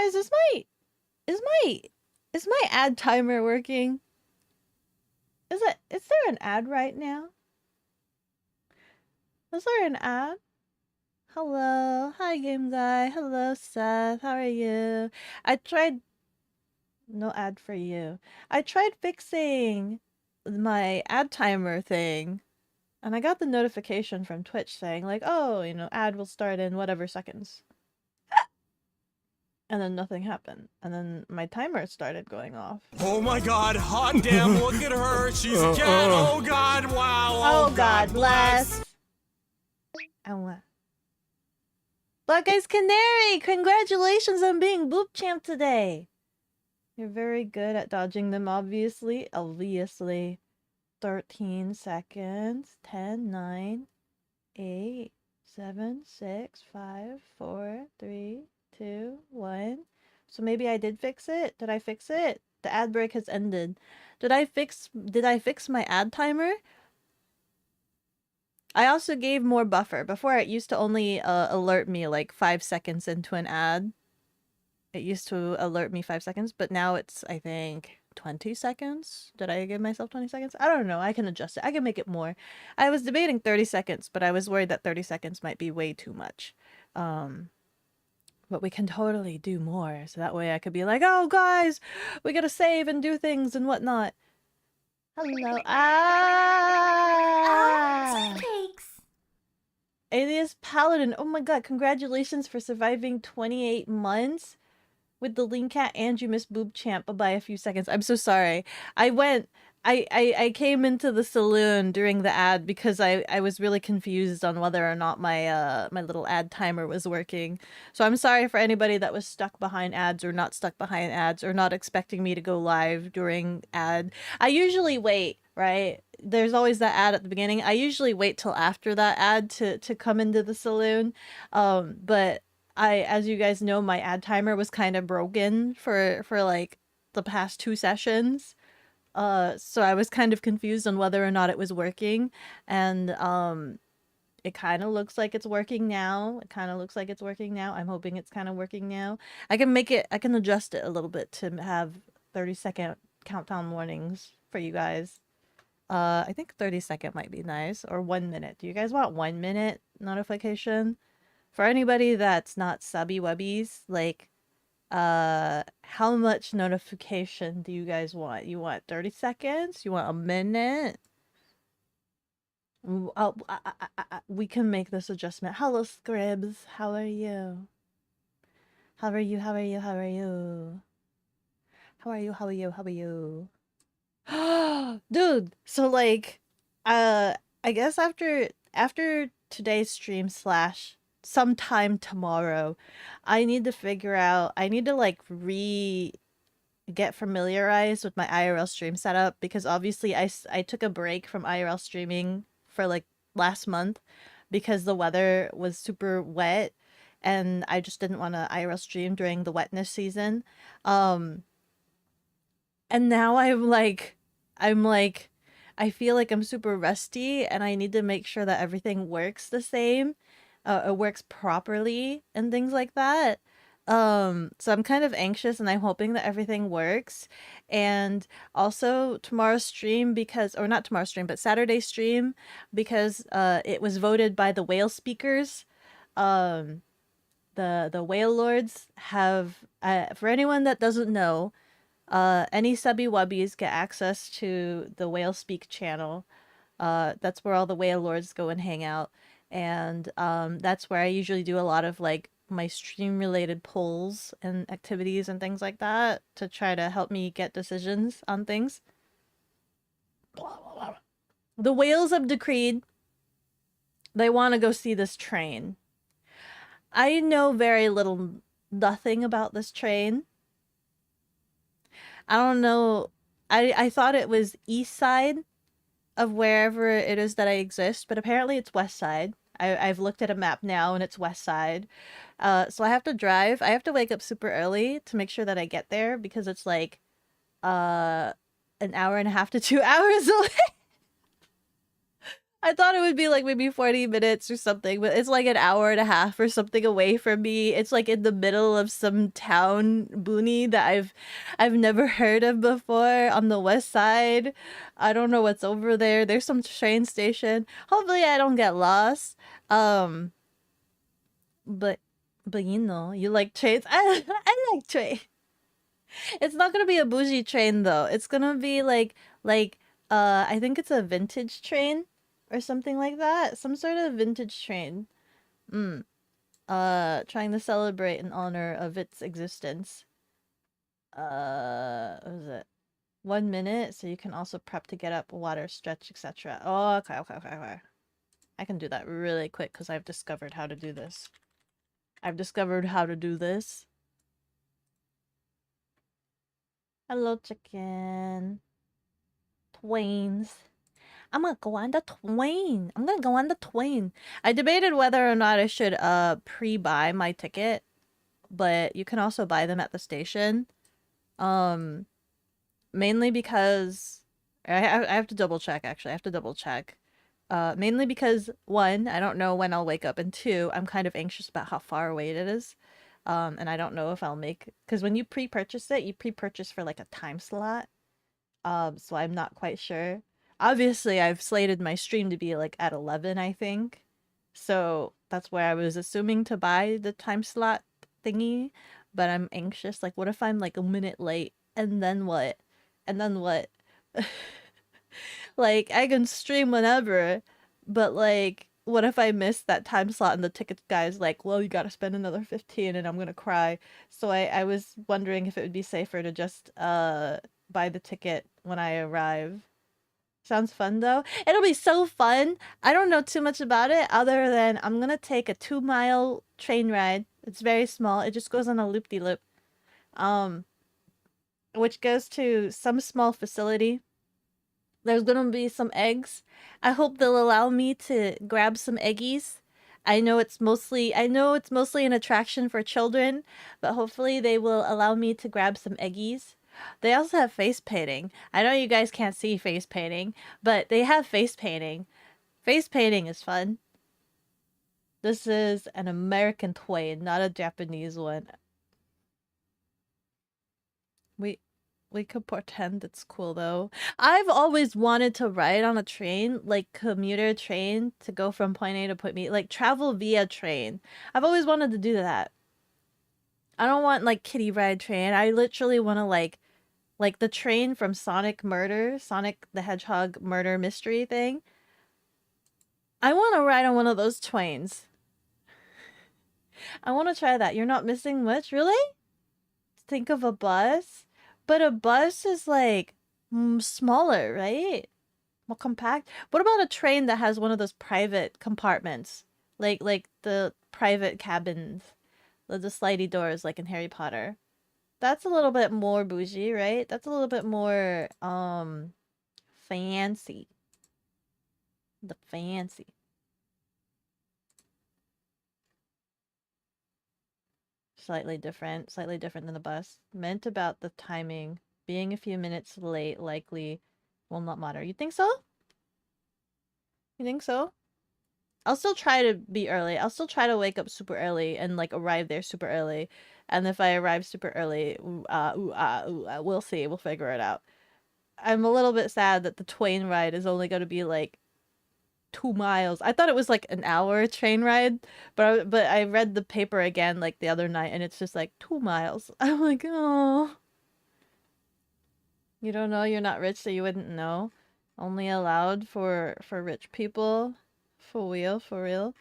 Guys, is my ad timer working? Is there an ad right now? Is there an ad? Hello. Hi, game guy. Hello, Seth. How are you? I tried... No ad for you. I tried fixing my ad timer thing, and I got the notification from Twitch saying, like, oh, you know, ad will start in whatever seconds. And then nothing happened. And then my timer started going off. Oh my god, hot damn, look at her. She's dead. Oh god, wow. Oh god bless. Oh, Black Eyes Canary, congratulations on being Boop Champ today. You're very good at dodging them, obviously. 13 seconds. 10, 9, 8, 7, 6, 5, 4, 3, 2, 1. So maybe I did fix it? Did I fix it? The ad break has ended. Did I fix my ad timer? I also gave more buffer. Before it used to only alert me like 5 seconds into an ad. It used to alert me 5 seconds, but now it's, I think, 20 seconds? Did I give myself 20 seconds? I don't know. I can adjust it. I can make it more. I was debating 30 seconds, but I was worried that 30 seconds might be way too much. But we can totally do more. So that way I could be like, oh, guys, we gotta save and do things and whatnot. Hello. Ah! Cakes. Alias Paladin. Oh my god, congratulations for surviving 28 months with the Lean Cat and you missed Boob Champ by a few seconds. I'm so sorry. I came into the saloon during the ad because I was really confused on whether or not my my little ad timer was working. So I'm sorry for anybody that was stuck behind ads or not stuck behind ads or not expecting me to go live during ad. I usually wait, right? There's always that ad at the beginning. I usually wait till after that ad to come into the saloon. But as you guys know, my ad timer was kind of broken for like the past 2 sessions. So I was kind of confused on whether or not it was working, and it kind of looks like it's working now. I'm hoping it's kind of working now. I can adjust it a little bit to have 30-second countdown warnings for you guys. I think 30-second might be nice, or 1 minute. Do you guys want 1 minute notification? For anybody that's not subby wubbies, like, how much notification do you guys want? You want 30 seconds? You want a minute? We can make this adjustment. Hello, Scribs. How are you? How are you? How are you? How are you? How are you? How are you? How are you? Dude, so like, I guess after today's stream slash sometime tomorrow, I need to like get familiarized with my IRL stream setup, because obviously I took a break from IRL streaming for like last month because the weather was super wet and I just didn't want to IRL stream during the wetness season. And now I'm like I feel like I'm super rusty and I need to make sure that everything works the same. It works properly and things like that. So I'm kind of anxious and I'm hoping that everything works. And also tomorrow's stream, because, or not tomorrow's stream, but Saturday's stream, because it was voted by the whale speakers. The whale lords have, for anyone that doesn't know, any subby wubbies get access to the Whale Speak channel. That's where all the whale lords go and hang out. And that's where I usually do a lot of like my stream related polls and activities and things like that to try to help me get decisions on things. The whales have decreed they want to go see this train. I know very nothing about this train. I don't know. I thought it was east side of wherever it is that I exist, but apparently it's west side. I've looked at a map now and it's west side. So I have to drive. I have to wake up super early to make sure that I get there because it's like an hour and a half to 2 hours away. I thought it would be like maybe 40 minutes or something, but it's like an hour and a half or something away from me. It's like in the middle of some town boony that I've never heard of before on the west side. I don't know what's over there. There's some train station. Hopefully I don't get lost. Um but you know, you like trains. I like train. It's not gonna be a bougie train though. It's gonna be like I think it's a vintage train or something like that. Some sort of vintage train. Mm. Trying to celebrate in honor of its existence. What was it? 1 minute, so you can also prep to get up, water, stretch, etc. Oh, okay. I can do that really quick because I've discovered how to do this. I've discovered how to do this. Hello, chicken. Twains. I'm gonna go on the Twain. I'm gonna go on the Twain. I debated whether or not I should pre-buy my ticket, but you can also buy them at the station. Um, Mainly because I have to double check actually. I have to double check. Mainly because one, I don't know when I'll wake up, and two, I'm kind of anxious about how far away it is. And I don't know if I'll make, because when you pre-purchase it, you pre-purchase for like a time slot. So I'm not quite sure. Obviously, I've slated my stream to be like at 11, I think. So that's where I was assuming to buy the time slot thingy. But I'm anxious. Like, what if I'm like a minute late? And then what? And then what? Like, I can stream whenever, but like, what if I miss that time slot and the ticket guy's like, well, you gotta spend another 15 and I'm gonna cry. So I was wondering if it would be safer to just buy the ticket when I arrive. Sounds fun though. It'll be so fun. I don't know too much about it other than I'm gonna take a 2 mile train ride. It's very small. It just goes on a loop-de-loop. Um, which goes to some small facility. There's gonna be some eggs. I hope they'll allow me to grab some eggies. I know it's mostly an attraction for children, but hopefully they will allow me to grab some eggies. They also have face painting. I know you guys can't see face painting, but they have face painting. Face painting is fun. This is an American toy, not a Japanese one. We we could pretend it's cool though. I've always wanted to ride on a train, like commuter train, to go from point A to point B, like travel via train. I've always wanted to do that. I don't want like kitty ride train. I literally want to like the train from Sonic the Hedgehog murder mystery thing. I want to ride on one of those trains. I want to try that. You're not missing much, really? Think of a bus, but a bus is like smaller, right? More compact. What about a train that has one of those private compartments, like the private cabins, the slidey doors, like in Harry Potter? That's a little bit more bougie, right? That's a little bit more fancy. The fancy. Slightly different than the bus. Meant about the timing. Being a few minutes late likely will not matter. You think so? You think so? I'll still try to be early. I'll still try to wake up super early and like arrive there super early. And if I arrive super early, we'll see. We'll figure it out. I'm a little bit sad that the train ride is only going to be like 2 miles. I thought it was like an hour train ride, but I read the paper again like the other night and it's just like 2 miles. I'm like, oh, you don't know, you're not rich, so you wouldn't know. Only allowed for rich people. For real, for real.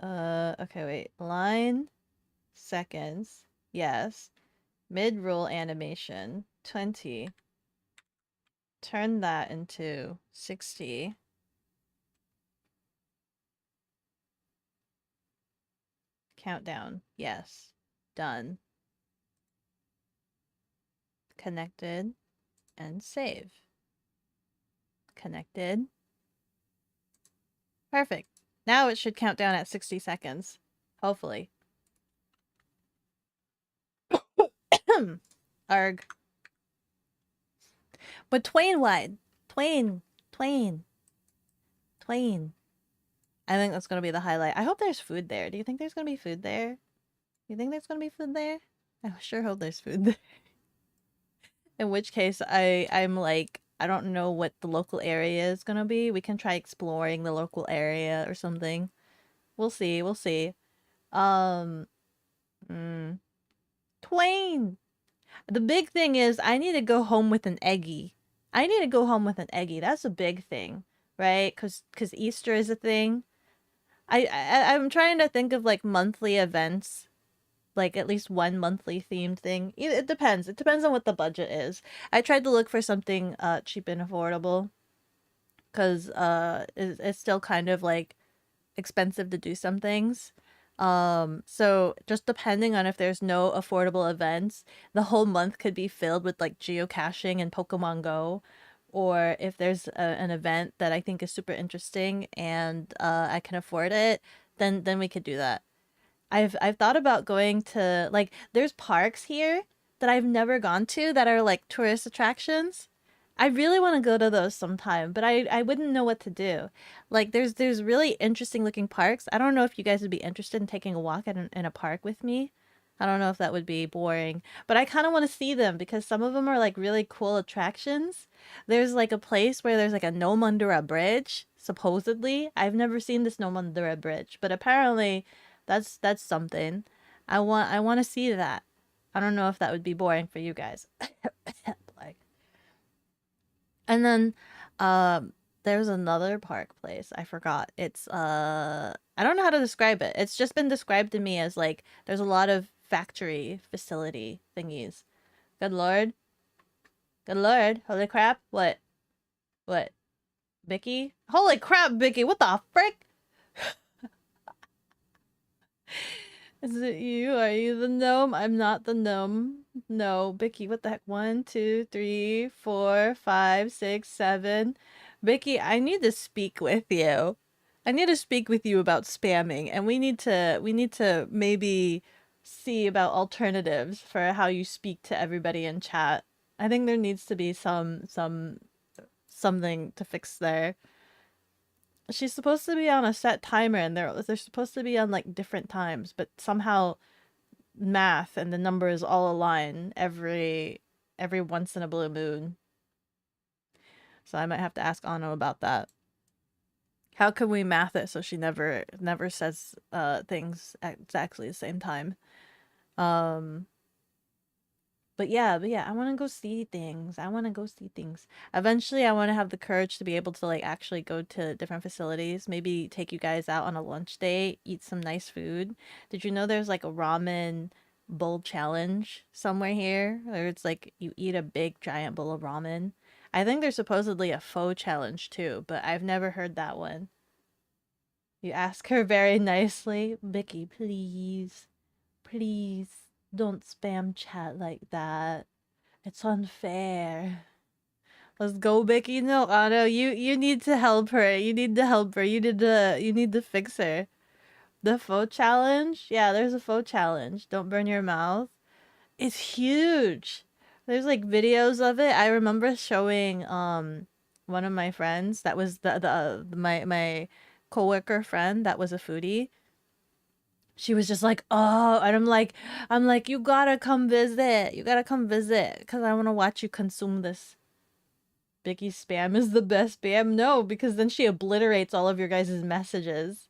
Okay, wait. Line seconds. Yes. Mid-roll animation. 20. Turn that into 60. Countdown. Yes. Done. Connected. And save. Connected. Perfect. Now it should count down at 60 seconds. Hopefully. Arg. But Twain wide. Twain. Twain. Twain. I think that's gonna be the highlight. I hope there's food there. Do you think there's gonna be food there? You think there's gonna be food there? I sure hope there's food there. In which case, I'm like, I don't know what the local area is gonna be. We can try exploring the local area or something. We'll see. We'll see. Um, mm, Twain. The big thing is I need to go home with an eggie. I need to go home with an eggie. That's a big thing, right? Cause Easter is a thing. I'm trying to think of like monthly events, like at least one monthly themed thing. It depends. It depends on what the budget is. I tried to look for something cheap and affordable because it's still kind of like expensive to do some things. So just depending on if there's no affordable events, the whole month could be filled with like geocaching and Pokemon Go. Or if there's an event that I think is super interesting and I can afford it, then we could do that. I've thought about going to like there's parks here that I've never gone to that are like tourist attractions. I really want to go to those sometime, but I wouldn't know what to do. Like there's really interesting looking parks. I don't know if you guys would be interested in taking a walk in a park with me. I don't know if that would be boring, but I kind of want to see them because some of them are like really cool attractions. There's like a place where there's like a gnome under a bridge, supposedly. I've never seen this gnome under a bridge, but apparently that's something. I want to see that. I don't know if that would be boring for you guys. Like, and then there's another park place. I forgot. It's I don't know how to describe it. It's just been described to me as like there's a lot of factory facility thingies. Good lord. Good lord. Holy crap. What? What? Bicky? Holy crap, Bicky. What the frick? Is it you? Are you the gnome? I'm not the gnome. No, Bicky, what the heck? 1, 2, 3, 4, 5, 6, 7. Bicky, I need to speak with you. I need to speak with you about spamming, and we need to maybe see about alternatives for how you speak to everybody in chat. I think there needs to be something to fix there. She's supposed to be on a set timer and they're supposed to be on like different times, but somehow math and the numbers all align every once in a blue moon. So I might have to ask Anno about that. How can we math it so she never says things at exactly the same time? Um but yeah, I want to go see things. I want to go see things. Eventually, I want to have the courage to be able to like actually go to different facilities. Maybe take you guys out on a lunch date, eat some nice food. Did you know there's like a ramen bowl challenge somewhere here, where it's like you eat a big giant bowl of ramen? I think there's supposedly a pho challenge too, but I've never heard that one. You ask her very nicely, Vicky, please. Please don't spam chat like that. It's unfair. Let's go, Becky. No, Anna, you need to help her. You need to help her. You need to fix her. The faux challenge? Yeah, there's a faux challenge. Don't burn your mouth. It's huge. There's like videos of it. I remember showing one of my friends that was my coworker friend that was a foodie. She was just like, "Oh," and I'm like, "You gotta come visit. You gotta come visit because I want to watch you consume this." Biggie spam is the best spam. No, because then she obliterates all of your guys' messages.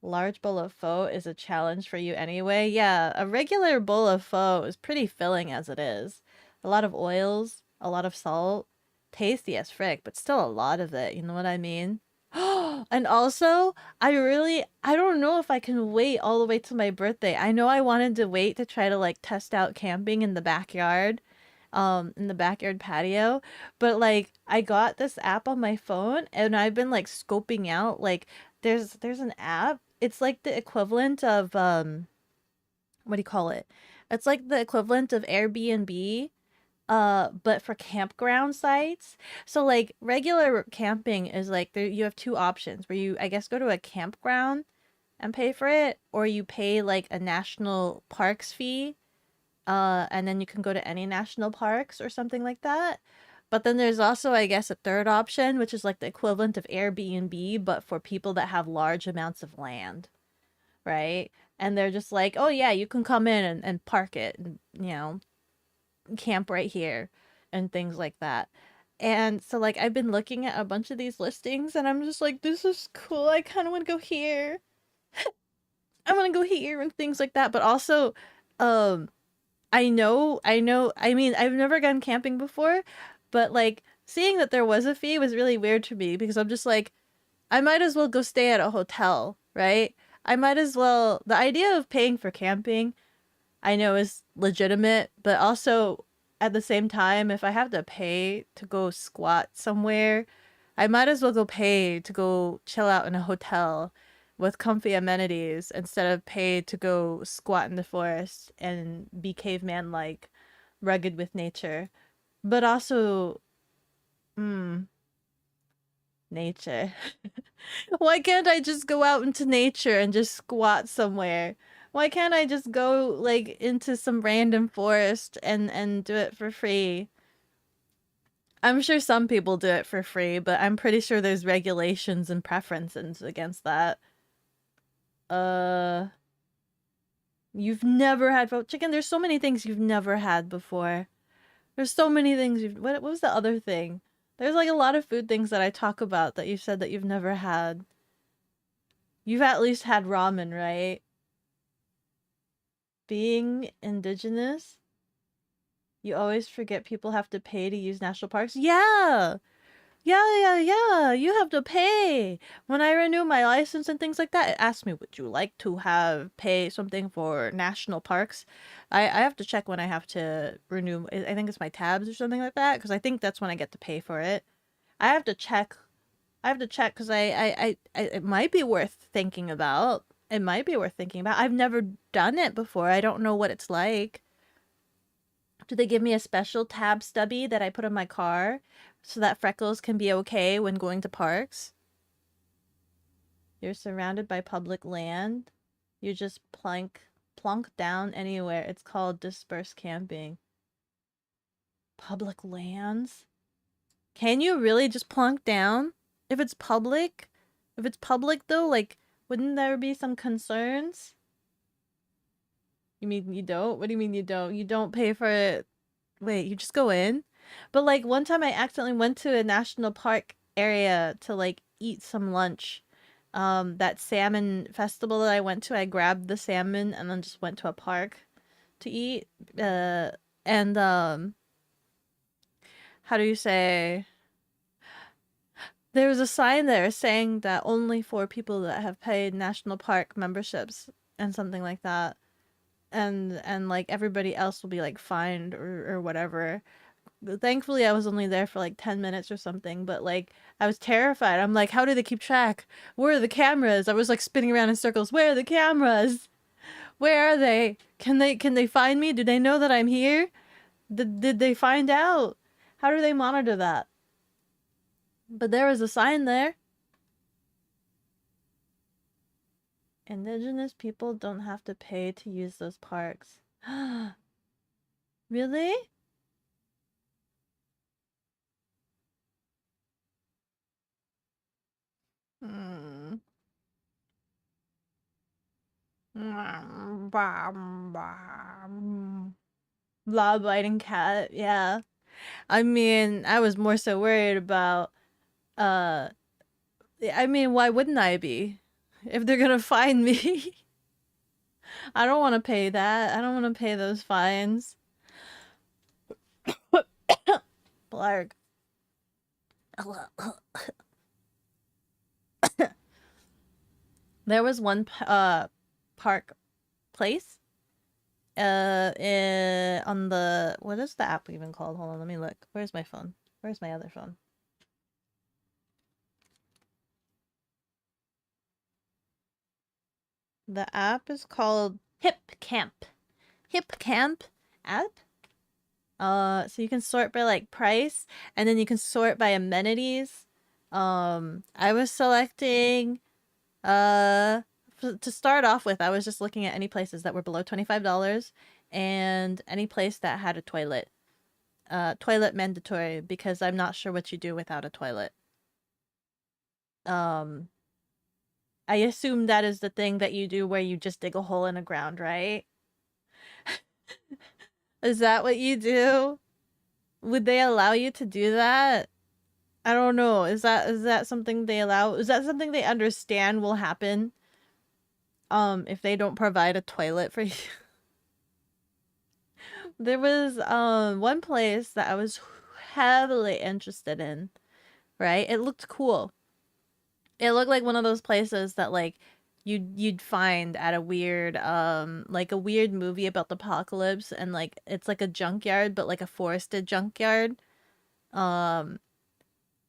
Large bowl of pho is a challenge for you anyway. Yeah, a regular bowl of pho is pretty filling as it is. A lot of oils, a lot of salt, tasty as frick, but still a lot of it. You know what I mean? And also, I don't know if I can wait all the way to my birthday. I know I wanted to wait to try to like test out camping in the backyard patio, but like I got this app on my phone and I've been like scoping out like there's an app. It's like the equivalent of what do you call it? It's like the equivalent of Airbnb but for campground sites. So like regular camping is like there you have two options where you I guess go to a campground and pay for it, or you pay like a national parks fee and then you can go to any national parks or something like that. But then there's also, I guess, a third option, which is like the equivalent of Airbnb, but for people that have large amounts of land, right? And they're just like, oh yeah, you can come in and park it, and, camp right here and things like that. And so like I've been looking at a bunch of these listings and I'm just like, this is cool. I kind of want to go here. I want to go here and things like that. But also, um, I mean, I've never gone camping before, but like seeing that there was a fee was really weird to me because I'm just like, I might as well go stay at a hotel, right? I might as well. The idea of paying for camping, I know is legitimate, but also at the same time, if I have to pay to go squat somewhere, I might as well go pay to go chill out in a hotel with comfy amenities instead of pay to go squat in the forest and be caveman like, rugged with nature. But also, mm, nature. Why can't I just go out into nature and just squat somewhere? Why can't I just go like into some random forest and do it for free? I'm sure some people do it for free, but I'm pretty sure there's regulations and preferences against that. Uh, you've never had vote chicken? There's so many things you've never had before. There's so many things you've what was the other thing? There's like a lot of food things that I talk about that you said that you've never had. You've at least had ramen, right? Being indigenous, you always forget people have to pay to use national parks. Yeah. Yeah. You have to pay. When I renew my license and things like that, it asks me, would you like to have pay something for national parks? I have to check when I have to renew. I think it's my tabs or something like that, because I think that's when I get to pay for it. I have to check. I have to check because it might be worth thinking about. It might be worth thinking about. I've never done it before. I don't know what it's like. Do they give me a special tab stubby that I put on my car so that Freckles can be okay when going to parks? You're surrounded by public land. You just plunk down anywhere. It's called dispersed camping. Public lands? Can you really just plunk down? If it's public? If it's public though, like, wouldn't there be some concerns? You mean you don't? What do you mean you don't? You don't pay for it. Wait, you just go in? But like one time I accidentally went to a national park area to like eat some lunch. That salmon festival that I went to, I grabbed the salmon and then just went to a park to eat. Uh, and how do you say? There was a sign there saying that only for people that have paid national park memberships and something like that. And like everybody else will be like fined or whatever. Thankfully I was only there for like 10 minutes or something, but like I was terrified. I'm like, how do they keep track? Where are the cameras? I was like spinning around in circles. Where are the cameras? Where are they? Can they find me? Do they know that I'm here? Did they find out? How do they monitor that? But there was a sign there. Indigenous people don't have to pay to use those parks. Really? Hmm. Law biting cat, yeah. I mean, I was more so worried about uh I mean, why wouldn't I be? If they're gonna fine me. I don't wanna pay that. I don't wanna pay those fines. Blarg. There was one park place on the what is the app even called? Hold on, let me look. Where's my phone? Where's my other phone? The app is called Hip Camp. Hip Camp app. So you can sort by like price, and then you can sort by amenities. I was selecting to start off with, I was just looking at any places that were below $25 and any place that had a toilet. toilet mandatory because I'm not sure what you do without a toilet. Um, I assume that is the thing that you do where you just dig a hole in the ground, right? Is that what you do? Would they allow you to do that? I don't know. Is that something they allow? Is that something they understand will happen? If they don't provide a toilet for you. There was one place that I was heavily interested in, right? It looked cool. It looked like one of those places that like you'd find at a weird like a weird movie about the apocalypse, and like it's like a junkyard but like a forested junkyard. Um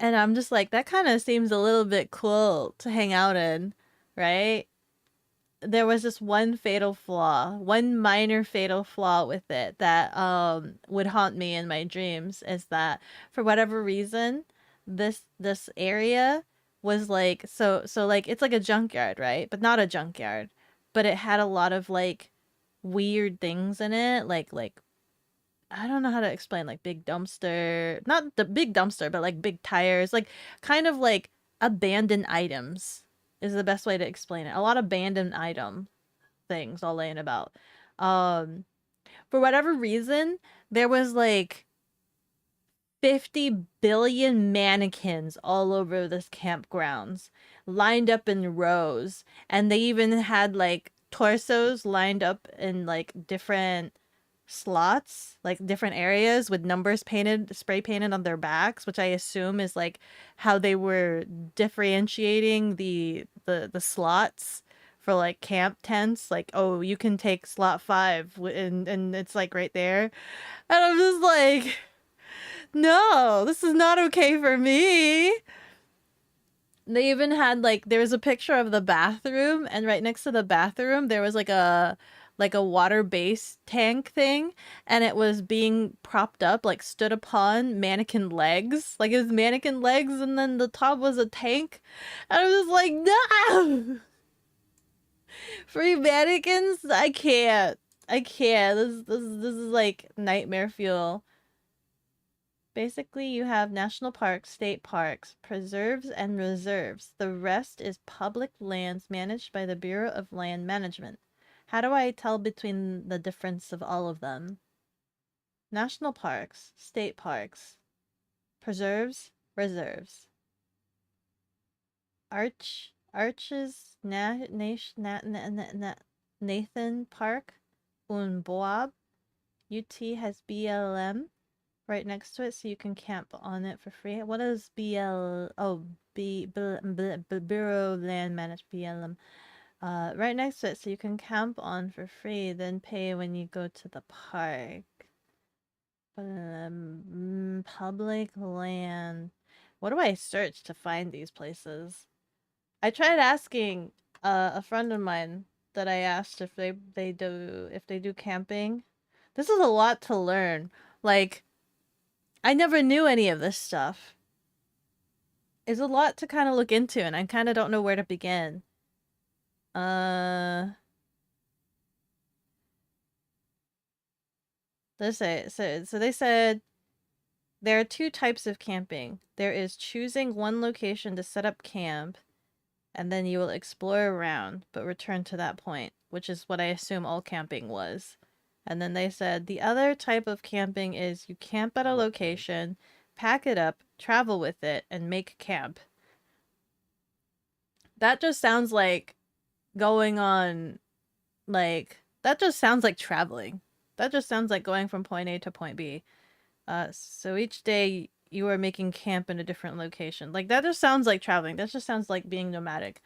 and I'm just like, that kind of seems a little bit cool to hang out in, right? There was just one fatal flaw, one minor fatal flaw with it that would haunt me in my dreams, is that for whatever reason this area was like, so like it's like a junkyard, right? But not a junkyard. But it had a lot of like weird things in it, like I don't know how to explain, like big dumpster, not the big dumpster, but like big tires, like kind of like abandoned items is the best way to explain it. A lot of abandoned item things all laying about. Um, for whatever reason, there was like 50 billion mannequins all over this campgrounds, lined up in rows, and they even had like torsos lined up in like different slots, like different areas with numbers painted, spray painted on their backs, which I assume is like how they were differentiating the slots for like camp tents. Like, oh, you can take slot 5, and it's like right there. And I'm just like, no, this is not okay for me. They even had like, there was a picture of the bathroom, and right next to the bathroom there was like a water base tank thing, and it was being propped up, like stood upon mannequin legs. Like it was mannequin legs, and then the top was a tank. And I was like, no, free mannequins. I can't. I can't. This is like nightmare fuel. Basically, you have national parks, state parks, preserves, and reserves. The rest is public lands managed by the Bureau of Land Management. How do I tell between the difference of all of them? National parks, state parks, preserves, reserves. Arches, Nathan Park, und Boab. UT has BLM right next to it, so you can camp on it for free. What is BL? Oh, Bureau of Land Management, BLM. Right next to it, so you can camp on for free, then pay when you go to the park. Public land. What do I search to find these places? I tried asking a friend of mine that I asked if they do camping. This is a lot to learn. Like, I never knew any of this stuff. It's a lot to kind of look into, and I kind of don't know where to begin. Let's say, so they said there are 2 types of camping. There is choosing one location to set up camp, and then you will explore around, but return to that point, which is what I assume all camping was. And then they said the other type of camping is you camp at a location, pack it up, travel with it, and make camp. That just sounds like going on, like, that just sounds like traveling. That just sounds like going from point A to point B. So each day you are making camp in a different location. Like, that just sounds like traveling. That just sounds like being nomadic.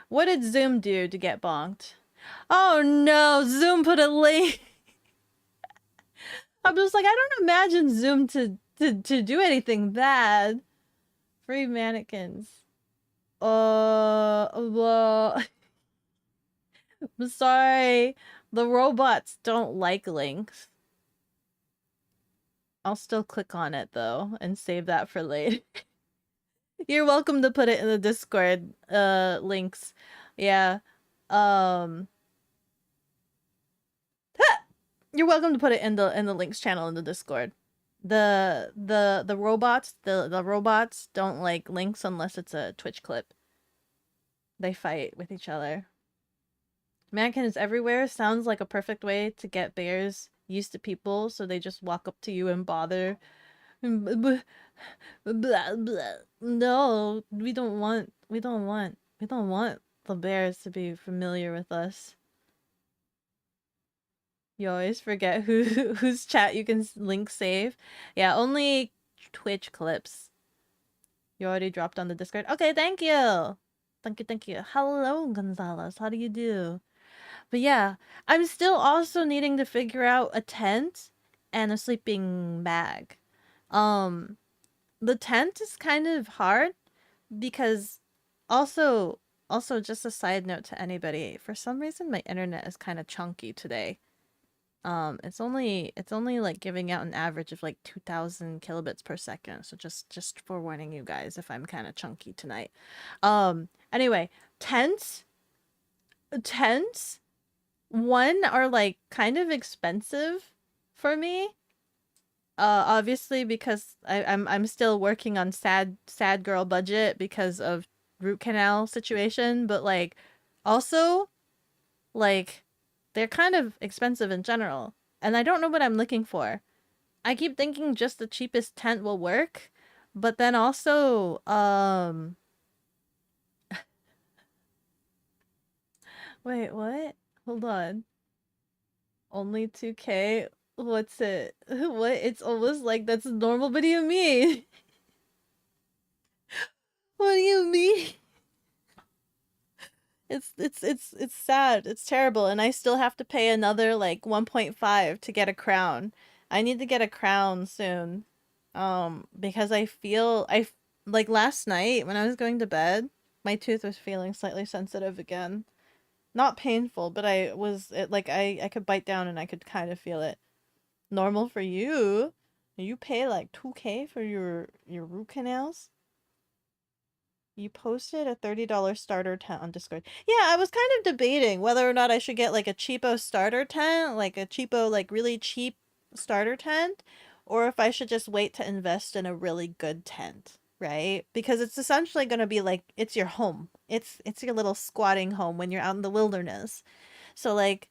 What did Zoom do to get bonked? Oh no, Zoom put a link. I'm just like, I don't imagine Zoom to do anything bad. Free mannequins. Well, I'm sorry. The robots don't like links. I'll still click on it though and save that for later. You're welcome to put it in the Discord links. Yeah. Um You're welcome to put it in the links channel in the Discord. The robots don't like links unless it's a Twitch clip. They fight with each other. Mannequin is everywhere sounds like a perfect way to get bears used to people, so they just walk up to you and bother. No, we don't want the bears to be familiar with us. You always forget whose chat you can link save. Yeah, only Twitch clips. You already dropped on the Discord. Okay, thank you. Thank you, thank you. Hello, Gonzalez. How do you do? But yeah, I'm still also needing to figure out a tent and a sleeping bag. Um, the tent is kind of hard because also just a side note to anybody, for some reason my internet is kind of chunky today. It's only like giving out an average of like 2000 kilobits per second. So just forewarning you guys if I'm kind of chunky tonight. Anyway, tents one are like kind of expensive for me. Obviously because I'm still working on sad girl budget because of root canal situation, but like also like they're kind of expensive in general. And I don't know what I'm looking for. I keep thinking just the cheapest tent will work, but then also wait, what? Hold on. Only 2K? What's it? What? It's almost like that's normal. What do you mean? What do you mean? It's sad. It's terrible, and I still have to pay another like 1.5 to get a crown. I need to get a crown soon. Because like last night when I was going to bed, my tooth was feeling slightly sensitive again. Not painful, but I could bite down and I could kind of feel it. Normal for you? You pay like 2K for your root canals? You posted a $30 starter tent on Discord. Yeah, I was kind of debating whether or not I should get like a cheapo starter tent, like a cheapo, like really cheap starter tent, or if I should just wait to invest in a really good tent, right? Because it's essentially going to be like it's your home. It's your little squatting home when you're out in the wilderness. So like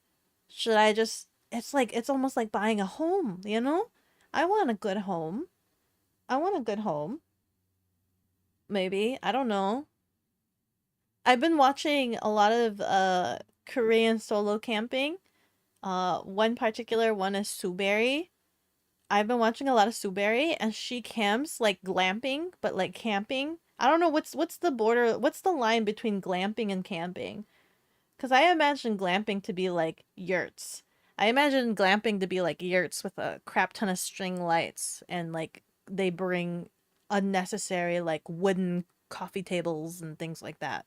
should I just it's like it's almost like buying a home, you know? I want a good home. I want a good home. Maybe. I don't know. I've been watching a lot of Korean solo camping. One particular one is Suberry. I've been watching a lot of Suberry, and she camps like glamping, but like camping. I don't know what's the border, what's the line between glamping and camping? Because I imagine glamping to be like yurts. I imagine glamping to be like yurts with a crap ton of string lights, and like they bring unnecessary like wooden coffee tables and things like that,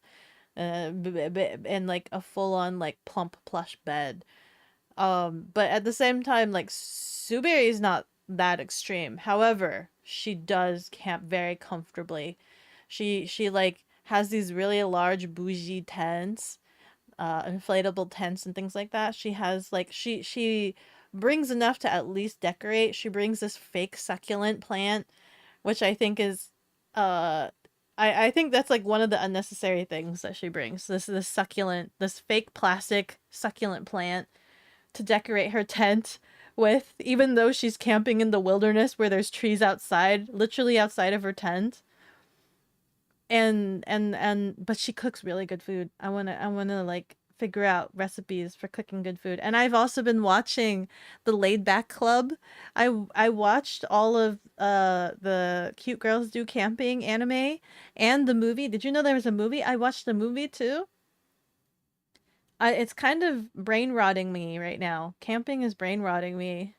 and like a full on like plump plush bed. But at the same time, like Suberi is not that extreme. However, she does camp very comfortably. She like has these really large bougie tents, inflatable tents and things like that. She has like she brings enough to at least decorate. She brings this fake succulent plant, which I think is uh I think that's like one of the unnecessary things that she brings. This succulent, this fake plastic succulent plant to decorate her tent with, even though she's camping in the wilderness where there's trees outside, literally outside of her tent. And but she cooks really good food. I wanna like figure out recipes for cooking good food. And I've also been watching the Laid Back Club. I watched all of the Cute Girls Do Camping anime and the movie. Did you know there was a movie? I watched the movie too. It's kind of brain rotting me right now. Camping is brain rotting me.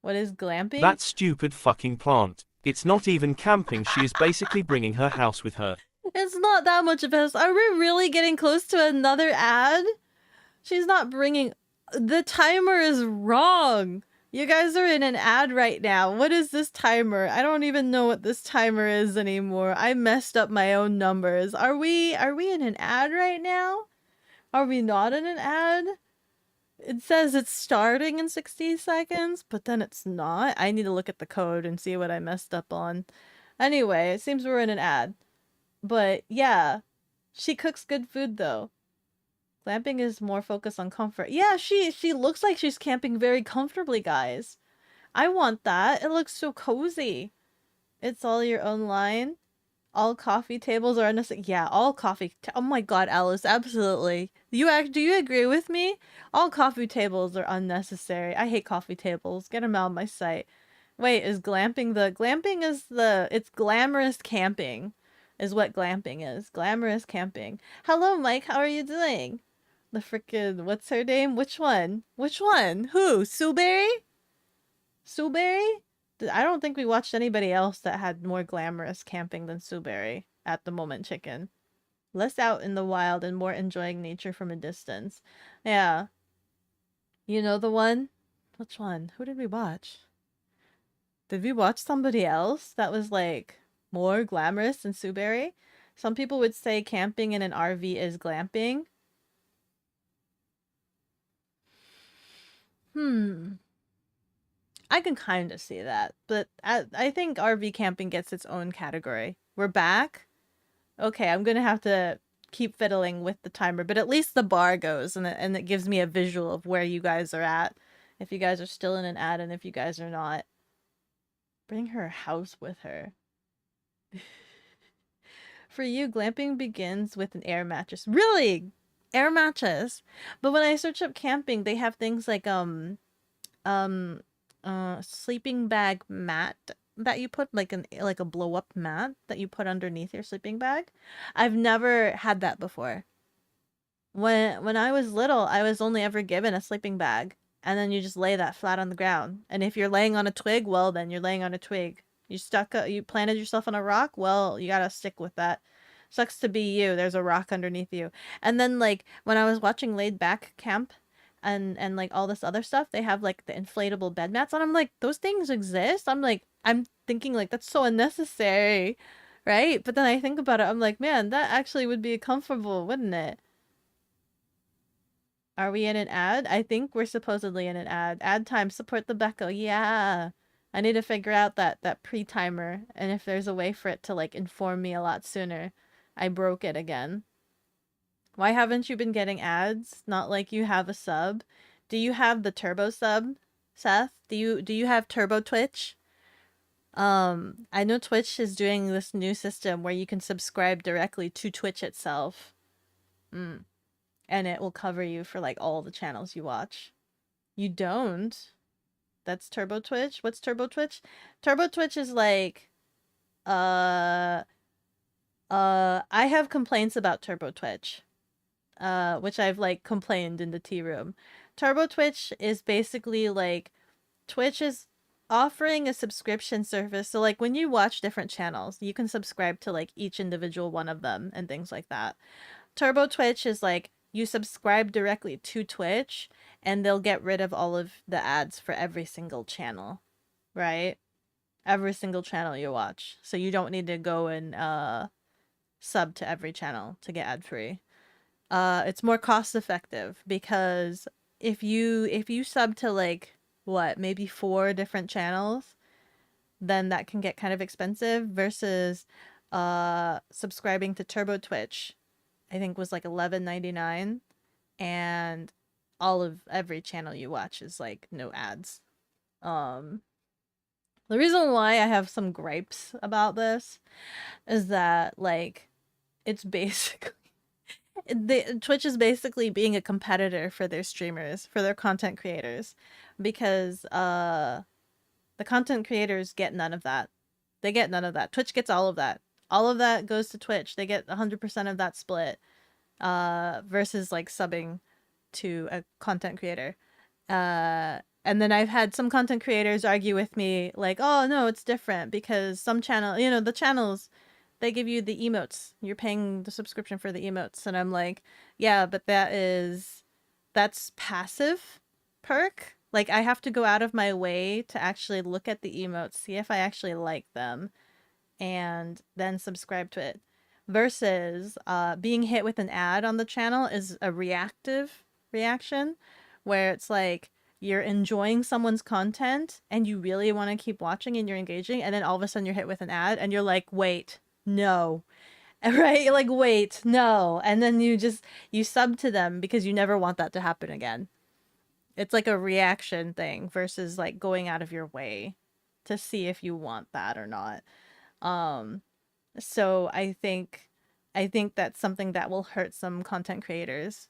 What is glamping? That stupid fucking plant. It's not even camping, she is basically bringing her house with her. It's not that much of a. Are we really getting close to another ad? She's not bringing. The timer is wrong. You guys are in an ad right now. What is this timer? I don't even know what this timer is anymore. I messed up my own numbers. Are we in an ad right now? Are we not in an ad? It says it's starting in 60 seconds, but then it's not. I need to look at the code and see what I messed up on. Anyway, it seems we're in an ad. But yeah, she cooks good food though. Glamping is more focused on comfort. Yeah, she looks like she's camping very comfortably, guys. I want that. It looks so cozy. It's all your own line. All coffee tables are unnecessary. Yeah, all coffee. Oh my god, Alice, absolutely. Do you agree with me? All coffee tables are unnecessary. I hate coffee tables. Get them out of my sight. Wait, is glamping the glamping is the it's glamorous camping is what glamping is. Glamorous camping. Hello, Mike. How are you doing? The frickin' what's her name? Which one? Which one? Who? Sueberry? Sueberry? I don't think we watched anybody else that had more glamorous camping than Sueberry at the moment, chicken. Less out in the wild and more enjoying nature from a distance. Yeah. You know the one? Which one? Who did we watch? Did we watch somebody else that was like more glamorous than Sueberry? Some people would say camping in an RV is glamping. Hmm. I can kind of see that, but I think RV camping gets its own category. We're back. Okay, I'm gonna have to keep fiddling with the timer, but at least the bar goes, and it gives me a visual of where you guys are at. If you guys are still in an ad, and if you guys are not, bring her house with her. For you, glamping begins with an air mattress. Really, air mattress. But when I search up camping, they have things like um sleeping bag mat that you put like a blow up mat that you put underneath your sleeping bag. I've never had that before. When I was little, I was only ever given a sleeping bag, and then you just lay that flat on the ground. And if you're laying on a twig, well then you're laying on a twig. You planted yourself on a rock, well, you got to stick with that. Sucks to be you. There's a rock underneath you. And then like when I was watching Laid Back Camp and like all this other stuff, they have like the inflatable bed mats, and I'm like, those things exist? I'm thinking like that's so unnecessary, right? But then I think about it, I'm like, man, that actually would be comfortable, wouldn't it? Are we in an ad? I think we're supposedly in an ad. Ad time, support the Beko. Yeah. I need to figure out that pre-timer and if there's a way for it to like inform me a lot sooner. I broke it again. Why haven't you been getting ads? Not like you have a sub. Do you have the turbo sub, Seth? Do you have turbo Twitch? I know Twitch is doing this new system where you can subscribe directly to Twitch itself. Mm. And it will cover you for like all the channels you watch. You don't? That's Turbo Twitch? What's Turbo Twitch? Turbo Twitch is like uh I have complaints about Turbo Twitch. Which I've like complained in the tea room. Turbo Twitch is basically like Twitch is offering a subscription service. So like when you watch different channels, you can subscribe to like each individual one of them and things like that. Turbo Twitch is like you subscribe directly to Twitch and they'll get rid of all of the ads for every single channel, right? Every single channel you watch. So you don't need to go and sub to every channel to get ad free. It's more cost effective because if you sub to like what, maybe 4 different channels, then that can get kind of expensive versus subscribing to Turbo Twitch, I think was like 11.99, and all of every channel you watch is like no ads. Um the reason why I have some gripes about this is that like it's basically Twitch is basically being a competitor for their streamers, for their content creators, because the content creators get none of that. They get none of that. Twitch gets all of that. All of that goes to Twitch. They get 100% of that split. Versus like subbing to a content creator. And then I've had some content creators argue with me like, "Oh, no, it's different because some channel, the channels they give you the emotes. You're paying the subscription for the emotes." And I'm like, "Yeah, but that's passive perk. Like I have to go out of my way to actually look at the emotes, see if I actually like them, and then subscribe to it. Versus being hit with an ad on the channel is a reactive reaction, where it's like you're enjoying someone's content and you really want to keep watching and you're engaging, and then all of a sudden you're hit with an ad and you're like, wait, no. Right? You're like, wait, no. And then you sub to them because you never want that to happen again. It's like a reaction thing versus like going out of your way to see if you want that or not. Um, so I think that's something that will hurt some content creators.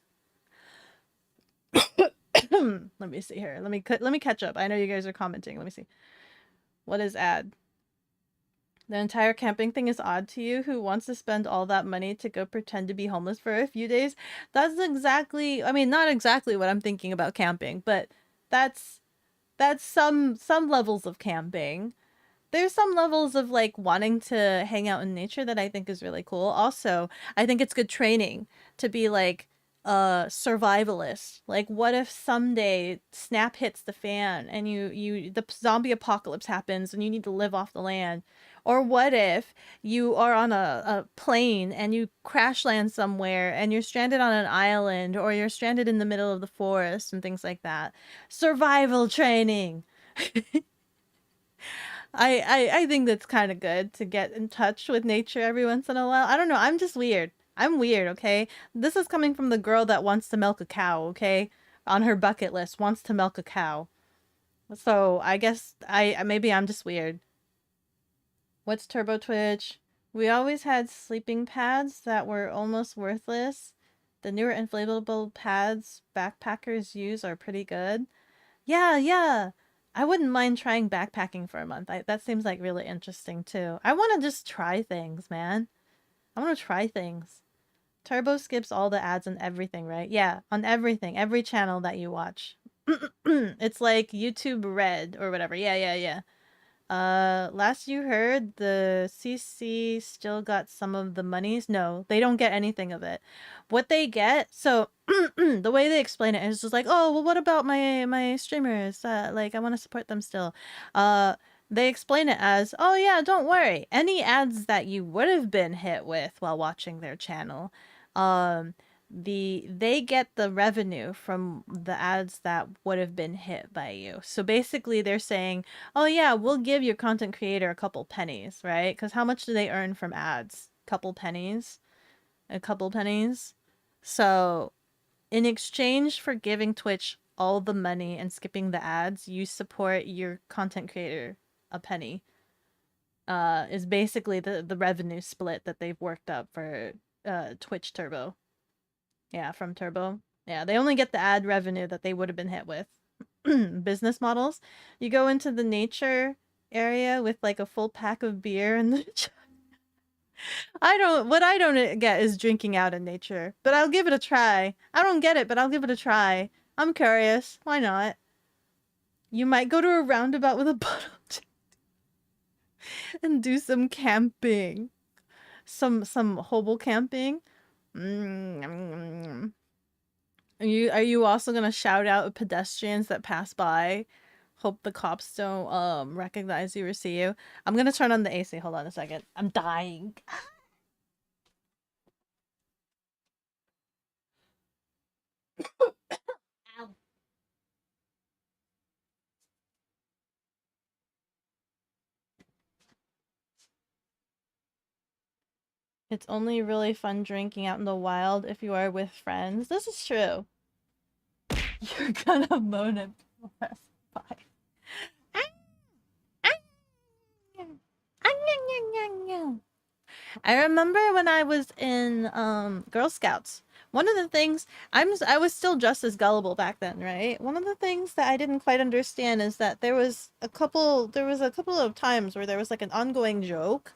Let me see here. Let me catch up. I know you guys are commenting. Let me see. What is ad? The entire camping thing is odd to you. Who wants to spend all that money to go pretend to be homeless for a few days? That's exactly, I mean, not exactly what I'm thinking about camping, but that's that's some levels of camping. There's some levels of like wanting to hang out in nature that I think is really cool. Also, I think it's good training to be like a survivalist. Like what if someday snap hits the fan and the zombie apocalypse happens and you need to live off the land? Or what if you are on a plane and you crash land somewhere and you're stranded on an island or you're stranded in the middle of the forest and things like that? Survival training. I think that's kind of good to get in touch with nature every once in a while. I don't know. I'm just weird. I'm weird, okay? This is coming from the girl that wants to milk a cow, okay? On her bucket list, wants to milk a cow. So I guess maybe I'm just weird. What's Turbo Twitch? We always had sleeping pads that were almost worthless. The newer inflatable pads backpackers use are pretty good. Yeah, yeah. I wouldn't mind trying backpacking for a month. That seems like really interesting too. I want to just try things, man. I want to try things. Turbo skips all the ads on everything, right? Yeah, on everything, every channel that you watch. It's like YouTube Red or whatever. Yeah, yeah, yeah. Last you heard, the CC still got some of the monies. No, they don't get anything of it. What they get, so the way they explain it is just like, oh, well, what about my streamers? Like, I want to support them still. Uh, they explain it as, oh yeah, don't worry. Any ads that you would have been hit with while watching their channel, um, they get the revenue from the ads that would have been hit by you. So basically, they're saying, oh yeah, we'll give your content creator a couple pennies, right? Because how much do they earn from ads? Couple pennies? A couple pennies? So in exchange for giving Twitch all the money and skipping the ads, you support your content creator a penny. Is basically the revenue split that they've worked up for Twitch Turbo. Yeah, from Turbo. Yeah, they only get the ad revenue that they would have been hit with. Business models. You go into the nature area with like a full pack of beer and what I don't get is drinking out in nature, but I'll give it a try. I don't get it, but I'll give it a try. I'm curious. Why not? You might go to a roundabout with a bottle and do some camping. Some hobo camping. Mm. Are you also gonna shout out pedestrians that pass by? Hope the cops don't recognize you or see you. I'm gonna turn on the AC. Hold on a second. I'm dying. Ow. It's only really fun drinking out in the wild if you are with friends. This is true. You're gonna moan and pass by. I remember when I was in Girl Scouts. One of the things I was still just as gullible back then, right? One of the things that I didn't quite understand is that there was a couple of times where there was like an ongoing joke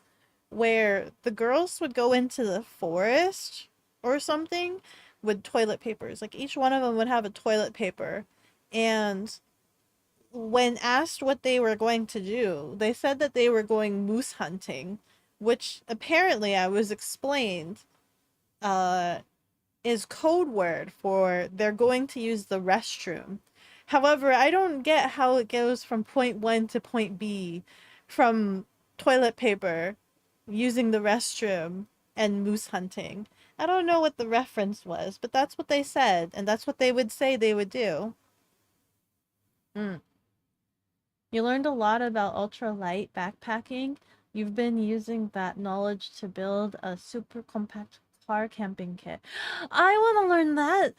where the girls would go into the forest or something with toilet papers. Like each one of them would have a toilet paper, and when asked what they were going to do, they said that they were going moose hunting, which apparently I was explained uh is code word for they're going to use the restroom. However, I don't get how it goes from point 1 to point B from toilet paper, using the restroom, and moose hunting. I don't know what the reference was, but that's what they said, and that's what they would say they would do. Mm. You learned a lot about ultralight backpacking. You've been using that knowledge to build a super compact car camping kit. I want to learn that.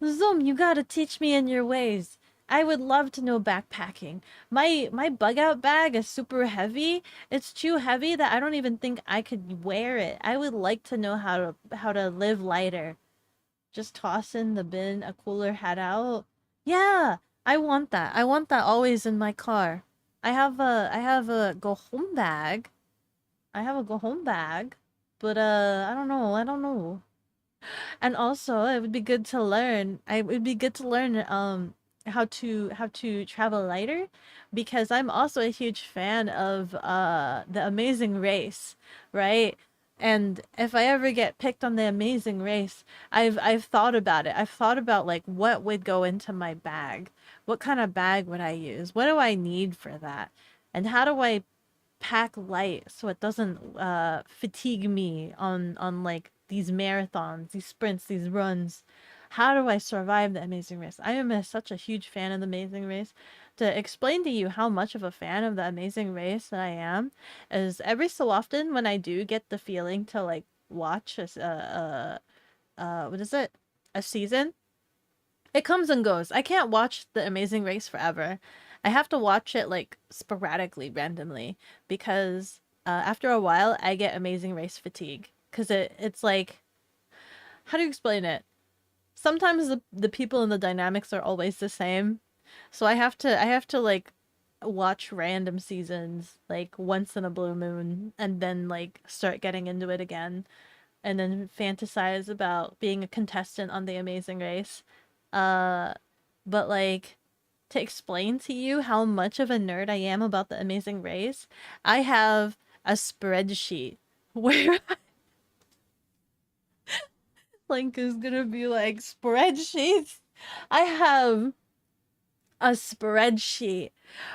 Zoom, you gotta teach me in your ways. I would love to know backpacking. My bug out bag is super heavy. It's too heavy that I don't even think I could wear it. I would like to know how to live lighter. Just toss in the bin, a cooler head out. Yeah, I want that. I want that always in my car. I have a go home bag. I have a go home bag, but I don't know. I don't know. And also, it would be good to learn. It would be good to learn how to travel lighter, because I'm also a huge fan of The Amazing Race, right? And if I ever get picked on The Amazing Race, I've thought about it. I've thought about like what would go into my bag. What kind of bag would I use? What do I need for that? And how do I pack light so it doesn't fatigue me on like these marathons, these sprints, these runs. How do I survive the Amazing Race? I am such a huge fan of the Amazing Race. To explain to you how much of a fan of the Amazing Race that I am, is every so often when I do get the feeling to like watch what is it, a season, it comes and goes. I can't watch The Amazing Race forever. I have to watch it like sporadically, randomly, because after a while I get Amazing Race fatigue. Because it's like, how do you explain it? Sometimes the people and the dynamics are always the same. So I have to like watch random seasons like once in a blue moon and then like start getting into it again and then fantasize about being a contestant on The Amazing Race. Uh, but like, to explain to you how much of a nerd I am about The Amazing Race, I have a spreadsheet where Link is gonna be like spreadsheets. I have a spreadsheet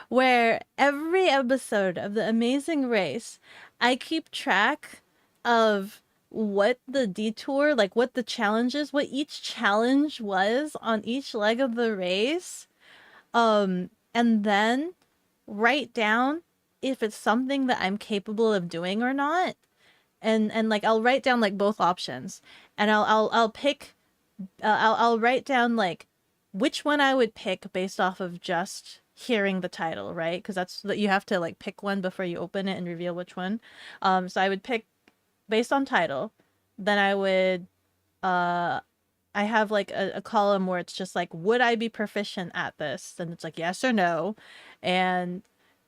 where every episode of The Amazing Race, I keep track of what the detour, like what the challenges, what each challenge was on each leg of the race. And then write down if it's something that I'm capable of doing or not. And like I'll write down like both options. And I'll pick I'll write down like which one I would pick based off of just hearing the title, right? Because that's that you have to like pick one before you open it and reveal which one. So I would pick based on title. Then I would uh I have like a column where it's just like, would I be proficient at this? And it's like yes or no. And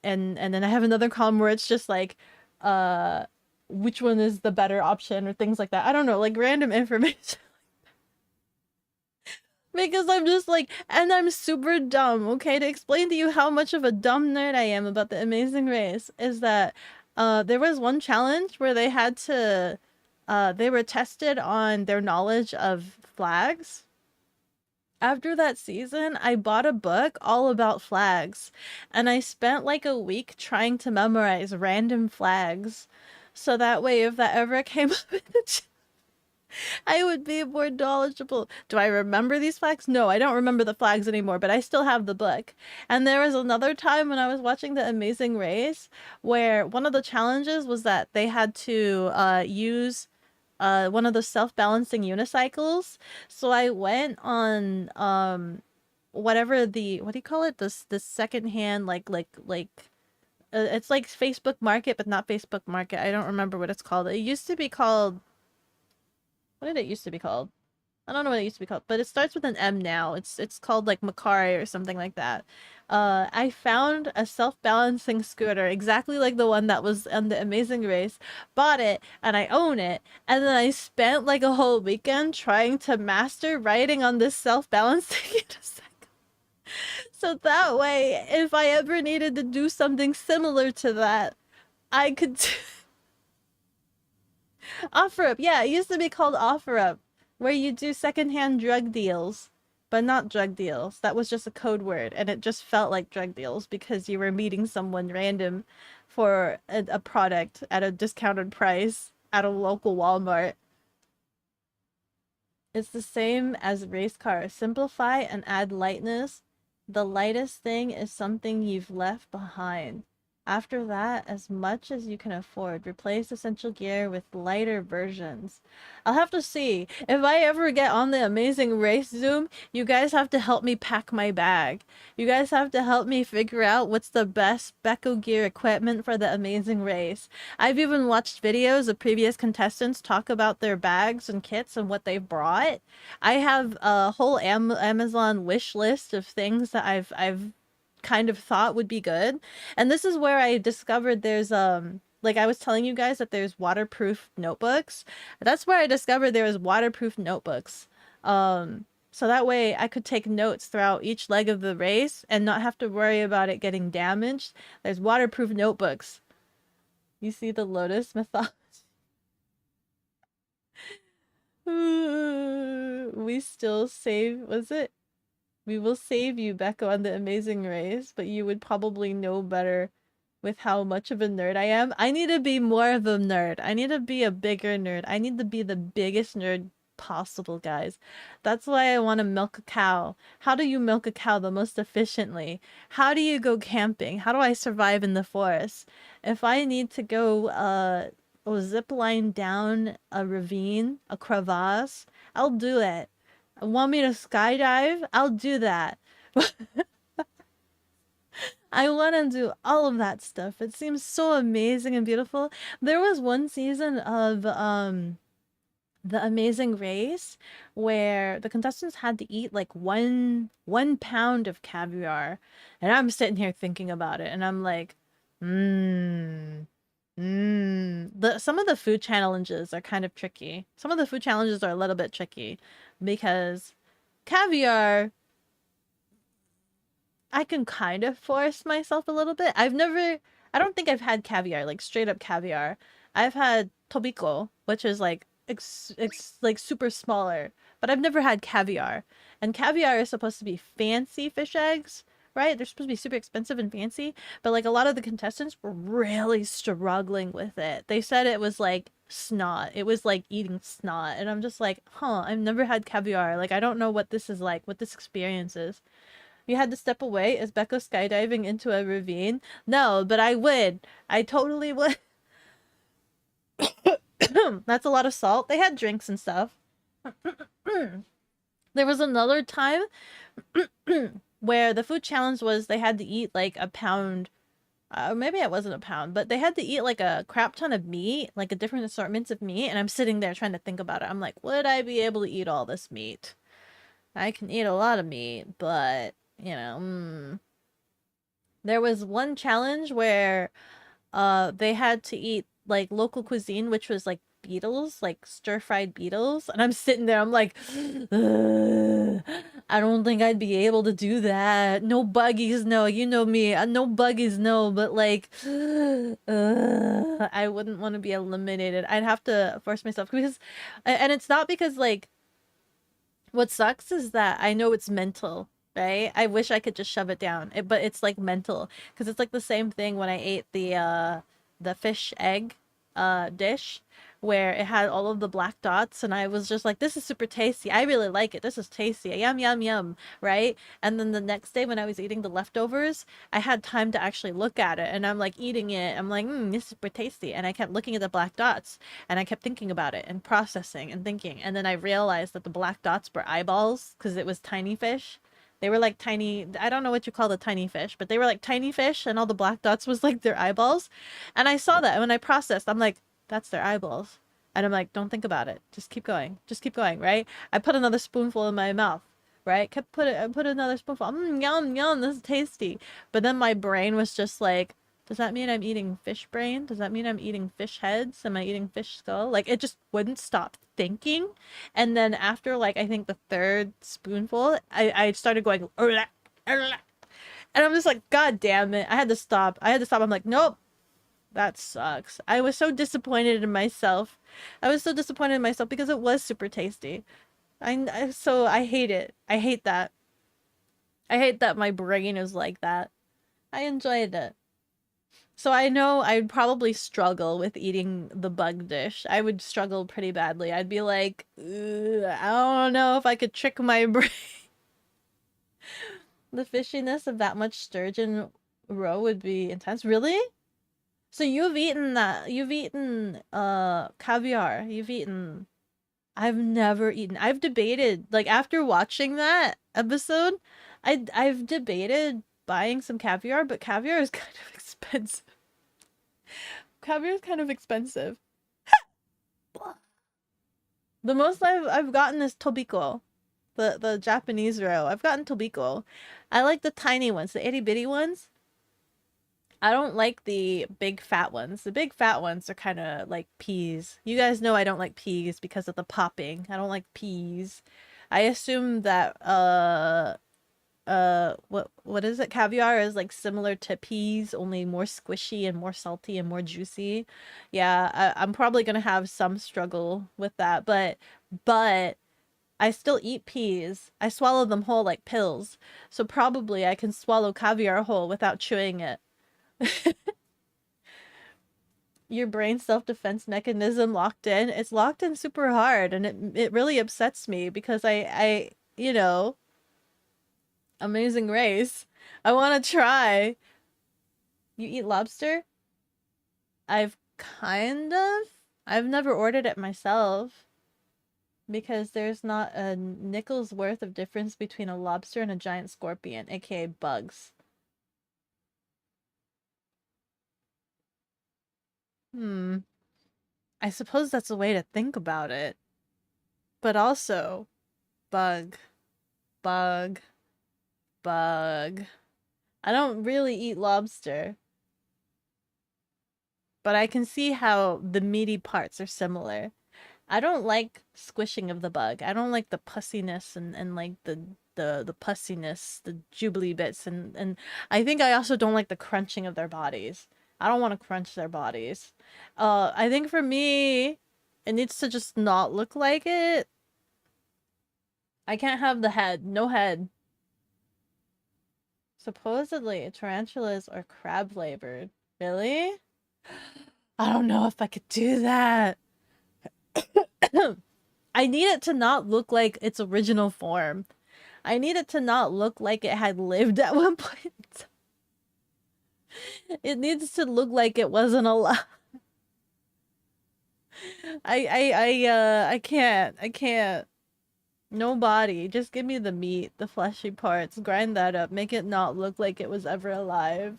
and then I have another column where it's just like uh which one is the better option or things like that. I don't know, like random information. Because I'm just like, and I'm super dumb, okay? To explain to you how much of a dumb nerd I am about The Amazing Race is that there was one challenge where they had to they were tested on their knowledge of flags. After that season, I bought a book all about flags, and I spent like a week trying to memorize random flags. So that way, if that ever came up in the I would be more knowledgeable. Do I remember these flags? No, I don't remember the flags anymore, but I still have the book. And there was another time when I was watching The Amazing Race where one of the challenges was that they had to use one of the self-balancing unicycles. So I went on whatever the what do you call it? This secondhand it's like Facebook Market, but not Facebook Market. I don't remember what it's called. It used to be called, what did it used to be called? I don't know what it used to be called, but it starts with an M now. It's called like Macari or something like that. I found a self-balancing scooter exactly like the one that was on The Amazing Race, bought it, and I own it. And then I spent like a whole weekend trying to master riding on this self-balancing unicycle. So that way, if I ever needed to do something similar to that, I could OfferUp. Yeah, it used to be called OfferUp, where you do secondhand drug deals, but not drug deals. That was just a code word, and it just felt like drug deals because you were meeting someone random for a product at a discounted price at a local Walmart. It's the same as race cars. Simplify and add lightness The lightest thing is something you've left behind. After that, as much as you can afford, replace essential gear with lighter versions. I'll have to see. If I ever get on the Amazing Race Zoom, you guys have to help me pack my bag. You guys have to help me figure out what's the best Beko gear equipment for the Amazing Race. I've even watched videos of previous contestants talk about their bags and kits and what they've brought. I have a whole Amazon wish list of things that I've kind of thought would be good. And this is where I discovered there's like I was telling you guys that there's waterproof notebooks. That's where I discovered there was waterproof notebooks. So that way I could take notes throughout each leg of the race and not have to worry about it getting damaged. There's waterproof notebooks. You see the lotus mythology? We still save, was it? We will save you, Beko, on the Amazing Race, but you would probably know better with how much of a nerd I am. I need to be more of a nerd. I need to be a bigger nerd. I need to be the biggest nerd possible, guys. That's why I want to milk a cow. How do you milk a cow the most efficiently? How do you go camping? How do I survive in the forest? If I need to go zip line down a ravine, a crevasse, I'll do it. Want me to skydive? I'll do that. I want to do all of that stuff. It seems so amazing and beautiful. There was one season of The Amazing Race where the contestants had to eat like one pound of caviar, and I'm sitting here thinking about it, and I'm like, mmm. Some of the food challenges are kind of tricky. Some of the food challenges are a little bit tricky because caviar, I can kind of force myself a little bit. I don't think I've had caviar, like straight up caviar. I've had tobiko, which is like like super smaller, but I've never had caviar. And caviar is supposed to be fancy fish eggs, right? They're supposed to be super expensive and fancy, but like a lot of the contestants were really struggling with it. They said it was like snot. It was like eating snot. And I'm just like, huh, I've never had caviar. Like, I don't know what this is like, what this experience is. You had to step away. Is Beko skydiving into a ravine? No, but I would. I totally would. That's a lot of salt. They had drinks and stuff. There was another time where the food challenge was they had to eat like a pound. Maybe it wasn't a pound, but they had to eat like a crap ton of meat, like a different assortments of meat. And I'm sitting there trying to think about it. I'm like, would I be able to eat all this meat? I can eat a lot of meat, but you know, there was one challenge where they had to eat like local cuisine, which was like beetles, like stir-fried beetles. And I'm sitting there, I'm like, I don't think I'd be able to do that. No buggies, no. You know me. No buggies, no. But like, I wouldn't want to be eliminated. I'd have to force myself because, and it's not because like, what sucks is that I know it's mental, right? I wish I could just shove it down, but it's like mental because it's like the same thing when I ate the fish egg dish where it had all of the black dots and I was just like, this is super tasty. I really like it. This is tasty. Yum, yum, yum, right? And then the next day when I was eating the leftovers, I had time to actually look at it and I'm like eating it. I'm like, this is super tasty. And I kept looking at the black dots and I kept thinking about it and processing and thinking. And then I realized that the black dots were eyeballs because it was tiny fish. They were like tiny, I don't know what you call the tiny fish, but they were like tiny fish and all the black dots was like their eyeballs. And I saw that and when I processed, I'm like, that's their eyeballs. And I'm like, don't think about it. Just keep going. Just keep going, right? I put another spoonful in my mouth, right? I put another spoonful. Yum, yum, this is tasty. But then my brain was just like, does that mean I'm eating fish brain? Does that mean I'm eating fish heads? Am I eating fish skull? Like, it just wouldn't stop thinking. And then after, like, I think the third spoonful, I started going, "Urgh, urgh." And I'm just like, God damn it. I had to stop. I'm like, nope. That sucks. I was so disappointed in myself. I was so disappointed in myself because it was super tasty. So I hate it. I hate that. I hate that my brain is like that. I enjoyed it. So I know I'd probably struggle with eating the bug dish. I would struggle pretty badly. I'd be like, I don't know if I could trick my brain. The fishiness of that much sturgeon roe would be intense. Really? So you've eaten that. You've eaten caviar. You've eaten I've never eaten. I've debated like after watching that episode, I've debated buying some caviar, but caviar is kind of expensive. Caviar is kind of expensive. The most I've gotten is tobiko, the Japanese roe. I've gotten tobiko. I like the tiny ones, the itty bitty ones. I don't like the big fat ones. The big fat ones are kind of like peas. You guys know I don't like peas because of the popping. I don't like peas. I assume that what is it? Caviar is like similar to peas, only more squishy and more salty and more juicy. Yeah, I'm probably gonna have some struggle with that, but I still eat peas. I swallow them whole like pills. So probably I can swallow caviar whole without chewing it. Your brain self-defense mechanism locked in. It's locked in super hard and it really upsets me because I you know, Amazing Race. I want to try. You eat lobster? I've kind of. I've never ordered it myself because there's not a nickel's worth of difference between a lobster and a giant scorpion, aka bugs. Hmm. I suppose that's a way to think about it. But also, bug, bug, bug. I don't really eat lobster, but I can see how the meaty parts are similar. I don't like squishing of the bug. I don't like the pussiness and like the pussiness, the jubilee bits and I think I also don't like the crunching of their bodies. I don't want to crunch their bodies. I think for me it needs to just not look like it. I can't have the head. No head. Supposedly tarantulas are crab flavored. Really? I don't know if I could do that. I need it to not look like its original form. I need it to not look like it had lived at one point. It needs to look like it wasn't alive. I can't. I can't. No body. Just give me the meat, the fleshy parts. Grind that up. Make it not look like it was ever alive.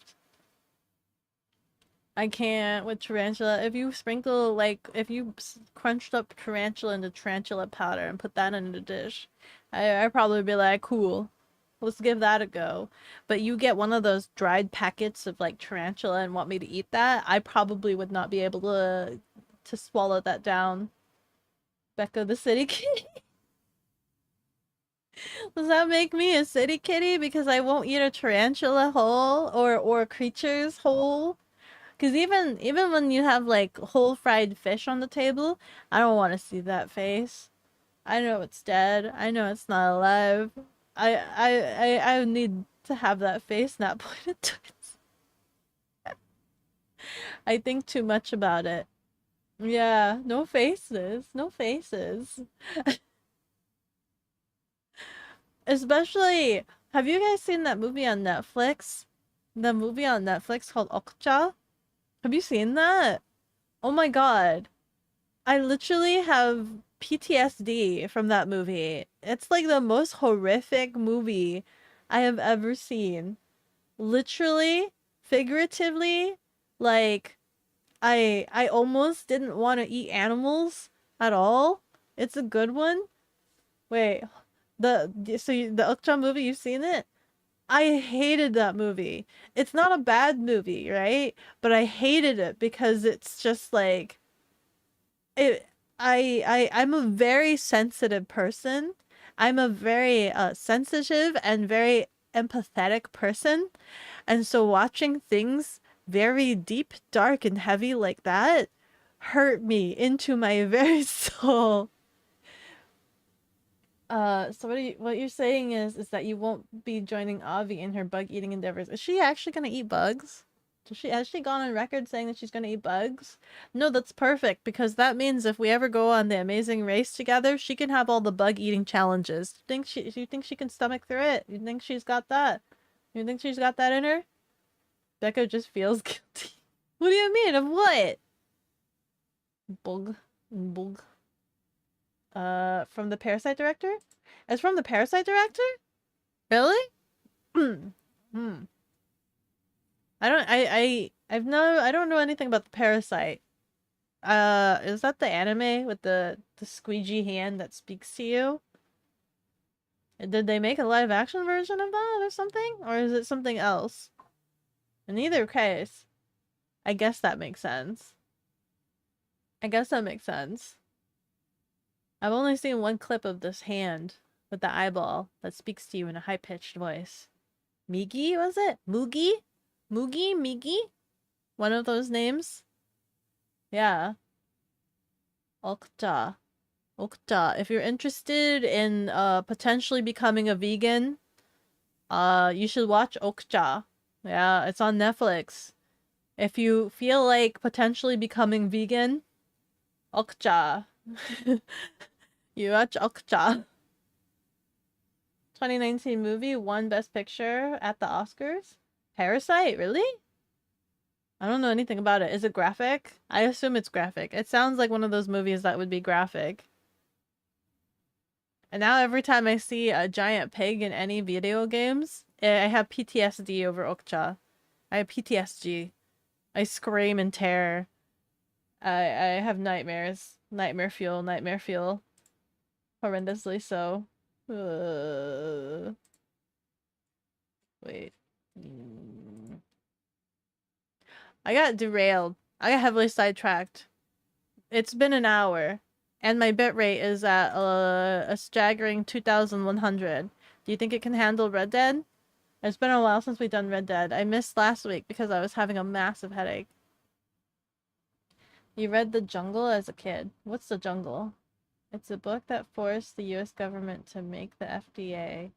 I can't with tarantula. If you sprinkle, like, if you crunched up tarantula into tarantula powder and put that in a dish, I'd probably be like, cool, let's give that a go. But you get one of those dried packets of, like, tarantula and want me to eat that, I probably would not be able to swallow that down. Beko the city kitty? Does that make me a city kitty because I won't eat a tarantula whole or creatures whole? Because even when you have like whole fried fish on the table, I don't want to see that face. I know it's dead. I know it's not alive. I need to have that face not pointed towards. I think too much about it. Yeah, no faces. No faces. Especially, have you guys seen that movie on Netflix? The movie on Netflix called Okja? Have you seen that? Oh my god. I literally have PTSD from that movie. It's like the most horrific movie I have ever seen. Literally, figuratively, like I almost didn't want to eat animals at all. It's a good one. Wait, the Ukja movie, you've seen it? I hated that movie. It's not a bad movie, right? But I hated it because it's just like it I'm a very sensitive person. I'm a very sensitive and very empathetic person. And so watching things very deep, dark and heavy like that hurt me into my very soul. So what you're saying is that you won't be joining Avi in her bug eating endeavors. Is she actually gonna eat bugs? Has she gone on record saying that she's gonna eat bugs? No, that's perfect because that means if we ever go on the Amazing Race together, she can have all the bug eating challenges. You think she can stomach through it? You think she's got that? You think she's got that in her? Beko just feels guilty. What do you mean? Of what? Bug. Bug. From the Parasite director? It's from the Parasite director? Really? Hmm. I don't know anything about the Parasite. Is that the anime with the squeegee hand that speaks to you? Did they make a live action version of that or something? Or is it something else? In either case, I guess that makes sense. I guess that makes sense. I've only seen one clip of this hand with the eyeball that speaks to you in a high-pitched voice. Migi, was it? Mugi? Mugi? Migi? One of those names? Yeah. Okta. Okta. If you're interested in potentially becoming a vegan, you should watch Okja. Yeah, it's on Netflix. If you feel like potentially becoming vegan, Okja. You watch Okja. 2019 movie won Best Picture at the Oscars. Parasite, really? I don't know anything about it. Is it graphic? I assume it's graphic. It sounds like one of those movies that would be graphic. And now every time I see a giant pig in any video games, I have PTSD over Okja. I have PTSD. I scream in terror. I have nightmares. Nightmare fuel, nightmare fuel. Horrendously so. Wait. I got derailed. I got heavily sidetracked. It's been an hour, and my bitrate is at a staggering 2,100. Do you think it can handle Red Dead? It's been a while since we've done Red Dead. I missed last week because I was having a massive headache. You read The Jungle as a kid. What's The Jungle? It's a book that forced the US government to make the FDA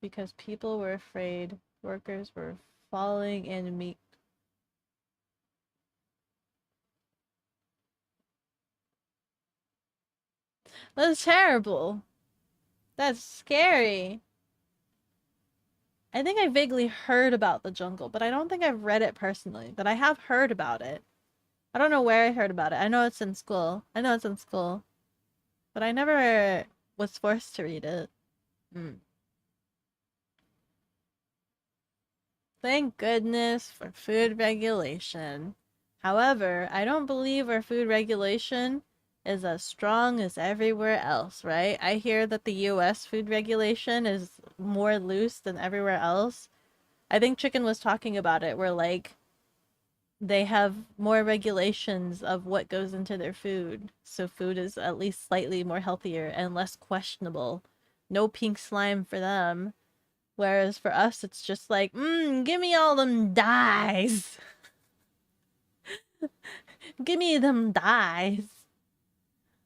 because people were afraid workers were falling in meat. That's terrible. That's scary. I think I vaguely heard about The Jungle, but I don't think I've read it personally, but I have heard about it. I don't know where I heard about it. I know it's in school. I know it's in school. But I never was forced to read it. Thank goodness for food regulation. However, I don't believe our food regulation is as strong as everywhere else, right? I hear that the US food regulation is more loose than everywhere else. I think Chicken was talking about it, where like they have more regulations of what goes into their food. So food is at least slightly more healthier and less questionable. No pink slime for them. Whereas for us, it's just like, give me all them dyes. Give me them dyes.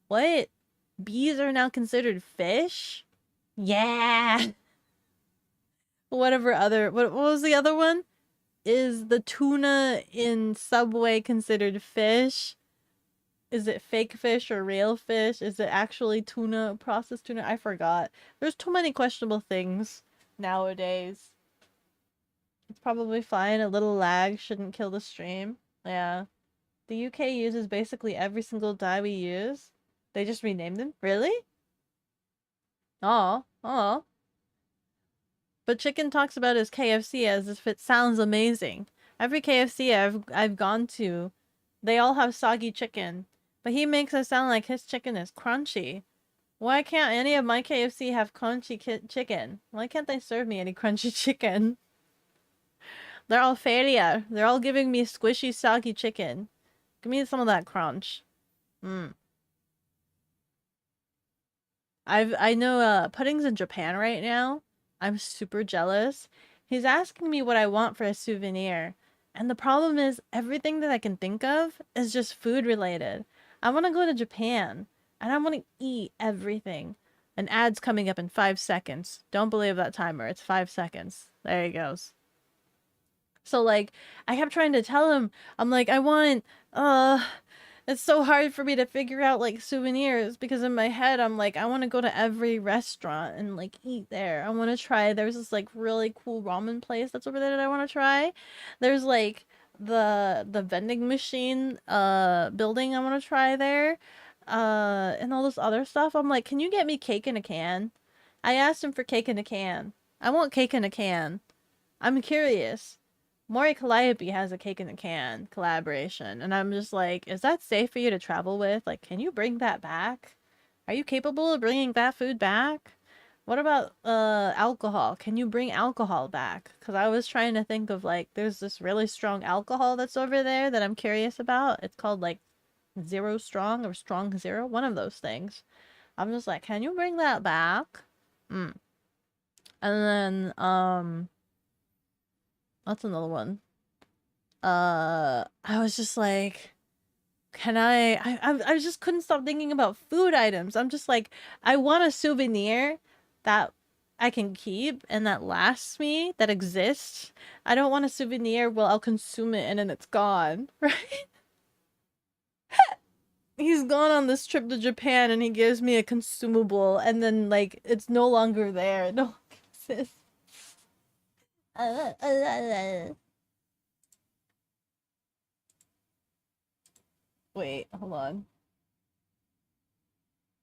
What? Bees are now considered fish? Yeah. Whatever other, what was the other one? Is the tuna in Subway considered fish? Is it fake fish or real fish? Is it actually tuna, processed tuna? I forgot. There's too many questionable things nowadays. It's probably fine. A little lag shouldn't kill the stream. Yeah. The UK uses basically every single dye we use. They just renamed them? Really? Oh, oh. But Chicken talks about his KFC as if it sounds amazing. Every KFC I've gone to, they all have soggy chicken. But he makes it sound like his chicken is crunchy. Why can't any of my KFC have crunchy chicken? Why can't they serve me any crunchy chicken? They're all failure. They're all giving me squishy, soggy chicken. Give me some of that crunch. I know Pudding's in Japan right now. I'm super jealous. He's asking me what I want for a souvenir. And the problem is everything that I can think of is just food related. I want to go to Japan and I want to eat everything. An ad's coming up in 5 seconds. Don't believe that timer. It's 5 seconds. There he goes. So like I kept trying to tell him, I'm like, I want it's so hard for me to figure out like souvenirs because in my head I'm like, I want to go to every restaurant and like eat there. I want to try, there's this like really cool ramen place that's over there that I want to try. There's like the vending machine building I want to try there. And all this other stuff. I'm like, can you get me cake in a can? I asked him for cake in a can. I want cake in a can. I'm curious. Mori Calliope has a cake in a can collaboration, and I'm just like, is that safe for you to travel with? Like, can you bring that back? Are you capable of bringing that food back? What about alcohol? Can you bring alcohol back? Because I was trying to think of like, there's this really strong alcohol that's over there that I'm curious about. It's called like Zero Strong or Strong Zero, one of those things. I'm just like, can you bring that back? Mm. And then what's another one? I was just like, can I just couldn't stop thinking about food items. I'm just like, I want a souvenir that I can keep and that lasts me, that exists. I don't want a souvenir where I'll consume it and then it's gone, right? He's gone on this trip to Japan and he gives me a consumable and then like it's no longer there. It no longer exists. Wait, hold on.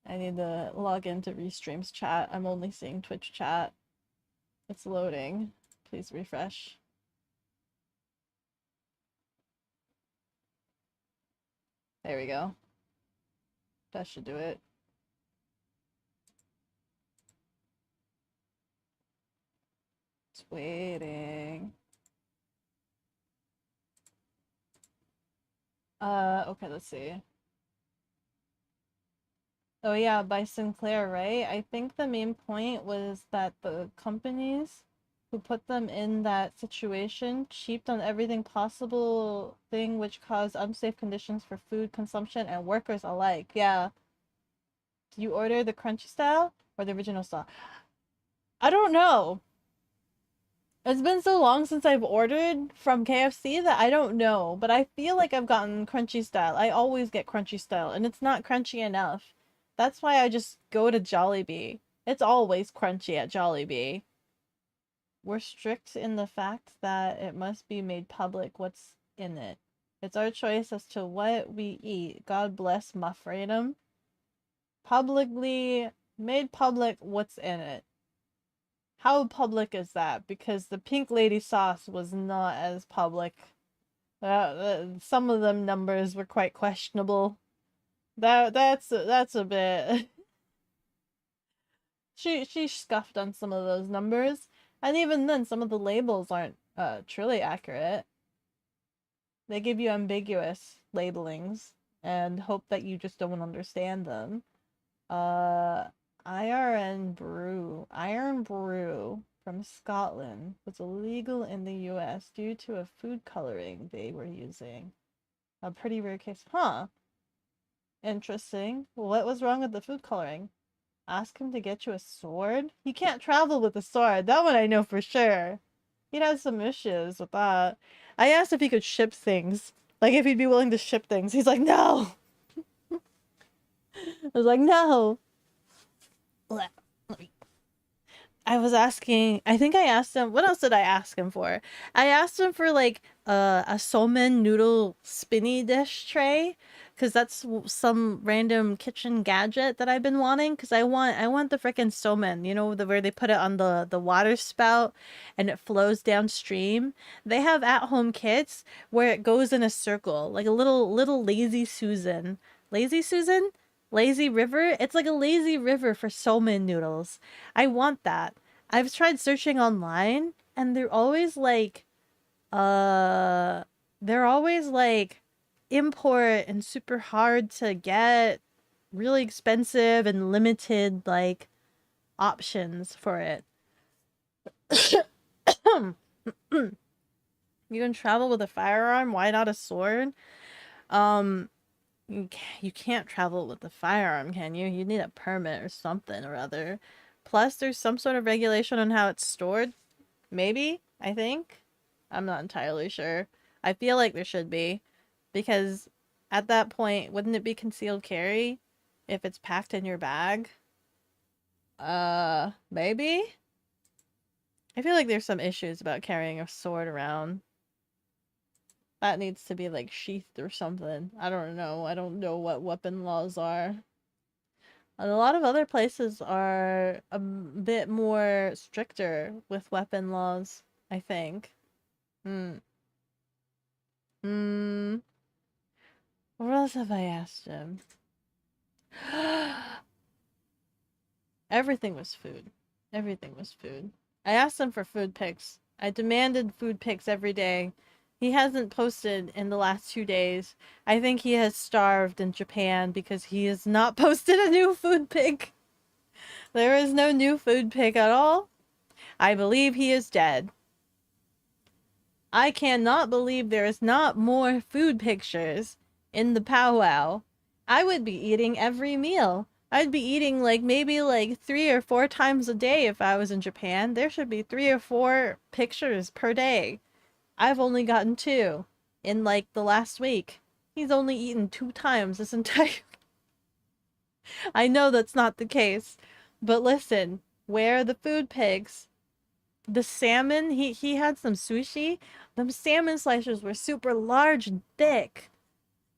I need to log into Restream's chat. I'm only seeing Twitch chat. It's loading. Please refresh. There we go. That should do it. It's waiting. Okay, let's see. Oh yeah, by Sinclair, right? I think the main point was that the companies who put them in that situation cheaped on everything possible thing which caused unsafe conditions for food consumption and workers alike. Yeah. Do you order the crunchy style or the original style? I don't know. It's been so long since I've ordered from KFC that I don't know, but I feel like I've gotten crunchy style. I always get crunchy style, and it's not crunchy enough. That's why I just go to Jollibee. It's always crunchy at Jollibee. We're strict in the fact that it must be made public what's in it. It's our choice as to what we eat. God bless my freedom. Publicly made public what's in it. How public is that? Because the pink lady sauce was not as public. Some of them numbers were quite questionable. That's a bit. She scuffed on some of those numbers, and even then, some of the labels aren't truly accurate. They give you ambiguous labelings and hope that you just don't understand them. Uh, Iron Brew from Scotland was illegal in the US due to a food coloring they were using. A pretty rare case. Huh. Interesting. What was wrong with the food coloring? Ask him to get you a sword? He can't travel with a sword. That one I know for sure. He'd have some issues with that. I asked if he could ship things. Like if he'd be willing to ship things. He's like, no! I was like, no! I was asking, I think I asked him, what else did I ask him for? I asked him for like a somen noodle spinny dish tray because that's some random kitchen gadget that I've been wanting because I want the freaking somen, you know, the where they put it on the water spout and it flows downstream. They have at-home kits where it goes in a circle, like a little lazy Susan. Lazy Susan? Lazy river? It's like a lazy river for somen noodles. I want that. I've tried searching online and uh they're always like import and super hard to get, really expensive and limited like options for it. You can travel with a firearm, why not a sword? Um you can't travel with a firearm, can you? You need a permit or something or other. Plus, there's some sort of regulation on how it's stored. Maybe, I think. I'm not entirely sure. I feel like there should be, because at that point, wouldn't it be concealed carry if it's packed in your bag? Maybe? I feel like there's some issues about carrying a sword around. That needs to be like sheathed or something. I don't know. I don't know what weapon laws are. A lot of other places are a bit more stricter with weapon laws, I think. Hmm. Hmm. What else have I asked him? Everything was food. Everything was food. I asked him for food pics. I demanded food pics every day. He hasn't posted in the last 2 days. I think he has starved in Japan because he has not posted a new food pic. There is no new food pic at all. I believe he is dead. I cannot believe there is not more food pictures in the powwow. I would be eating every meal. I'd be eating like maybe like 3 or 4 times a day if I was in Japan. There should be 3 or 4 pictures per day. I've only gotten 2 in like the last week. He's only eaten 2 times this entire. I know that's not the case, but listen, where are the food pigs? The salmon, he had some sushi. Them salmon slicers were super large and thick.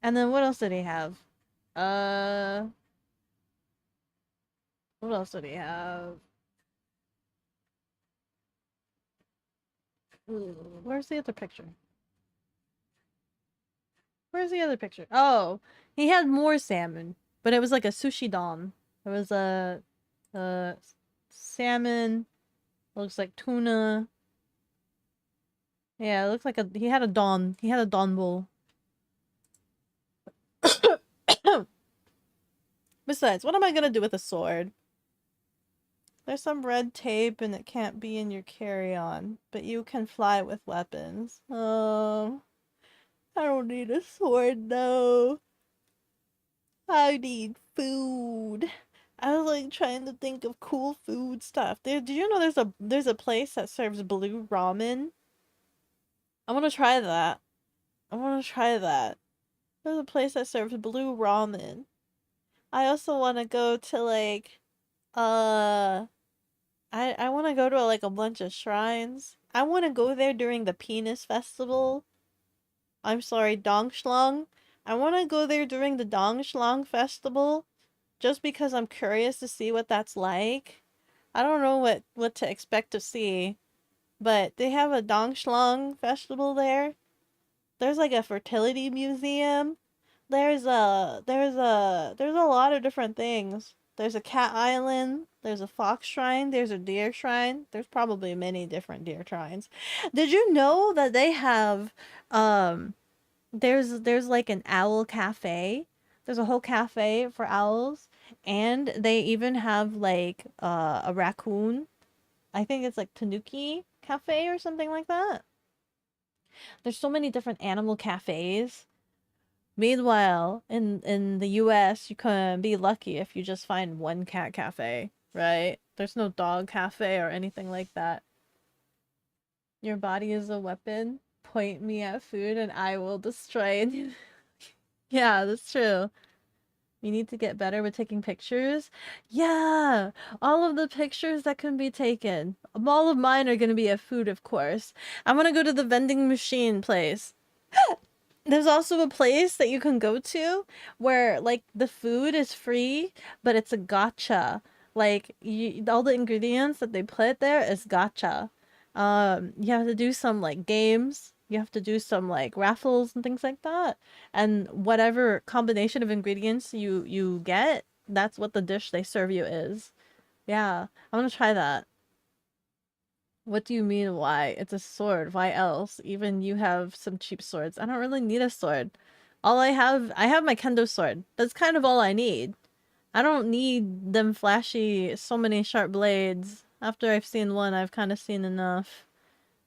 And then what else did he have? Uh, what else did he have? Where's the other picture? Where's the other picture? Oh, he had more salmon, but it was like a sushi don. It was a salmon. Looks like tuna. Yeah, it looks like he had a don. He had a don bowl. Besides, what am I gonna do with a sword? There's some red tape and it can't be in your carry-on, but you can fly with weapons. Oh, I don't need a sword though. I need food. I was like trying to think of cool food stuff. Did you know there's a place that serves blue ramen? I want to try that. I want to try that. There's a place that serves blue ramen. I also want to go to like uh I want to go to like a bunch of shrines. I want to go there during the penis festival. I'm sorry, Dongschlong. I want to go there during the Dongschlong festival just because I'm curious to see what that's like. I don't know what to expect to see, but they have a Dongschlong festival there. There's like a fertility museum. There's a lot of different things. There's a cat island, there's a fox shrine, there's a deer shrine. There's probably many different deer shrines. Did you know that they have um there's like an owl cafe? There's a whole cafe for owls, and they even have like a raccoon. I think it's like Tanuki Cafe or something like that. There's so many different animal cafes. Meanwhile, in the US, you can be lucky if you just find one cat cafe, right? There's no dog cafe or anything like that. Your body is a weapon. Point me at food and I will destroy it. Yeah, that's true. You need to get better with taking pictures. Yeah, all of the pictures that can be taken. All of mine are gonna be of food, of course. I'm gonna go to the vending machine place. There's also a place that you can go to where like the food is free, but it's a gotcha. Like all the ingredients that they put there is gotcha. You have to do some like games. You have to do some like raffles and things like that. And whatever combination of ingredients you get, that's what the dish they serve you is. Yeah, I want to try that. What do you mean, why? It's a sword. Why else? Even you have some cheap swords. I don't really need a sword. I have my kendo sword. That's kind of all I need. I don't need them flashy, so many sharp blades. After I've seen one, I've kind of seen enough.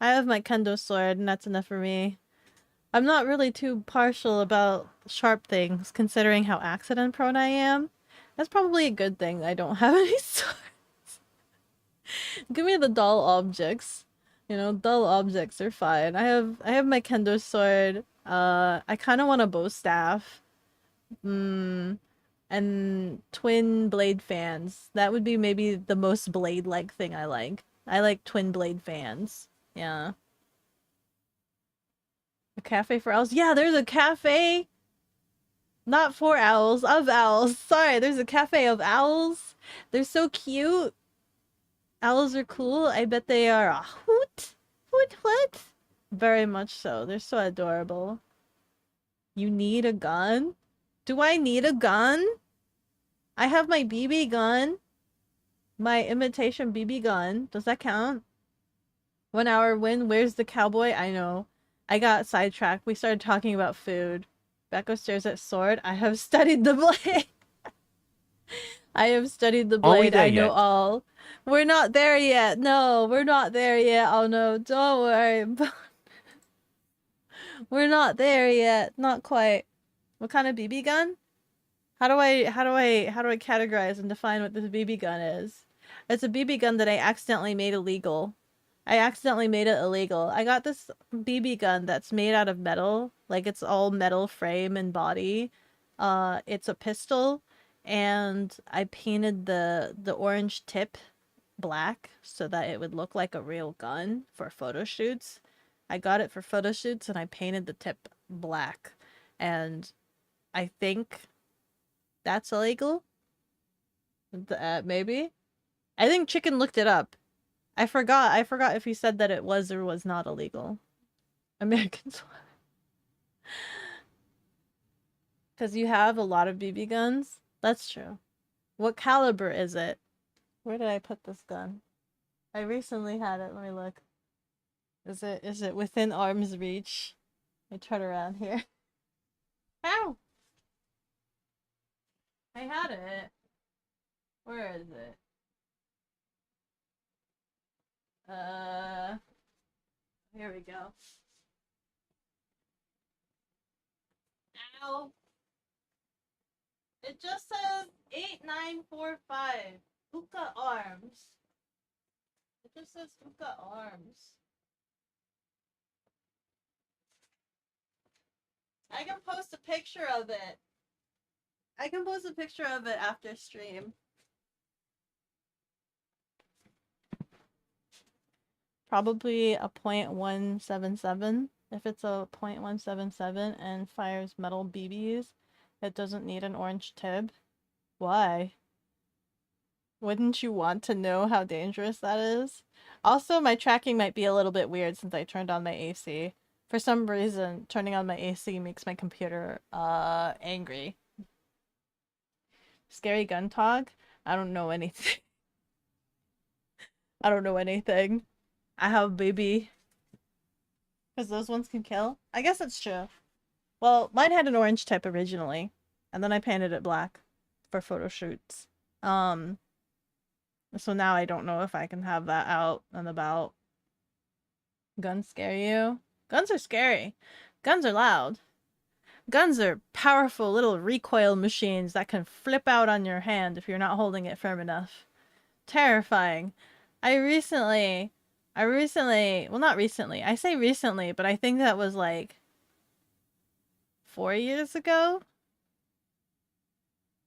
I have my kendo sword, and that's enough for me. I'm not really too partial about sharp things, considering how accident prone I am. That's probably a good thing I don't have any swords. Give me the dull objects. You know, dull objects are fine. I have my kendo sword. I kind of want a bow staff. And twin blade fans. That would be maybe the most blade-like thing I like. I like twin blade fans. Yeah. A cafe for owls? Yeah, there's a cafe. Not for owls, of owls. Sorry, there's a cafe of owls. They're so cute. Owls are cool. I bet they are a hoot. Hoot what? Very much so. They're so adorable. You need a gun? Do I need a gun? I have my BB gun. My imitation BB gun. Does that count? 1 hour win. Where's the cowboy? I know. I got sidetracked. We started talking about food. Beko stares at sword. I have studied the blade. I have studied the Are we blade. there I know yet? all. We're not there yet. No, we're not there yet. Oh no, don't worry. We're not there yet. Not quite. What kind of BB gun? How do I categorize and define what this BB gun is? It's a BB gun that I accidentally made illegal. I accidentally made it illegal. I got this BB gun that's made out of metal. Like it's all metal frame and body. It's a pistol and I painted the orange tip black so that it would look like a real gun for photo shoots. I got it for photo shoots and I painted the tip black. And I think that's illegal? Maybe? I think Chicken looked it up. I forgot. I forgot if he said that it was or was not illegal. Americans. Because you have a lot of BB guns? That's true. What caliber is it? Where did I put this gun? I recently had it. Let me look. Is it within arm's reach? Let me turn around here. Ow! I had it. Where is it? Here we go. Ow! It just says 8945. Hookah arms. It just says hookah arms. I can post a picture of it. I can post a picture of it after stream. Probably a .177. If it's a .177 and fires metal BBs, it doesn't need an orange tib. Why? Wouldn't you want to know how dangerous that is? Also, my tracking might be a little bit weird since I turned on my AC. For some reason, turning on my AC makes my computer angry. Scary gun talk? I don't know anything. I don't know anything. I have a baby. Because those ones can kill? I guess that's true. Well, mine had an orange tip originally. And then I painted it black for photo shoots. So now I don't know if I can have that out and about. Guns scare you? Guns are scary. Guns are loud. Guns are powerful little recoil machines that can flip out on your hand if you're not holding it firm enough. Terrifying. Well, not recently. I say recently, but I think that was like 4 years ago.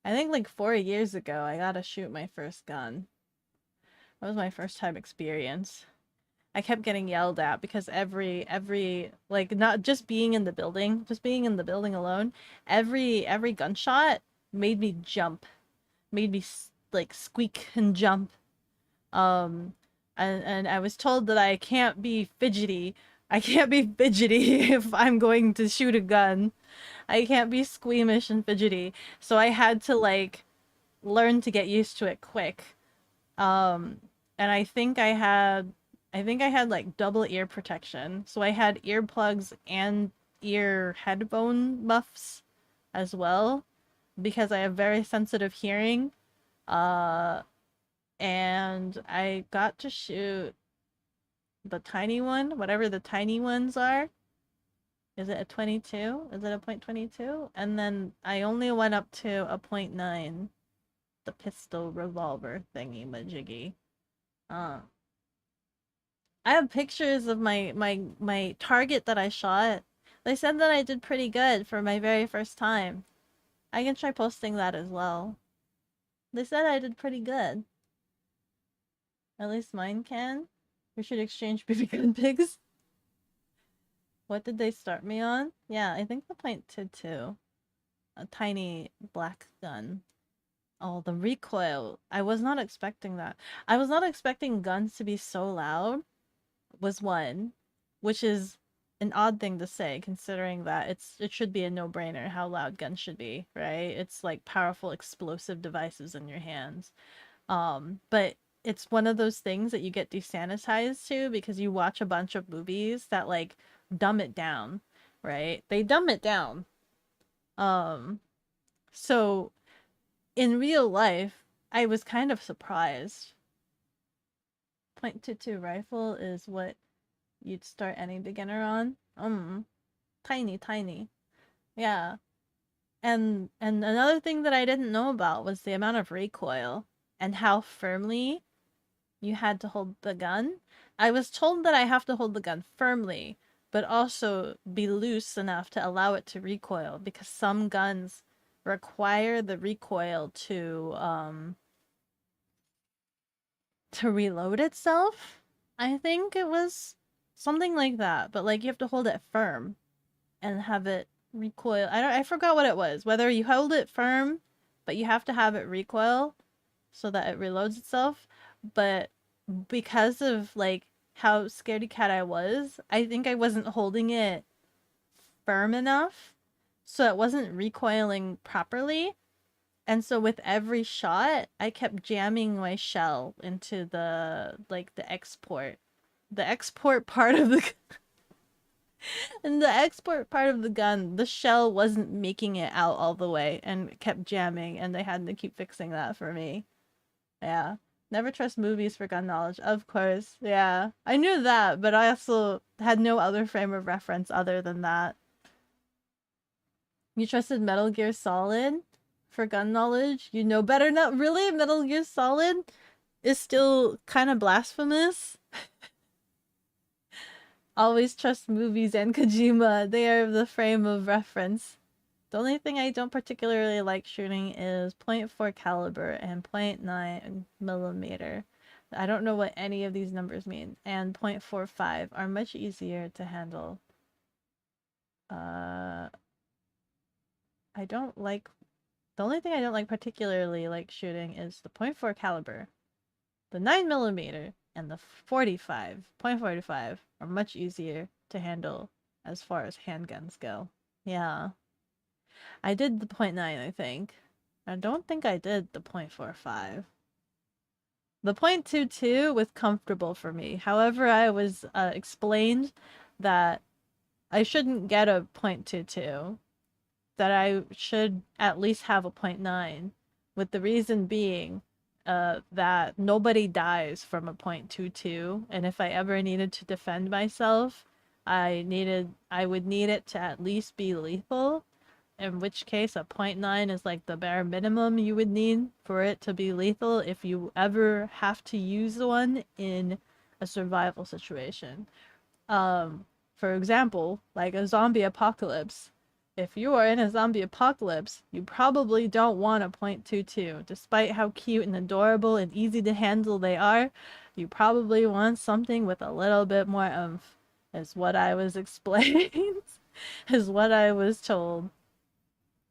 I think like 4 years ago, I got to shoot my first gun. That was my first time experience. I kept getting yelled at because every like not just being in the building, just being in the building alone, every gunshot made me jump, made me like squeak and jump. Um, and I was told that I can't be fidgety. I can't be fidgety if I'm going to shoot a gun. I can't be squeamish and fidgety. So I had to like learn to get used to it quick. And I think I had like double ear protection. So I had earplugs and ear headphone muffs as well because I have very sensitive hearing. Uh and I got to shoot the tiny one, whatever the tiny ones are. Is it a 22? Is it a .22? And then I only went up to a .9, the pistol revolver thingy majiggy. Uh I have pictures of my target that I shot. They said that I did pretty good for my very first time. I can try posting that as well. They said I did pretty good. At least mine can. We should exchange BB gun pigs. What did they start me on? Yeah, I think the .22. A tiny black gun. Oh, the recoil. I was not expecting that. I was not expecting guns to be so loud, was one, which is an odd thing to say considering that it should be a no-brainer how loud guns should be, right? It's like powerful explosive devices in your hands. But it's one of those things that you get desanitized to because you watch a bunch of movies that like dumb it down, right? They dumb it down. Um, so in real life, I was kind of surprised. .22 rifle is what you'd start any beginner on. Tiny, tiny. Yeah. And another thing that I didn't know about was the amount of recoil and how firmly you had to hold the gun. I was told that I have to hold the gun firmly, but also be loose enough to allow it to recoil because some guns require the recoil to reload itself. I think it was something like that, but like you have to hold it firm and have it recoil. I forgot what it was. Whether you hold it firm, but you have to have it recoil so that it reloads itself. But because of like how scaredy cat I was, I think I wasn't holding it firm enough, so it wasn't recoiling properly. And so with every shot, I kept jamming my shell into the export part of the and the export part of the gun, the shell wasn't making it out all the way and kept jamming, and they had to keep fixing that for me. Yeah. Never trust movies for gun knowledge. Of course. Yeah. I knew that, but I also had no other frame of reference other than that. You trusted Metal Gear Solid for gun knowledge? You know better? Not really? Metal Gear Solid is still kind of blasphemous. Always trust movies and Kojima. They are the frame of reference. The only thing I don't particularly like shooting is .4 caliber and .9 millimeter. I don't know what any of these numbers mean. And .45 are much easier to handle. I don't like... The only thing I don't like particularly like shooting is the .4 caliber. The 9 millimeter and the 45, .45 are much easier to handle as far as handguns go. Yeah. I did the .9, I think. I don't think I did the .45. The .22 was comfortable for me. However, I was explained that I shouldn't get a .22. That I should at least have a .9. With the reason being that nobody dies from a .22, and if I ever needed to defend myself, I would need it to at least be lethal, in which case a .9 is like the bare minimum you would need for it to be lethal if you ever have to use one in a survival situation. For example, like a zombie apocalypse. If you are in a zombie apocalypse, you probably don't want a .22. Despite how cute and adorable and easy to handle they are, you probably want something with a little bit more oomph, is what I was explained, is what I was told.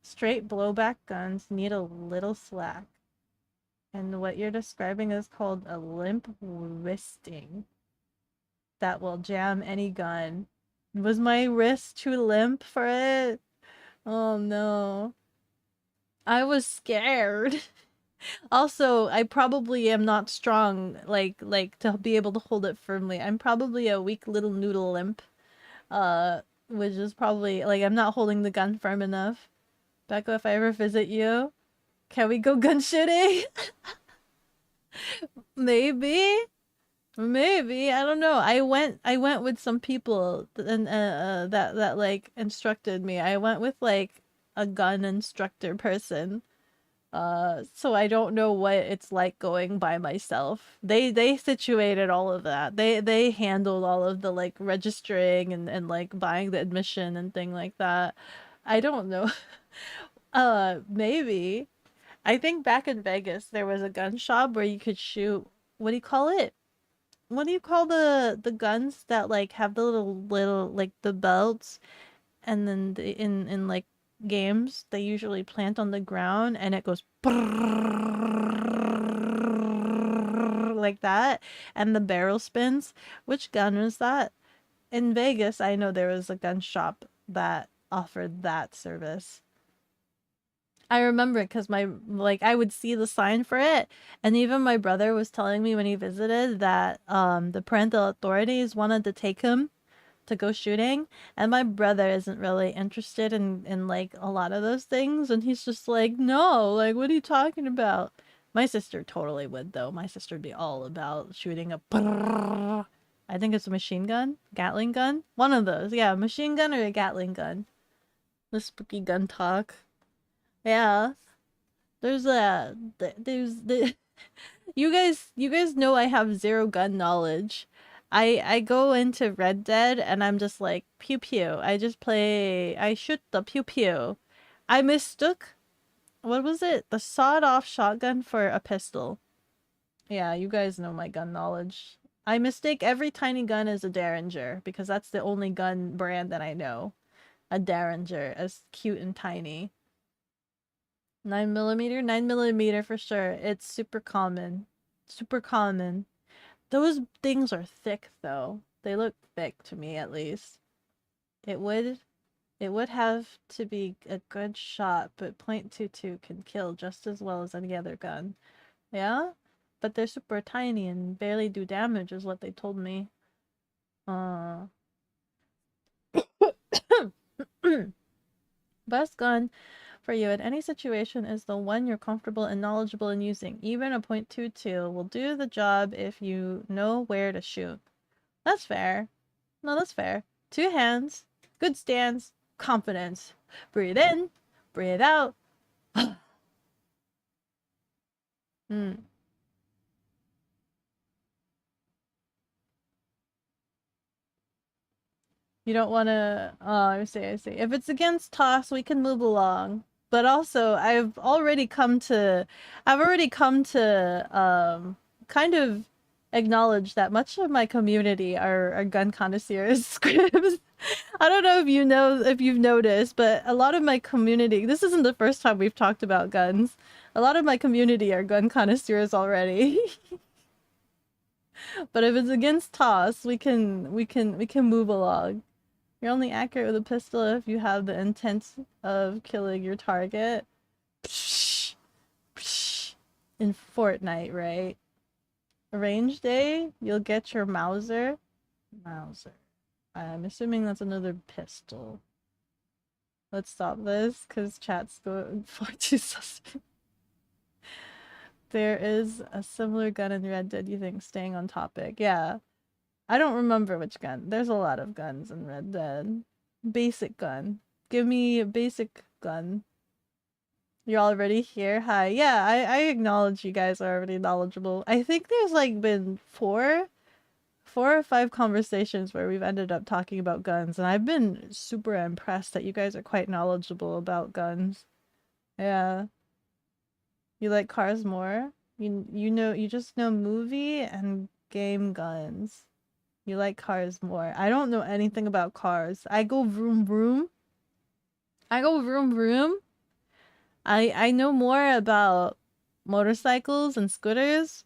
Straight blowback guns need a little slack. And what you're describing is called a limp wristing. That will jam any gun. Was my wrist too limp for it? Oh no. I was scared. Also, I probably am not strong like to be able to hold it firmly. I'm probably a weak little noodle limp. Which is probably like I'm not holding the gun firm enough. Beko, if I ever visit you, can we go gun shooting? Maybe. Maybe, I don't know. I went with some people and that like instructed me. I went with like a gun instructor person. So I don't know what it's like going by myself. They situated all of that. They handled all of the like registering and like buying the admission and thing like that. I don't know. Maybe. I think back in Vegas there was a gun shop where you could shoot, what do you call it? What do you call the guns that like have the little like the belts, and then in like games they usually plant on the ground and it goes like that, and the barrel spins. Which gun was that? In Vegas, I know there was a gun shop that offered that service. I remember it because my like I would see the sign for it, and even my brother was telling me when he visited that the parental authorities wanted to take him to go shooting, and my brother isn't really interested in like a lot of those things, and he's just like, no, like what are you talking about? My sister totally would though. My sister would be all about shooting a I think it's a machine gun, Gatling gun, one of those. Yeah, machine gun or a Gatling gun. The spooky gun talk. Yeah. There's a there's the you guys know I have zero gun knowledge. I go into Red Dead and I'm just like pew pew. I shoot the pew pew. I mistook, what was it? The sawed-off shotgun for a pistol. Yeah, you guys know my gun knowledge. I mistake every tiny gun as a Derringer because that's the only gun brand that I know. A Derringer, as cute and tiny. 9 millimeter, 9 millimeter for sure. It's super common. Super common. Those things are thick though. They look thick to me at least. It would it would have to be a good shot, but .22 can kill just as well as any other gun. Yeah? But they're super tiny and barely do damage is what they told me. Uh Best gun for you in any situation is the one you're comfortable and knowledgeable in using. Even a .22 will do the job if you know where to shoot. That's fair. No, that's fair. Two hands, good stance, confidence. Breathe in, breathe out. Hmm. You don't want to. Oh, I see. I see. If it's against toss, we can move along. But also, I've already come to kind of acknowledge that much of my community are gun connoisseurs. Scribs. I don't know if you've noticed, but a lot of my community. This isn't the first time we've talked about guns. A lot of my community are gun connoisseurs already. But if it's against toss, we can move along. You're only accurate with a pistol if you have the intent of killing your target. Psh, psh. In Fortnite, right? Range day, you'll get your Mauser. Mauser. I'm assuming that's another pistol. Let's stop this, because chat's going far too suspect. There is a similar gun in Red Dead, you think, staying on topic. Yeah. I don't remember which gun. There's a lot of guns in Red Dead. Basic gun. Give me a basic gun. You're already here? Hi. Yeah, I acknowledge you guys are already knowledgeable. I think there's like been four or five conversations where we've ended up talking about guns, and I've been super impressed that you guys are quite knowledgeable about guns. Yeah. You like cars more? You just know movie and game guns. You like cars more. I don't know anything about cars. I go vroom vroom. I go vroom vroom. I know more about motorcycles and scooters,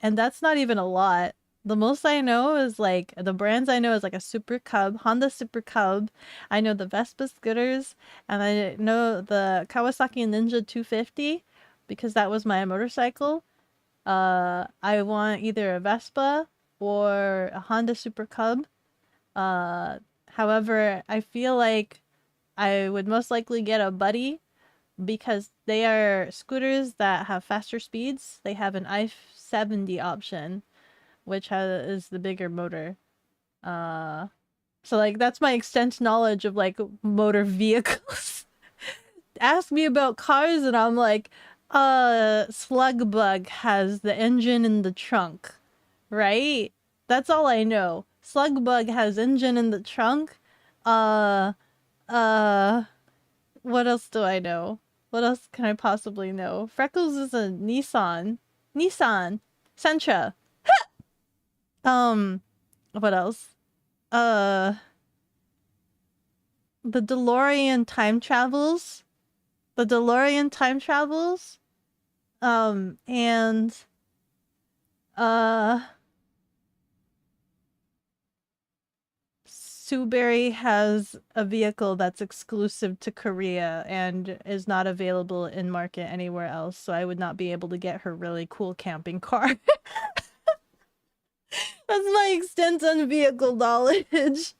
and that's not even a lot. The most I know is like the brands I know is like a Super Cub, Honda Super Cub. I know the Vespa scooters, and I know the Kawasaki Ninja 250 because that was my motorcycle. I want either a Vespa or a Honda Super Cub. Uh, However, I feel like I would most likely get a Buddy because they are scooters that have faster speeds. They have an i70 option, which is the bigger motor. Uh, so like that's my extent knowledge of like motor vehicles. Ask me about cars and I'm like, Slugbug has the engine in the trunk, right? That's all I know. Slugbug has engine in the trunk. Uh, uh, what else do I know? What else can I possibly know? Freckles is a Nissan. Nissan. Sentra. What else? Uh, the DeLorean time travels. The DeLorean time travels. And uh Suberry has a vehicle that's exclusive to Korea and is not available in market anywhere else, so I would not be able to get her really cool camping car. That's my extent on vehicle knowledge.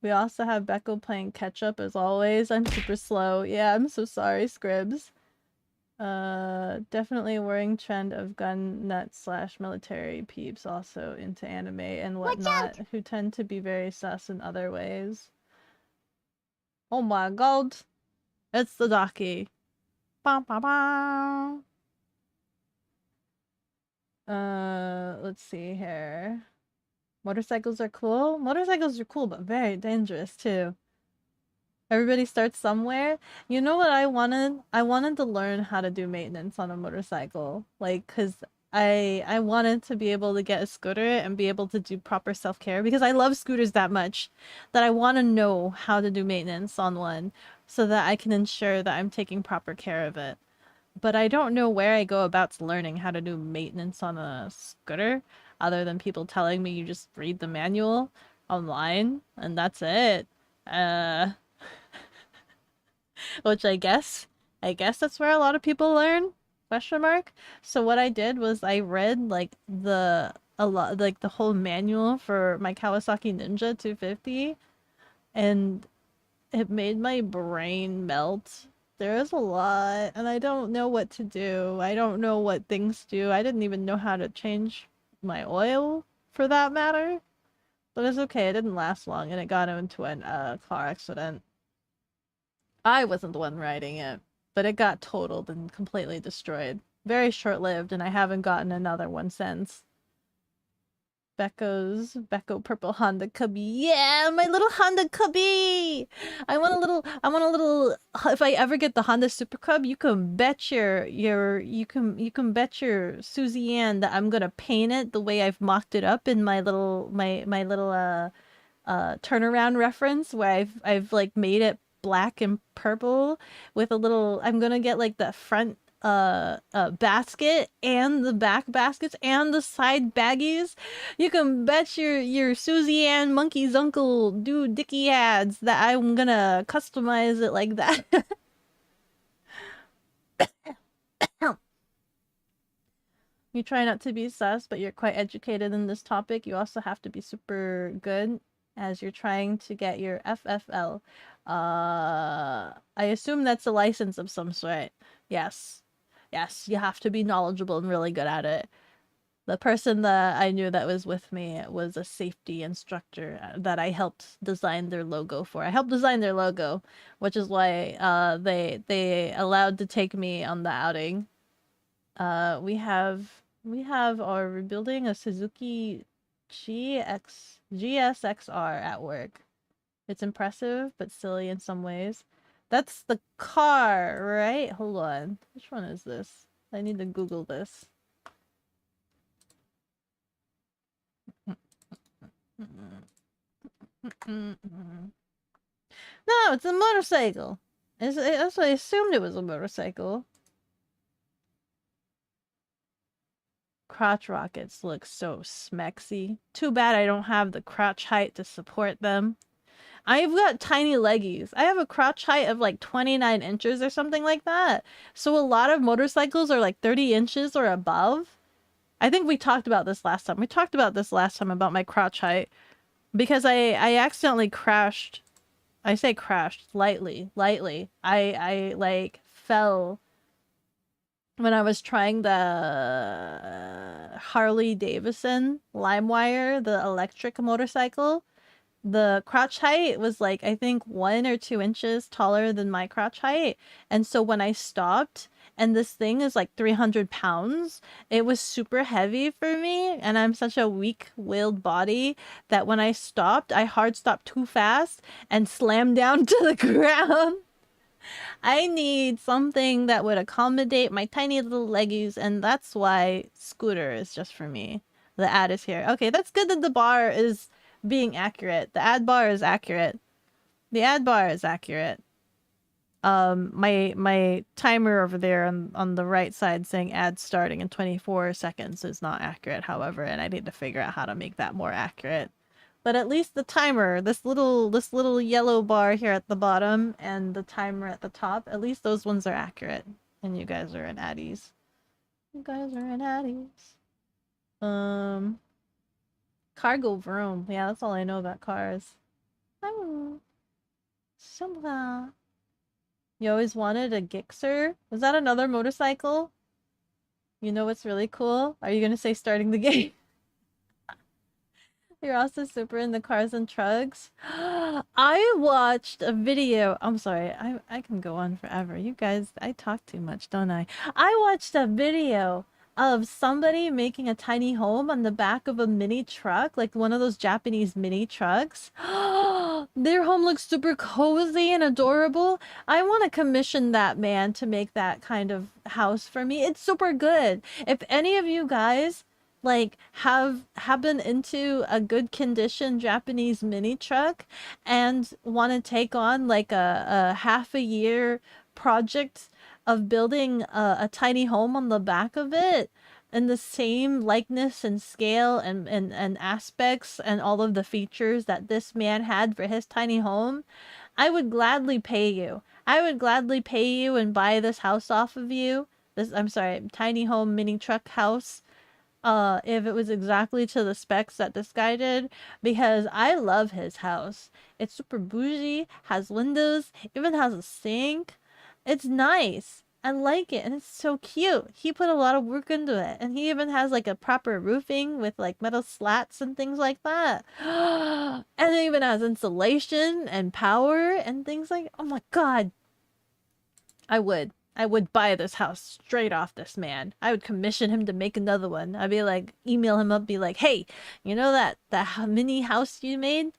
We also have Beko playing catch up as always. I'm super slow. Yeah, I'm so sorry, Scribs. Definitely a worrying trend of gun nuts slash military peeps also into anime and whatnot, who tend to be very sus in other ways. Oh my god. It's the Daki. Bam, bam, bam. Let's see here. Motorcycles are cool. Motorcycles are cool, but very dangerous too. Everybody starts somewhere. You know what I wanted? I wanted to learn how to do maintenance on a motorcycle. Like, cause I wanted to be able to get a scooter and be able to do proper self-care because I love scooters that much that I want to know how to do maintenance on one so that I can ensure that I'm taking proper care of it. But I don't know where I go about learning how to do maintenance on a scooter other than people telling me you just read the manual online and that's it. Uh which I guess that's where a lot of people learn, question mark. So what I did was I read like the whole manual for my Kawasaki Ninja 250 and it made my brain melt. There is a lot and I don't know what to do. I don't know what things do. I didn't even know how to change my oil for that matter. But it's okay, it didn't last long and it got into a car accident. I wasn't the one writing it, but it got totaled and completely destroyed. Very short-lived, and I haven't gotten another one since. Beko purple Honda Cubby. Yeah, my little Honda Cubby. I want a little if I ever get the Honda Super Cub, you can bet you can bet your Susie Ann that I'm gonna paint it the way I've mocked it up in my little turnaround reference where I've like made it black and purple with a little I'm gonna get like the front basket and the back baskets and the side baggies. You can bet your Susie Ann Monkey's uncle do Dicky ads that I'm gonna customize it like that. You try not to be sus, but you're quite educated in this topic. You also have to be super good as you're trying to get your FFL. I assume that's a license of some sort. Yes. Yes, you have to be knowledgeable and really good at it. The person that I knew that was with me was a safety instructor that I helped design their logo for. I helped design their logo, which is why they allowed to take me on the outing. We have our rebuilding a Suzuki GSXR at work. It's impressive but silly in some ways. That's the car, right? Hold on. Which one is this? I need to Google this. No, it's a motorcycle. That's what I assumed it was a motorcycle. Crotch rockets look so smexy. Too bad I don't have the crotch height to support them. I've got tiny leggies. I have a crotch height of like 29 inches or something like that. So a lot of motorcycles are like 30 inches or above. I think we talked about this last time. We talked about this last time about my crotch height because I accidentally crashed. I say crashed lightly. I like fell when I was trying the Harley Davidson LimeWire, the electric motorcycle. The crotch height was like, I think 1 or 2 inches taller than my crotch height. And so when I stopped, and this thing is like 300 pounds, it was super heavy for me. And I'm such a weak willed body that when I stopped, I hard stopped too fast and slammed down to the ground. I need something that would accommodate my tiny little leggies, and that's why scooter is just for me. The ad is here. Okay, that's good that the bar is being accurate. The ad bar is accurate. The ad bar is accurate. My timer over there on the right side saying ad starting in 24 seconds is not accurate, however, and I need to figure out how to make that more accurate. But at least the timer, this little yellow bar here at the bottom and the timer at the top, at least those ones are accurate. And you guys are in addies. You guys are in addies. Cargo vroom. Yeah, that's all I know about cars. Somehow. You always wanted a Gixxer? Was that another motorcycle? You know what's really cool? Are you gonna say starting the game? You're also super into cars and trucks. I watched a video. I'm sorry. I can go on forever. You guys, I talk too much, don't I? I watched a video of somebody making a tiny home on the back of a mini truck, like one of those Japanese mini trucks. Their home looks super cozy and adorable. I want to commission that man to make that kind of house for me. It's super good. If any of you guys like have been into a good condition Japanese mini truck and want to take on like a half a year project of building a tiny home on the back of it in the same likeness and scale and aspects and all of the features that this man had for his tiny home, I would gladly pay you. I would gladly pay you and buy this house off of you. This, I'm sorry, tiny home mini truck house, if it was exactly to the specs that this guy did, because I love his house. It's super bougie, has windows, even has a sink. It's nice. I like it, and it's so cute. He put a lot of work into it, and he even has like a proper roofing with like metal slats and things like that. And it even has insulation and power and things like, oh my god. I would buy this house straight off this man. I would commission him to make another one. I'd be like, email him up, be like, hey, you know that mini house you made?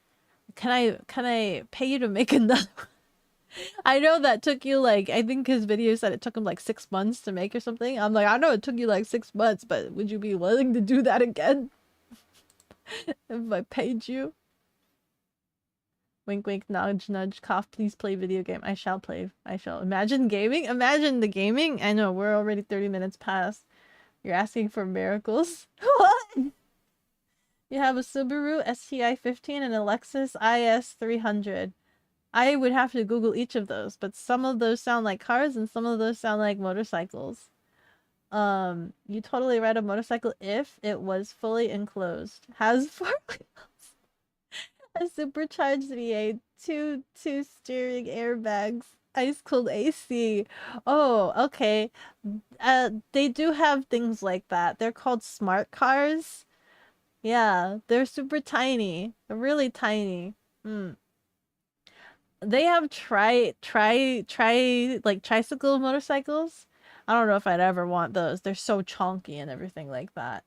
Can I pay you to make another one? I know that took you like, I think his video said it took him like 6 months to make or something. I'm like, I know it took you like 6 months, but would you be willing to do that again? If I paid you? Wink, wink, nudge, nudge, cough, please play video game. I shall play. I shall. Imagine gaming? Imagine the gaming? I know, we're already 30 minutes past. You're asking for miracles? What? You have a Subaru STI 15 and a Lexus IS 300. I would have to Google each of those, but some of those sound like cars and some of those sound like motorcycles. You totally ride a motorcycle if it was fully enclosed. Has 4 wheels. A supercharged V8, two steering airbags, ice cold AC. Oh, okay. They do have things like that. They're called smart cars. Yeah, they're super tiny. They're really tiny. They have like tricycle motorcycles. I don't know if I'd ever want those. They're so chonky and everything like that.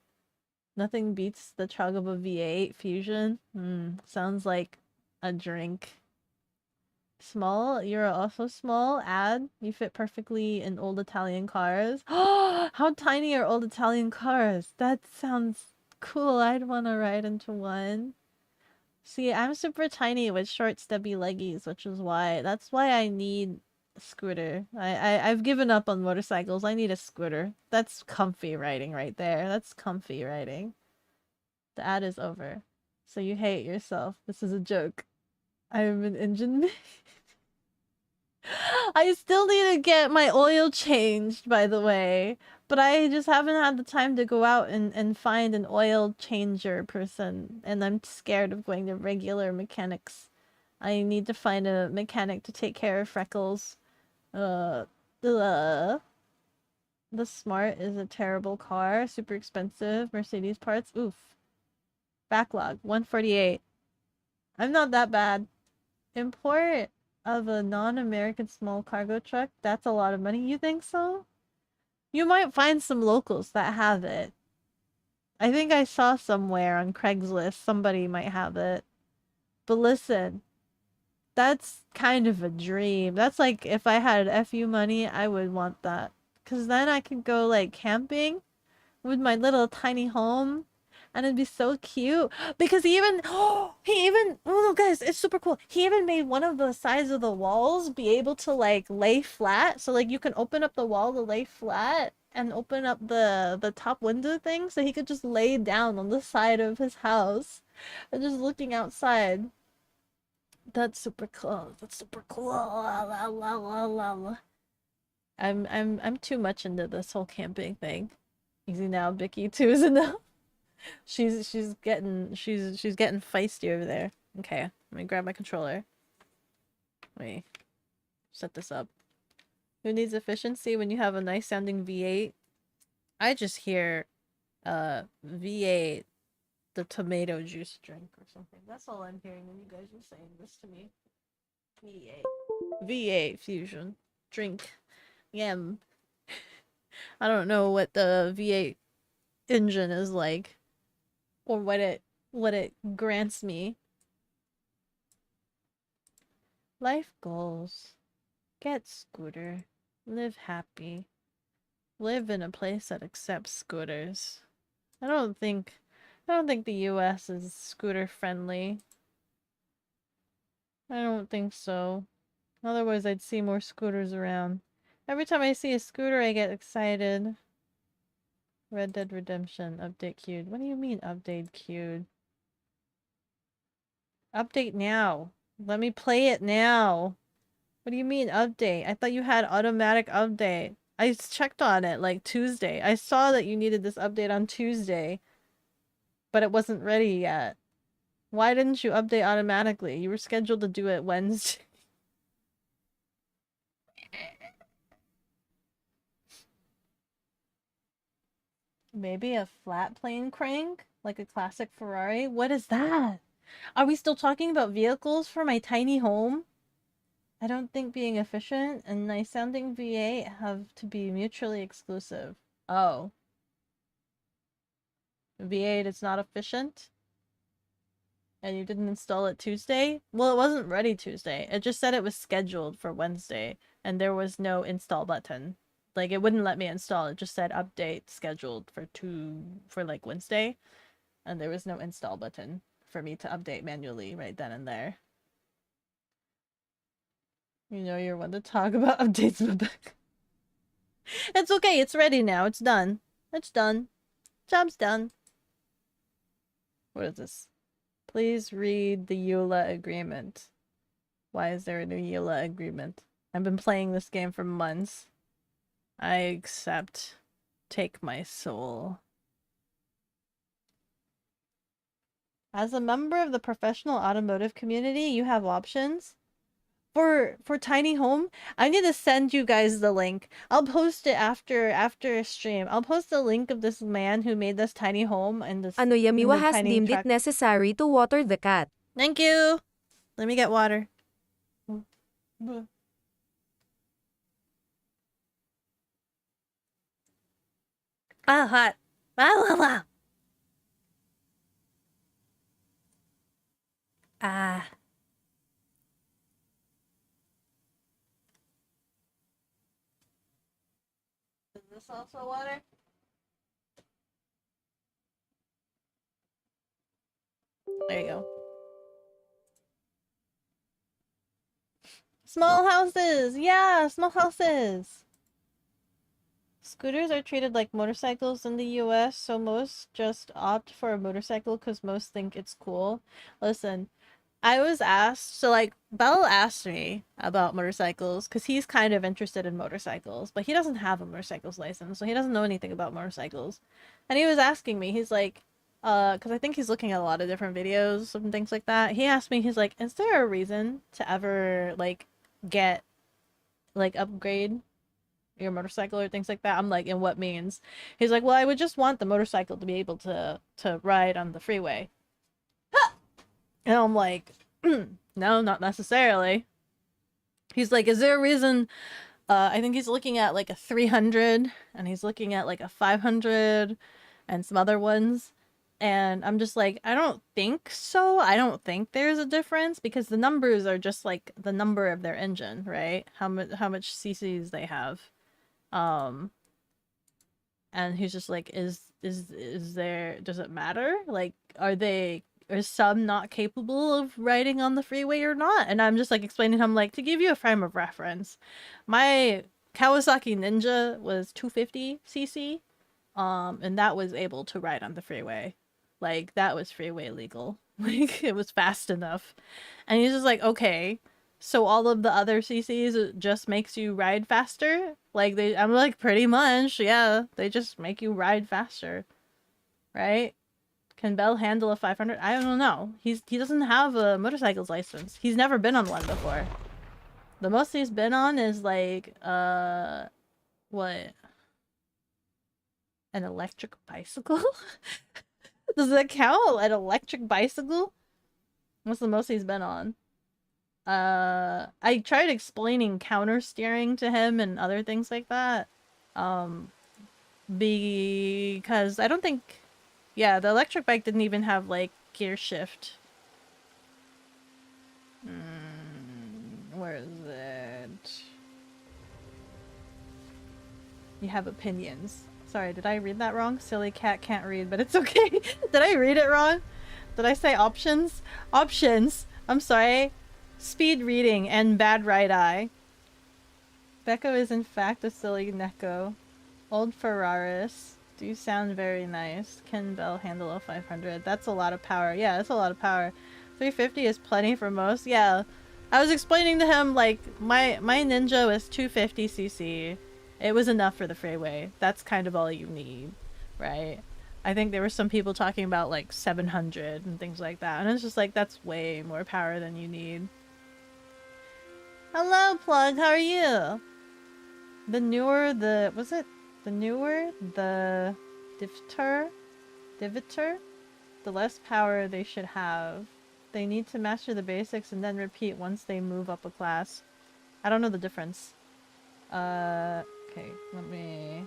Nothing beats the chug of a V8 Fusion. Sounds like a drink. Small? You're also small? Add? You fit perfectly in old Italian cars. How tiny are old Italian cars? That sounds cool. I'd want to ride into one. See, I'm super tiny with short, stubby leggies, which is why. That's why I need a scooter. I've given up on motorcycles. I need a scooter. That's comfy riding right there. That's comfy riding. The ad is over. So you hate yourself. This is a joke. I'm an engine. I still need to get my oil changed, by the way. But I just haven't had the time to go out and find an oil changer person. And I'm scared of going to regular mechanics. I need to find a mechanic to take care of freckles. Ugh. The Smart is a terrible car. Super expensive. Mercedes parts. Oof. Backlog. 148. I'm not that bad. Import of a non-American small cargo truck. That's a lot of money. You think so? You might find some locals that have it. I think I saw somewhere on Craigslist somebody might have it. But listen, that's kind of a dream. That's like if I had FU money, I would want that. Cause then I could go like camping with my little tiny home and it'd be so cute because oh guys, it's super cool. He even made one of the sides of the walls be able to like lay flat, so like you can open up the wall to lay flat and open up the top window thing so he could just lay down on the side of his house and just looking outside. That's super cool. That's super cool. I'm too much into this whole camping thing. Easy now, Vicky too is enough. She's getting feisty over there. Okay, let me grab my controller. Let me set this up. Who needs efficiency when you have a nice sounding V8? I just hear V8 the tomato juice drink or something. That's all I'm hearing when you guys are saying this to me. V8. V8 fusion drink. Yum. I don't know what the V8 engine is like or what it grants me. Life goals. Get scooter. Live happy. Live in a place that accepts scooters. I don't think the US is scooter friendly. I don't think so. Otherwise I'd see more scooters around. Every time I see a scooter I get excited. Red Dead Redemption update queued. What do you mean update queued? Update now. Let me play it now. What do you mean update? I thought you had automatic update. I checked on it like Tuesday. I saw that you needed this update on Tuesday, but it wasn't ready yet. Why didn't you update automatically? You were scheduled to do it Wednesday. Maybe a flat plane crank? Like a classic Ferrari? What is that? Are we still talking about vehicles for my tiny home? I don't think being efficient and nice sounding V8 have to be mutually exclusive. Oh. V8 is not efficient? And you didn't install it Tuesday? Well, it wasn't ready Tuesday. It just said it was scheduled for Wednesday, and there was no install button. Like, it wouldn't let me install. It just said update scheduled for like Wednesday, and there was no install button for me to update manually right then and there. You know you're one to talk about updates, Rebecca. It's okay, it's ready now. It's done. It's done. Job's done. What is this? Please read the EULA agreement. Why is there a new EULA agreement? I've been playing this game for months. I accept. Take my soul. As a member of the professional automotive community, you have options. For tiny home, I need to send you guys the link. I'll post it after stream. I'll post the link of this man who made this tiny home and this Ano Yamiwa has tiny deemed truck. it necessary to water the cat. Thank you. Let me get water. Ah, hot. Ah. Is this also water? There you go. Small houses! Yeah, small houses! Scooters are treated like motorcycles in the US, so most just opt for a motorcycle because most think it's cool. Listen, I was asked, so like, Bell asked me about motorcycles because he's kind of interested in motorcycles, but he doesn't have a motorcycles license, so he doesn't know anything about motorcycles. And he was asking me, he's like, because I think he's looking at a lot of different videos and things like that. He asked me, he's like, is there a reason to ever, like, get, like, upgrade your motorcycle or things like that. I'm like, in what means? He's like, well, I would just want the motorcycle to be able to ride on the freeway. And I'm like, no, not necessarily. He's like, is there a reason? I think he's looking at like a 300 and he's looking at like a 500 and some other ones. And I'm just like, I don't think so. I don't think there's a difference because the numbers are just like the number of their engine, right? How much cc's they have. And he's just like, is there, does it matter? Like, are some not capable of riding on the freeway or not? And I'm just like explaining to him, like, to give you a frame of reference, my Kawasaki Ninja was 250cc, and that was able to ride on the freeway. Like, that was freeway legal. Like, it was fast enough. And he's just like, okay, so all of the other CCs just makes you ride faster? Like, I'm like, pretty much, yeah, they just make you ride faster, right? Can Bell handle a 500? I don't know. He doesn't have a motorcycle's license. He's never been on one before. The most he's been on is like, what? An electric bicycle? Does that count? An electric bicycle? What's the most he's been on? I tried explaining counter steering to him and other things like that. Because I don't think, yeah, the electric bike didn't even have like gear shift. Where is it? You have opinions. Sorry, did I read that wrong? Silly cat can't read, but it's okay. Did I read it wrong? Did I say options? Options. I'm sorry. Speed reading and bad right eye. Beko is in fact a silly neko. Old Ferraris. Do sound very nice. Can Bell handle a 500? That's a lot of power. Yeah, that's a lot of power. 350 is plenty for most. Yeah. I was explaining to him, like, my Ninja was 250cc. It was enough for the freeway. That's kind of all you need, right? I think there were some people talking about, like, 700 and things like that. And it's just like, that's way more power than you need. Hello, Plug. How are you? The newer, the Diviter, the less power they should have. They need to master the basics and then repeat once they move up a class. I don't know the difference. Okay, let me...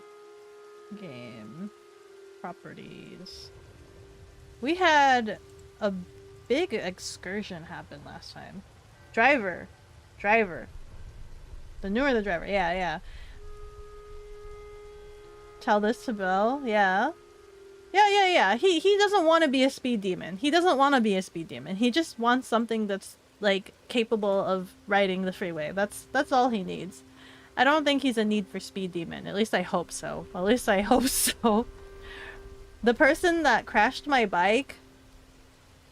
Game. Properties. We had a big excursion happen last time. Driver. The newer the driver. Yeah. Tell this to Bill. Yeah. He doesn't want to be a speed demon. He just wants something that's like capable of riding the freeway. That's all he needs. I don't think he's a need for speed demon. At least I hope so. The person that crashed my bike,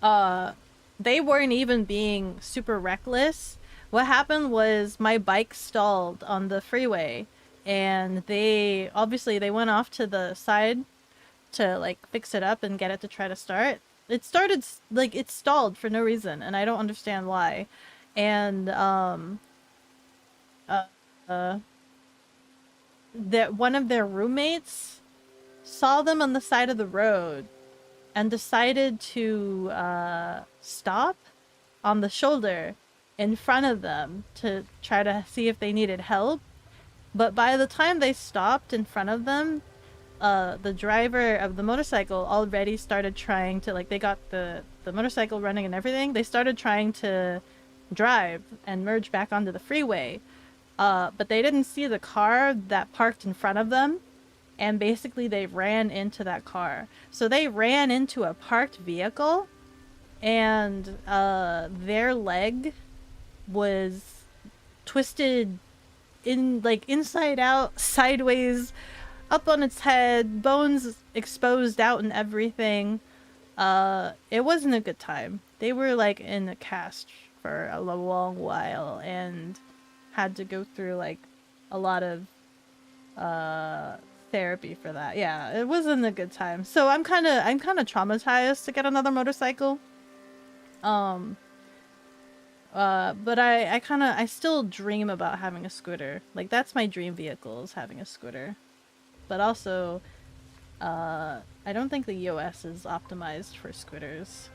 they weren't even being super reckless. What happened was my bike stalled on the freeway, and they went off to the side to like fix it up and get it to try to start. It stalled for no reason, and I don't understand why. And that one of their roommates saw them on the side of the road and decided to stop on the shoulder in front of them to try to see if they needed help. But by the time they stopped in front of them, the driver of the motorcycle already started trying to, like, they got the motorcycle running and everything. They started trying to drive and merge back onto the freeway. But they didn't see the car that parked in front of them. And basically they ran into that car. So they ran into a parked vehicle, and their leg was twisted in, like, inside out, sideways, up on its head, bones exposed out and everything. It wasn't a good time. They were like in a cast for a long while and had to go through like a lot of therapy for that. Yeah, it wasn't a good time. So I'm kind of traumatized to get another motorcycle. But I still dream about having a scooter. Like, that's my dream vehicle, is having a scooter. But also, I don't think the US is optimized for scooters.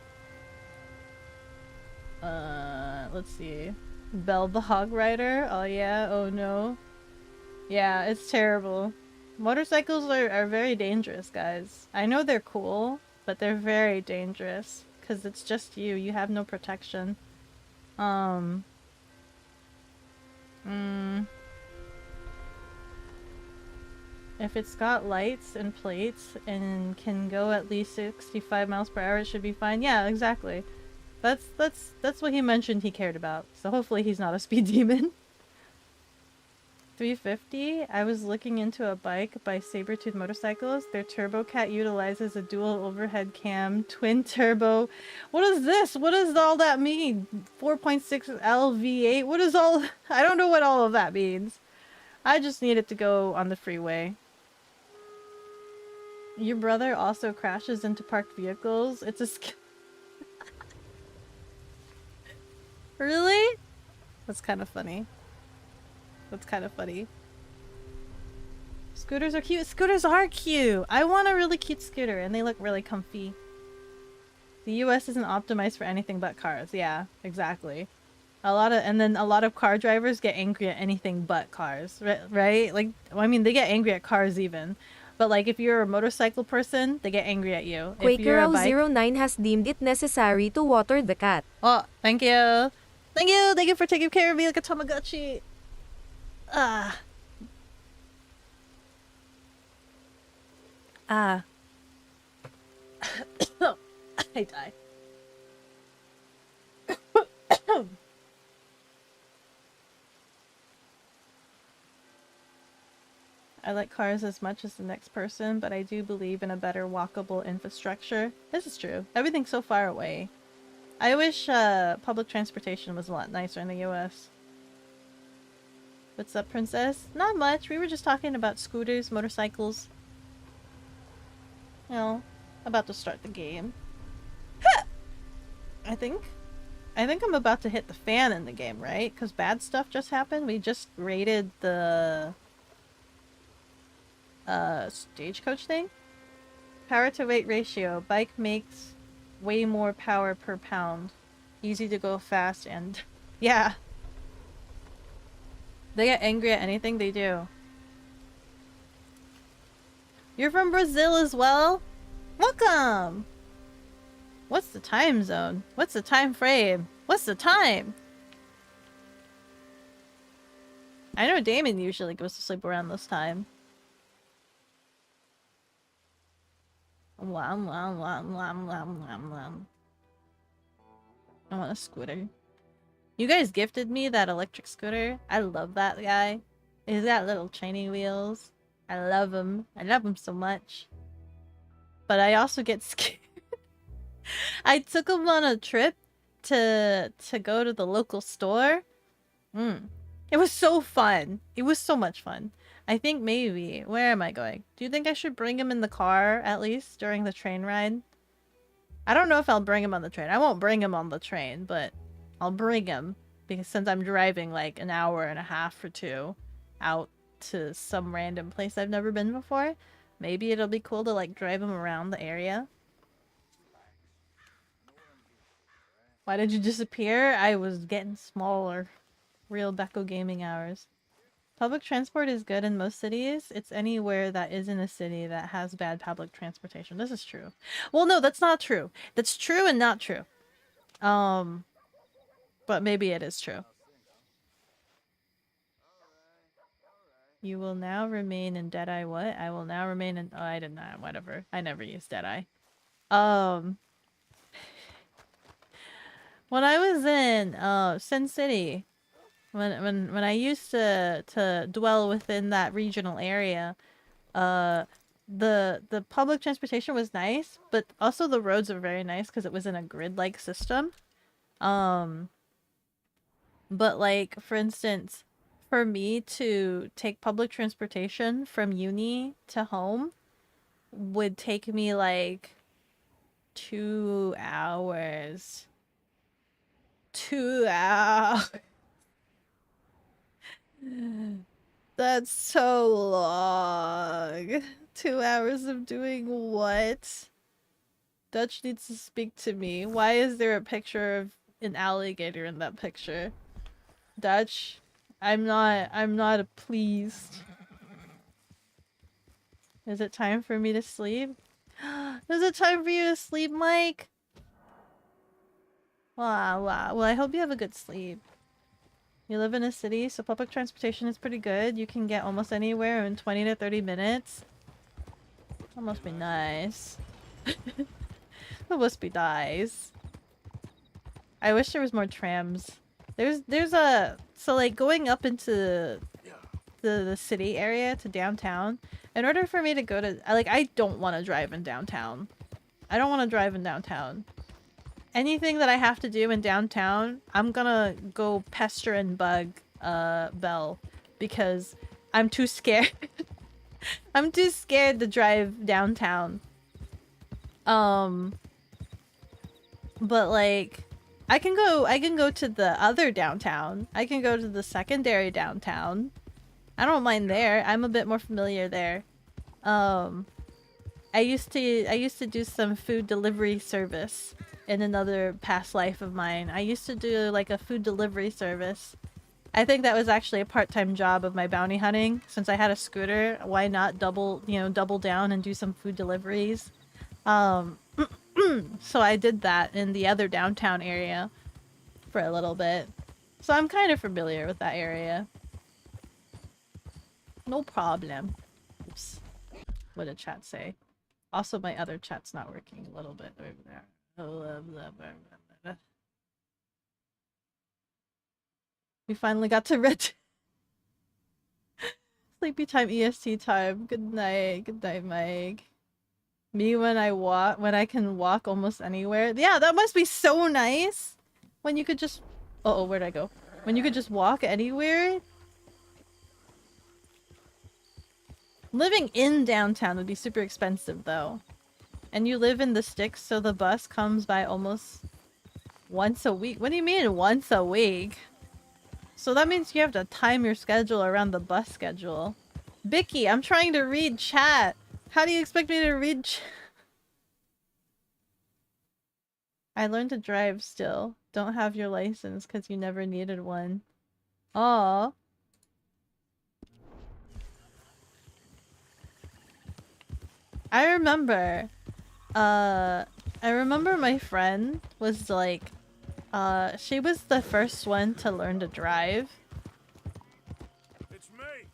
Let's see. Belle the Hog Rider? Oh yeah, oh no. Yeah, it's terrible. Motorcycles are very dangerous, guys. I know they're cool, but they're very dangerous. Because it's just you. You have no protection. Um... If it's got lights and plates and can go at least 65 miles per hour, it should be fine. Yeah, exactly. That's what he mentioned he cared about. So hopefully he's not a speed demon. 350. I was looking into a bike by Sabertooth Motorcycles. Their Turbo Cat utilizes a dual overhead cam, twin turbo. What is this? What does all that mean? 4.6 LV8? What is all... I don't know what all of that means. I just need it to go on the freeway. Your brother also crashes into parked vehicles. It's a Really? That's kind of funny. That's kind of funny. Scooters are cute. Scooters are cute. I want a really cute scooter and they look really comfy. The US isn't optimized for anything but cars. Yeah, exactly. And then a lot of car drivers get angry at anything but cars, right? Like, well, I mean, they get angry at cars even. But like, if you're a motorcycle person, they get angry at you. If you're a bike... Quakerao09 has deemed it necessary to water the cat. Oh, thank you. Thank you! Thank you for taking care of me like a Tamagotchi. Ah. Ah. I die. I like cars as much as the next person, but I do believe in a better walkable infrastructure. This is true. Everything's so far away. I wish public transportation was a lot nicer in the US. What's up, princess? Not much. We were just talking about scooters, motorcycles. You know, about to start the game. I think I'm about to hit the fan in the game, right? Because bad stuff just happened. We just raided the stagecoach thing. Power to weight ratio. Bike makes way more power per pound. Easy to go fast and... yeah. They get angry at anything they do. You're from Brazil as well? Welcome! What's the time zone? What's the time frame? What's the time? I know Damon usually goes to sleep around this time. Wham, wham, wham, wham, wham, wham, wham. I want a scooter. You guys gifted me that electric scooter. I love that guy. He's got little training wheels. I love him. I love him so much. But I also get scared. I took him on a trip to go to the local store. It was so fun. It was so much fun. I think maybe... Where am I going? Do you think I should bring him in the car, at least, during the train ride? I don't know if I'll bring him on the train. I won't bring him on the train, but I'll bring him. Because since I'm driving like an hour and a half or two out to some random place I've never been before, maybe it'll be cool to like drive him around the area. Why did you disappear? I was getting smaller. Real Beko gaming hours. Public transport is good in most cities. It's anywhere that isn't a city that has bad public transportation. This is true. Well, no, that's not true. That's true and not true. But maybe it is true. You will now remain in Deadeye what? I will now remain in... Oh, I did not. Whatever. I never used Deadeye. When I was in Sin City, when I used to dwell within that regional area, the public transportation was nice, but also the roads were very nice because it was in a grid-like system. But like, for instance, for me to take public transportation from uni to home would take me like 2 hours. 2 hours. That's so long. 2 hours of doing what? Dutch needs to speak to me. Why is there a picture of an alligator in that picture? Dutch, I'm not pleased. Is it time for me to sleep? Is it time for you to sleep, Mike? Wow, wow. Well, I hope you have a good sleep. You live in a city, so public transportation is pretty good. You can get almost anywhere in 20 to 30 minutes. That must be nice. That must be nice. I wish there was more trams. There's a... So, like, going up into the city area to downtown, in order for me to go to... Like, I don't want to drive in downtown. I don't want to drive in downtown. Anything that I have to do in downtown, I'm gonna go pester and bug Belle because I'm too scared. I'm too scared to drive downtown. But like I can go to the other downtown. I can go to the secondary downtown. I don't mind there. I'm a bit more familiar there. I used to do some food delivery service in another past life of mine. I used to do like a food delivery service. I think that was actually a part-time job of my bounty hunting. Since I had a scooter, why not double down and do some food deliveries? So I did that in the other downtown area for a little bit. So I'm kind of familiar with that area. No problem. Oops. What did chat say? Also, my other chat's not working a little bit over there. We finally got to red. Sleepy time, EST time. Good night, Mike. Me when I can walk almost anywhere. Yeah, that must be so nice. When you could just... Uh-oh, where'd I go? When you could just walk anywhere. Living in downtown would be super expensive, though. And you live in the sticks, so the bus comes by almost once a week. What do you mean, once a week? So that means you have to time your schedule around the bus schedule. Bicky, I'm trying to read chat. How do you expect me to read I learned to drive still. Don't have your license because you never needed one. Aww. I remember my friend was like, she was the first one to learn to drive.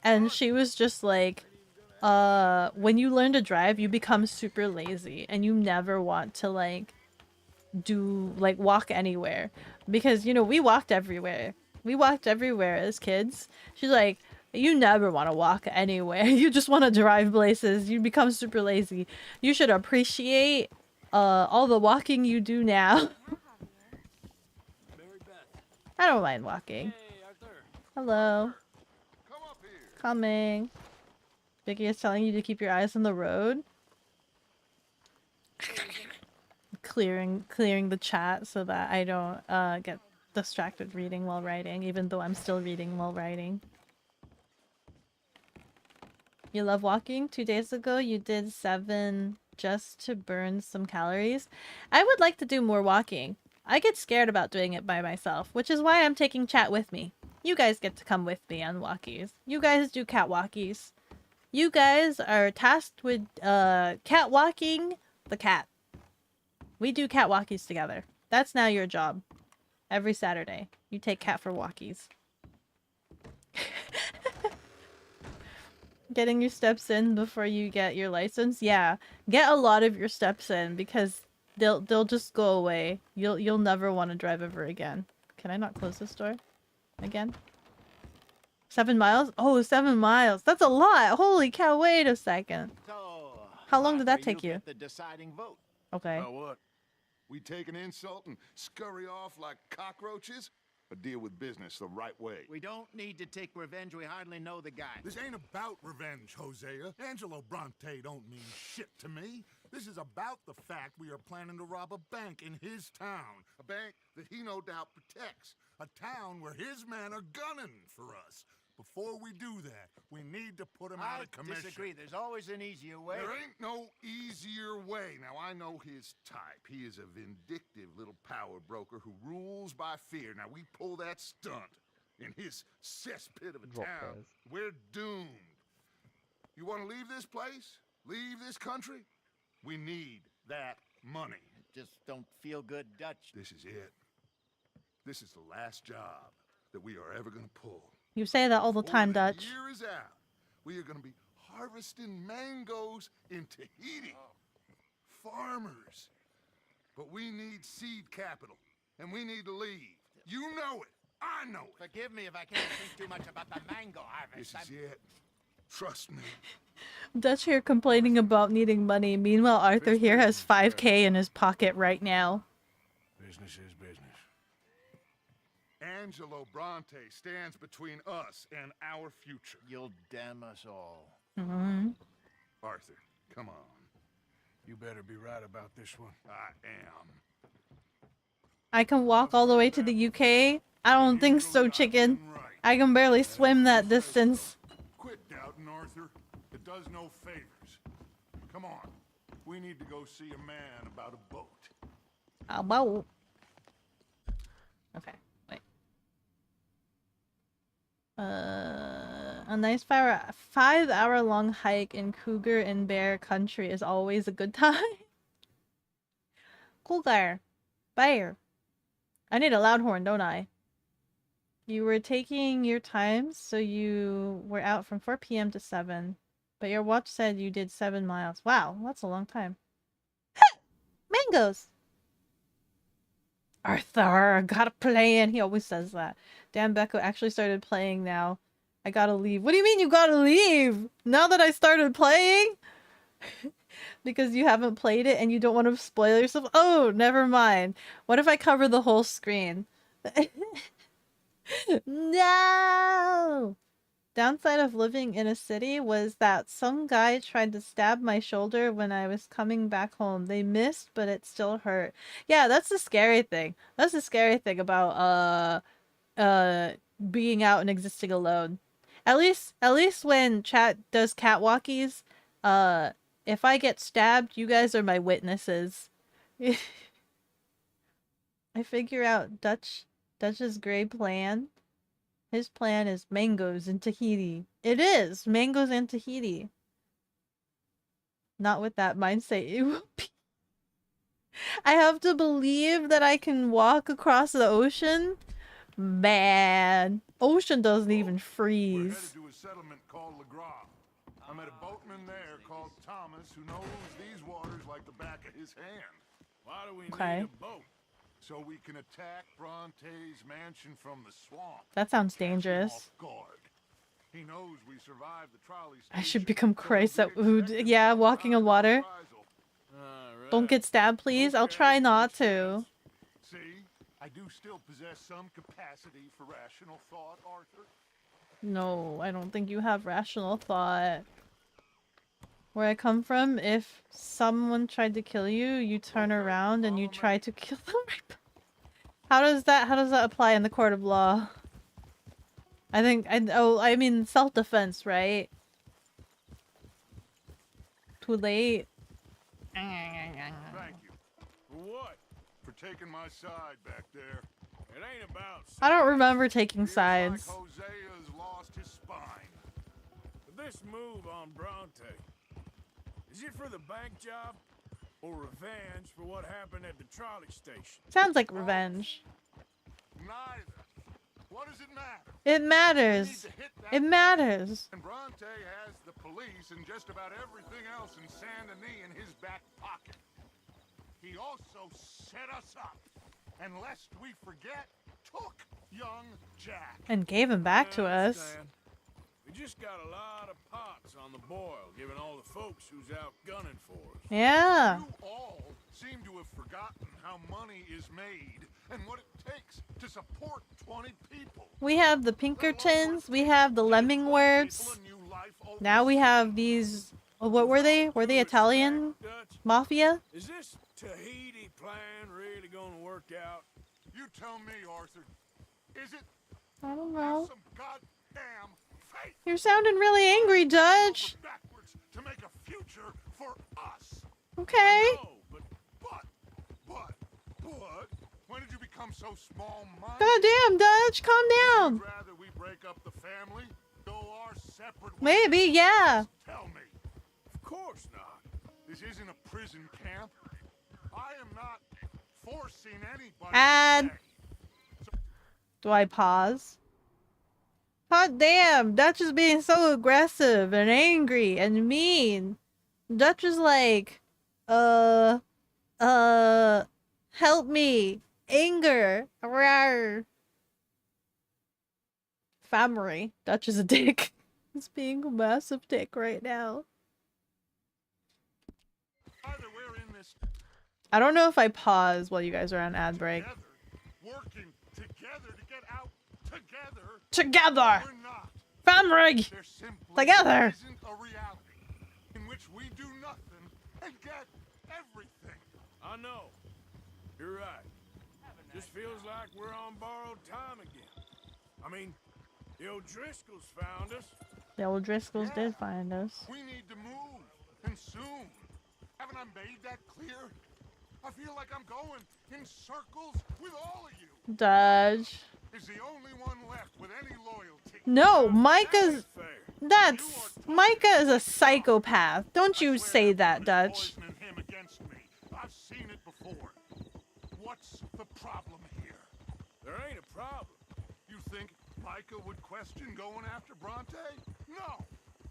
And she was just like, when you learn to drive, you become super lazy and you never want to like walk anywhere. Because, you know, we walked everywhere. We walked everywhere as kids. She's like, you never want to walk anywhere. You just want to drive places. You become super lazy. You should appreciate all the walking you do now. I don't mind walking. Hello. Coming. Vicky is telling you to keep your eyes on the road. Clearing the chat so that I don't get distracted reading while writing, even though I'm still reading while writing. You love walking? 2 days ago you did 7 just to burn some calories. I would like to do more walking. I get scared about doing it by myself, which is why I'm taking chat with me. You guys get to come with me on walkies. You guys do cat walkies. You guys are tasked with cat walking the cat. We do cat walkies together. That's now your job. Every Saturday, you take cat for walkies. Getting your steps in before you get your license? Yeah, get a lot of your steps in because they'll just go away. You'll never want to drive ever again. Can I not close this door again? 7 miles? Oh, 7 miles. That's a lot. Holy cow! Wait a second. So, How long did that take you? Get the deciding vote. Okay. What? We take an insult and scurry off like cockroaches? Or deal with business the right way? We don't need to take revenge. We hardly know the guy. This ain't about revenge, Hosea. Angelo Bronte don't mean shit to me. This is about the fact we are planning to rob a bank in his town. A bank that he no doubt protects. A town where his men are gunning for us. Before we do that, we need to put him out I of commission. disagree. There's always an easier way. There ain't no easier way. Now, I know his type. He is a vindictive little power broker who rules by fear. Now, we pull that stunt in his cesspit of a town. We're doomed. You want to leave this place? Leave this country? We need that money. Just don't feel good, Dutch. This is it. This is the last job that we are ever going to pull. You say that all the time, Before Dutch. the year is out, we are going to be harvesting mangoes in Tahiti. Farmers. But we need seed capital, and we need to leave. You know it. I know it. Forgive me if I can't think too much about the mango harvest. This is it. Trust me. Dutch here complaining about needing money. Meanwhile, Arthur here has 5K in his pocket right now. Business is business. Angelo Bronte stands between us and our future. You'll damn us all. Arthur, come on. You better be right about this one. I am. I can walk all the way to the UK? I don't think so, chicken. I can barely swim that distance. Quit doubting, Arthur. It does no favors. Come on. We need to go see a man about a boat. About. Okay, wait. A nice 5-hour long hike in cougar and bear country is always a good time. Cougar. Bear. I need a loud horn, don't I? You were taking your time, so you were out from 4 p.m. to 7. But your watch said you did 7 miles. Wow, that's a long time. Mangoes! Arthur, gotta play in. He always says that. Damn, Beko actually started playing now. I gotta leave. What do you mean you gotta leave? Now that I started playing? Because you haven't played it and you don't want to spoil yourself? Oh, never mind. What if I cover the whole screen? No! Downside of living in a city was that some guy tried to stab my shoulder when I was coming back home. They missed, but it still hurt. Yeah, that's the scary thing. That's the scary thing about being out and existing alone. At least when chat does catwalkies, if I get stabbed, you guys are my witnesses. I figure out Dutch's gray plan. His plan is mangoes in Tahiti. It is! Mangoes in Tahiti. Not with that mindset. It will be. I have to believe that I can walk across the ocean? Man. Ocean doesn't even We're freeze. headed to a settlement called LeGras. I met a boatman there called Thomas who knows these waters like the back of his hand. Why do we Okay. need a boat? So we can attack Bronte's mansion from the swamp. That sounds Catch him dangerous. off guard. He knows we survived the trolley I should station, become so Christ he'll at be Ood. expecting Yeah, some walking kind on of water. reprisal. Don't get stabbed, please. I'll try not to. See, I do still possess some capacity for rational thought, Arthur. No, I don't think you have rational thought. Where I come from, if someone tried to kill you, you turn around and you try to kill them right back. How does that apply in the court of law? I mean self-defense, right? Too late. Thank you. For what? For taking my side back there. It ain't about I don't remember taking Feels like sides. Hosea's lost his spine. This move on Bronte, is it for the bank job or revenge for what happened at the trolley station? Sounds like revenge. Neither. What does it matter? It We need matters. to hit that It matters. And Bronte has the police and just about everything else in Saint Denis in his back pocket. He also set us up, and lest we forget, took young Jack. And gave him back to I us. understand. We just got a lot of pots on the boil, given all the folks who's out gunning for us. Yeah. You all seem to have forgotten how money is made and what it takes to support 20 people. We have the Pinkertons, we have the Lemmingworths. Now we have these Oh, what were they? Were they Italian Dutch, mafia? is this Tahiti plan really gonna work out? You tell me, Arthur. Is it? I don't Have know. some goddamn faith. You're sounding really angry, Judge. Backwards to make a future for us. Okay. No, but But, when did you become so small-minded? Goddamn, Dutch, calm down. You'd rather we break up the family, go our separate ways? Maybe, yeah. Tell me. of course not. This isn't a prison camp. I am not forcing anybody And to stay. do I pause? God damn, Dutch is being so aggressive and angry and mean. Dutch is like, help me. Anger. Rawr. Family. Dutch is a dick. He's being a massive dick right now. Either we're in this I don't know if I pause while you guys are on ad break. together, working together to get out together, Together! we're not. Family! There simply Together. isn't a reality in which we do nothing and get everything. I know. You're right. Just feels like we're on borrowed time again. I mean, the O'Driscolls found us. The old Driscolls did find us. We need to move, and soon. Haven't I made that clear? I feel like I'm going in circles with all of you. Dutch. Is the only one left with any loyalty. No, Micah's... Fair. Micah is a psychopath. Don't you I swear say that that, woman is Dutch. poisoning him against me. I've seen it before. What's the problem here? There ain't a problem. You think Micah would question going after Bronte? No.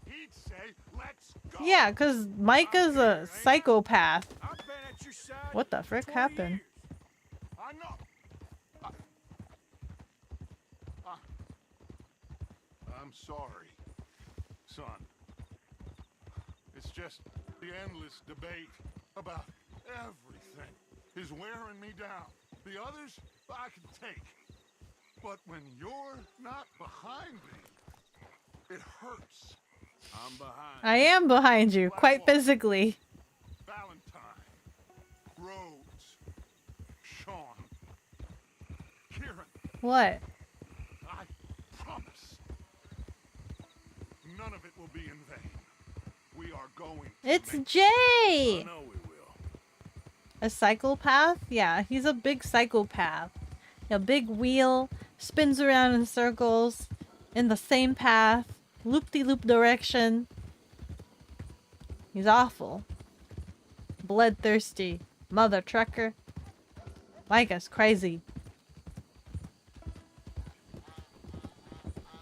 He'd say, let's go. Yeah, because Micah's a psychopath. I've been at your side. What the frick 20 happened? years. I know. I'm sorry, son. It's just the endless debate about everything is wearing me down. The others I can take. But when you're not behind me, it hurts. I'm behind. I am behind you, quite physically. Valentine, Rhodes, Sean, Kieran, What? I promise. None of it will be in vain. We are going to It's make Jay! I know we will. A psychopath? Yeah, he's a big psychopath. A big wheel, spins around in circles, in the same path, loop-de-loop direction. He's awful. Bloodthirsty. Mother trucker. Micah's crazy.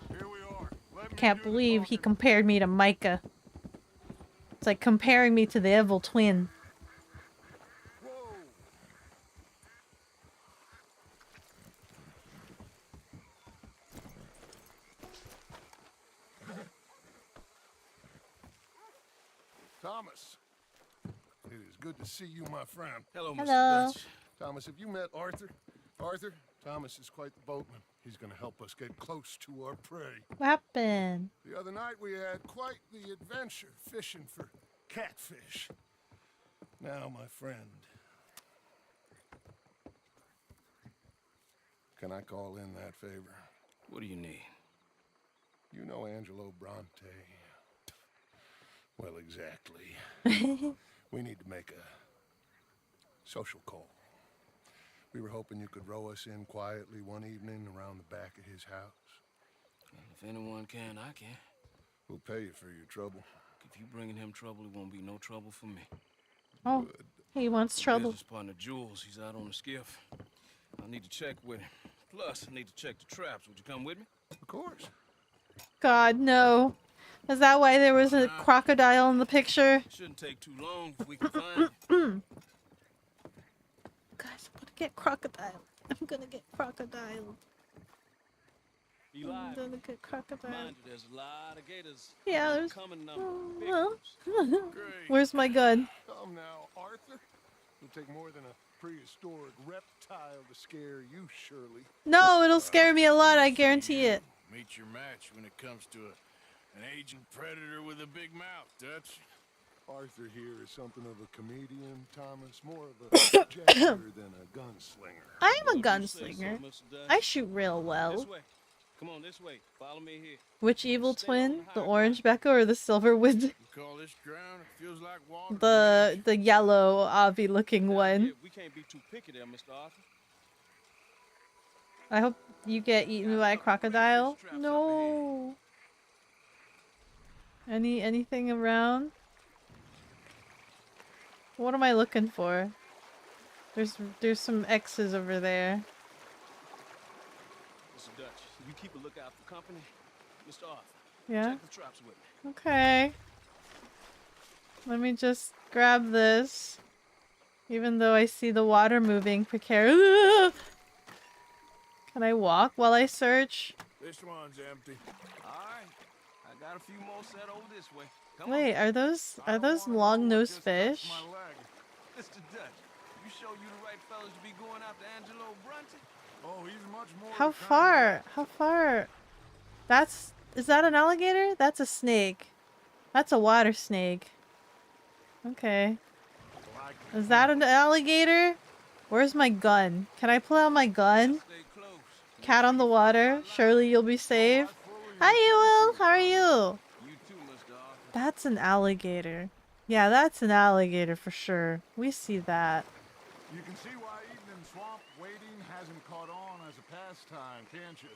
Here we are. Let me Can't do the believe he talking. compared me to Micah. It's like comparing me to the evil twin. Whoa. Thomas, it is good to see you, my friend. Hello, Hello. Mr. Dutch. Thomas, have you met Arthur? Arthur, Thomas is quite the boatman. He's going to help us get close to our prey. What happened? The other night we had quite the adventure fishing for catfish. Now, my friend, can I call in that favor? What do you need? You know Angelo Bronte. Well, exactly. We need to make a social call. We were hoping you could row us in quietly one evening around the back of his house. If anyone can, I can. We'll pay you for your trouble. If you bringing him trouble, it won't be no trouble for me. Oh, he wants trouble. Business partner Jules, he's out on the skiff. I need to check with him. Plus, I need to check the traps. Would you come with me? Of course. God, no. Is that why there was a crocodile in the picture? It shouldn't take too long if we can find it. Guys, I'm gonna get crocodile. I'm gonna get crocodile. Eli, I'm gonna get crocodile. mind you, there's a lot of gators. Yeah, there's... Coming number. Big Well. ones. Where's my gun? Come now, Arthur. It'll take more than a prehistoric reptile to scare you, Shirley. No, it'll scare me a lot, I guarantee it. Meet your match when it comes to an aging predator with a big mouth, Dutch. Arthur here is something of a comedian, Thomas. More of a jester than a gunslinger. I'm a Well, if you say so, gunslinger. Mr. Dutch. I shoot real This well. way. Come on, this way. Follow me here. Which evil Stay on twin? the The high orange ground. Beko or the silver with You call this ground? It feels like water to me. the yellow Avi looking Now, one? yeah, we can't be too picky there, Mr. Arthur. I hope you get eaten by a crocodile. No. Anything around? What am I looking for? There's some X's over there. Mr. Dutch, you keep a lookout for company. Mr. Arthur, Yeah. check the traps with me. Okay. Let me just grab this. Even though I see the water moving precarious. Can I walk while I search? This one's empty. All right. I got a few more set over this way. Come Wait, on. are those I don't wanna know long-nosed what just touched fish? my leg. Mr. Dutch, you sure you the right fellas to be going after Angelo Bronte? Oh, he's much more. How the kind far? How far? Is that an alligator? That's a snake. That's a water snake. Okay. like Is that an alligator? Where's my gun? Can I pull out my gun? Stay close. Cat on the water. Surely you'll be safe. Hi, Ewell. How are you? You too, Mr. Arthur. That's an alligator. Yeah, that's an alligator for sure. We see that. You can see why eating in swamp wading hasn't caught on as a pastime, can't you?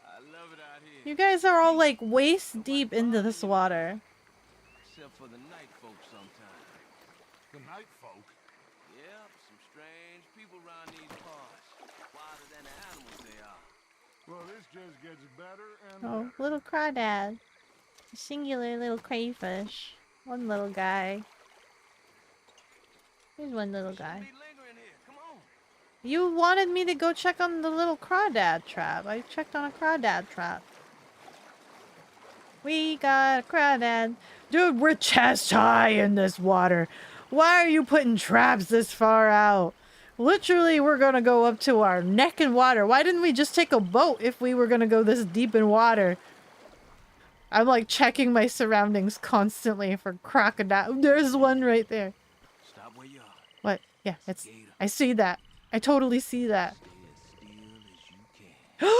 I love it out here. You guys are all like waist deep into this water. Except for the night folks sometimes. The night folk. Yep, some strange people around these parts. Wilder than the animals they are. Well, this just gets better and Oh, little crawdad. A singular little crayfish. One little guy. Here's one little guy. Be lingering here. Come on. You wanted me to go check on the little crawdad trap. I checked on a crawdad trap. We got a crawdad. Dude, we're chest high in this water. Why are you putting traps this far out? Literally, we're gonna go up to our neck in water. Why didn't we just take a boat if we were gonna go this deep in water? I'm like checking my surroundings constantly for crocodile. There's one right there. Stop where you are. What? Yeah, it's. I see that. I totally see that. Stay as still as you can.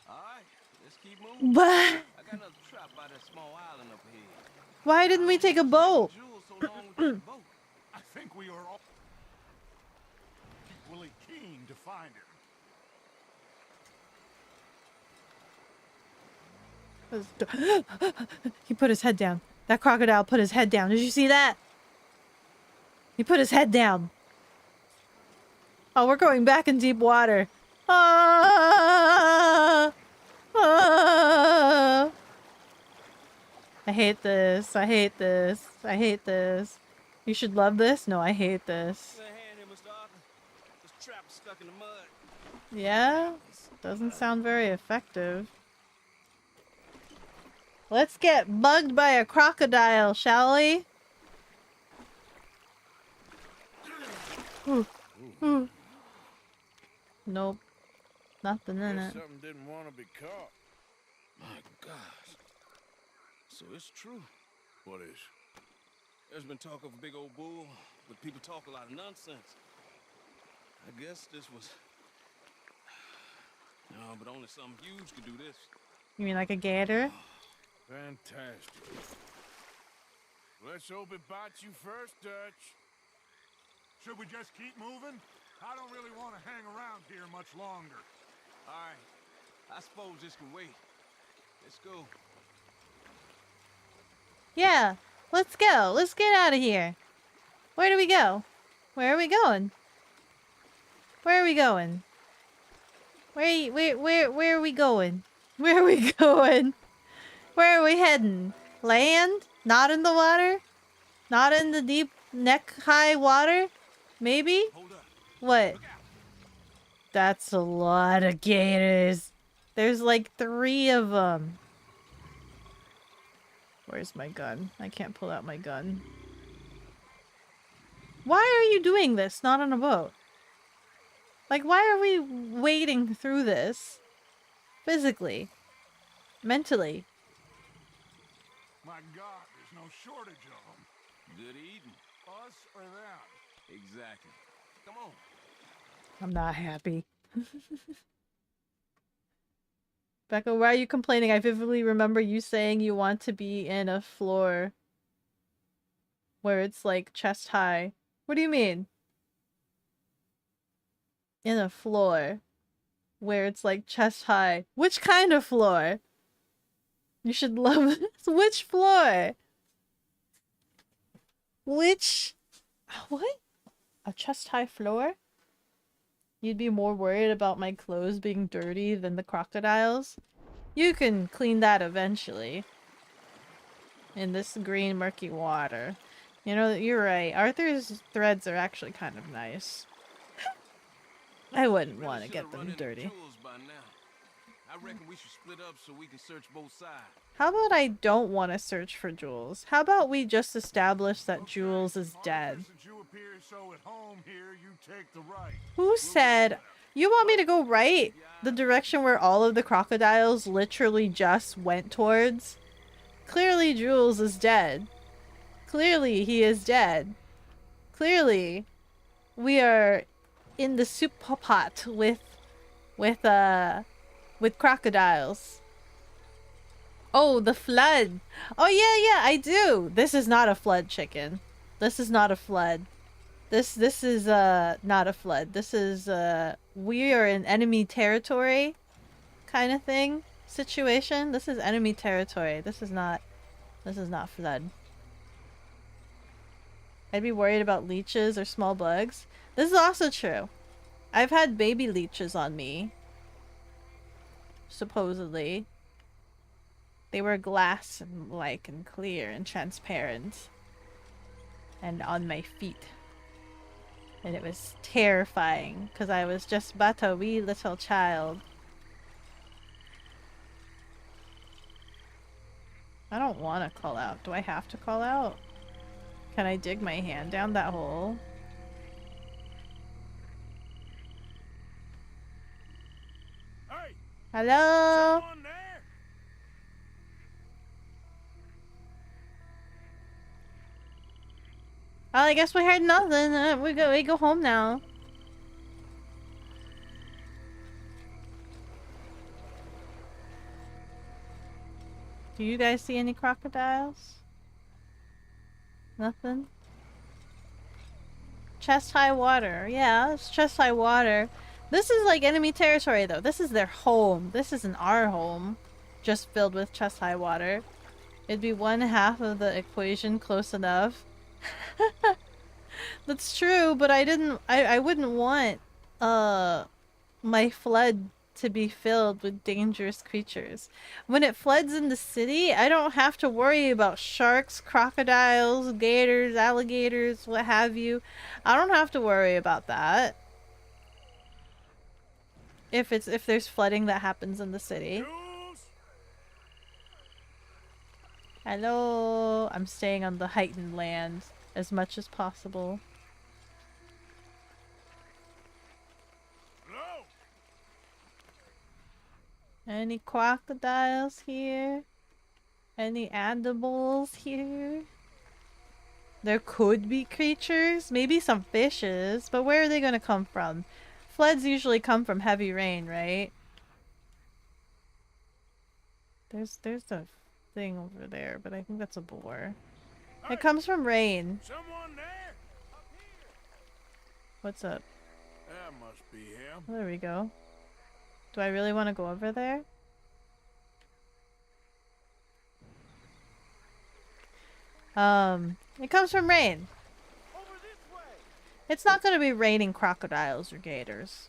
All right, let's keep moving. What? I got another trap by that small island up here. Why didn't we take a boat? Jules so long with that boat. I think we are all equally keen to find her. He put his head down. That crocodile put his head down. Did you see that? He put his head down. Oh, we're going back in deep water. Ah! Ah! I hate this. I hate this. I hate this. You should love this? No, I hate this. Give me a hand here, Mr. Arthur. This trap is stuck in the mud. Yeah? Doesn't sound very effective. Let's get bugged by a crocodile, shall we? Ooh. Ooh. Nope. Nothing in Guess it. something didn't want to be caught. My gosh. So it's true. What is? There's been talk of a big old bull, but people talk a lot of nonsense. I guess this was... No, but only something huge could do this. You mean like a gator? Fantastic. Let's hope it bites you first, Dutch. Should we just keep moving? I don't really want to hang around here much longer. All right. I suppose this can wait. Let's go. Yeah. Let's go. Let's get out of here. Where do we go? Where are we going? Where are we going? Where are we going? Where are we going? Where are we heading? Land? Not in the water? Not in the deep neck-high water? Maybe? Hold up. What? That's a lot of gators. There's like 3 of them. Where's my gun? I can't pull out my gun. Why are you doing this? Not on a boat. Like, why are we wading through this? Physically. Mentally. My God, there's no shortage of them. Good eating. Us or them? Exactly. Come on. I'm not happy. Becca, why are you complaining? I vividly remember you saying you want to be in a floor where it's like chest high. What do you mean? In a floor where it's like chest high. Which kind of floor? You should love this. Which floor? Which? What? A chest high floor? You'd be more worried about my clothes being dirty than the crocodiles? You can clean that eventually. In this green murky water. You know, you're right. Arthur's threads are actually kind of nice. I wouldn't want to get them dirty. Jules by now. I reckon we should split up so we can search both sides. How about I don't want to search for Jules? How about we just establish that Jules is dead? Since you appear so at home here, you take the right. Who said... You want me to go right? The direction where all of the crocodiles literally just went towards? Clearly Jules is dead. Clearly he is dead. Clearly we are in the soup pot with crocodiles. Oh, the flood. Oh yeah, I do. This is not a flood, chicken. This is not a flood. This is not a flood. This is we are in enemy territory kind of thing situation. This is enemy territory. This is not flood. I'd be worried about leeches or small bugs. This is also true. I've had baby leeches on me. Supposedly. They were glass and like and clear and transparent. And on my feet. And it was terrifying because I was just but a wee little child. I don't want to call out. Do I have to call out? Can I dig my hand down that hole? Hey, Hello? someone there? Well, I guess we heard nothing. We go home now. Do you guys see any crocodiles? Nothing? Chest high water. Yeah, it's chest high water. This is like enemy territory though. This is their home. This isn't our home. Just filled with chest high water. It'd be one half of the equation close enough. That's true, but I wouldn't want my flood to be filled with dangerous creatures. When it floods in the city, I don't have to worry about sharks, crocodiles, gators, alligators, what have you. I don't have to worry about that. If there's flooding that happens in the city. Jules? Hello. I'm staying on the heightened land as much as possible. Hello? Any crocodiles here? Any animals here? There could be creatures, maybe some fishes, but where are they gonna come from? Floods usually come from heavy rain, right? There's a thing over there, but I think that's a boar. It comes from rain. Someone there? Up here. What's up? That must be him. There we go. Do I really want to go over there? It comes from rain. Over this way. It's not gonna be raining crocodiles or gators.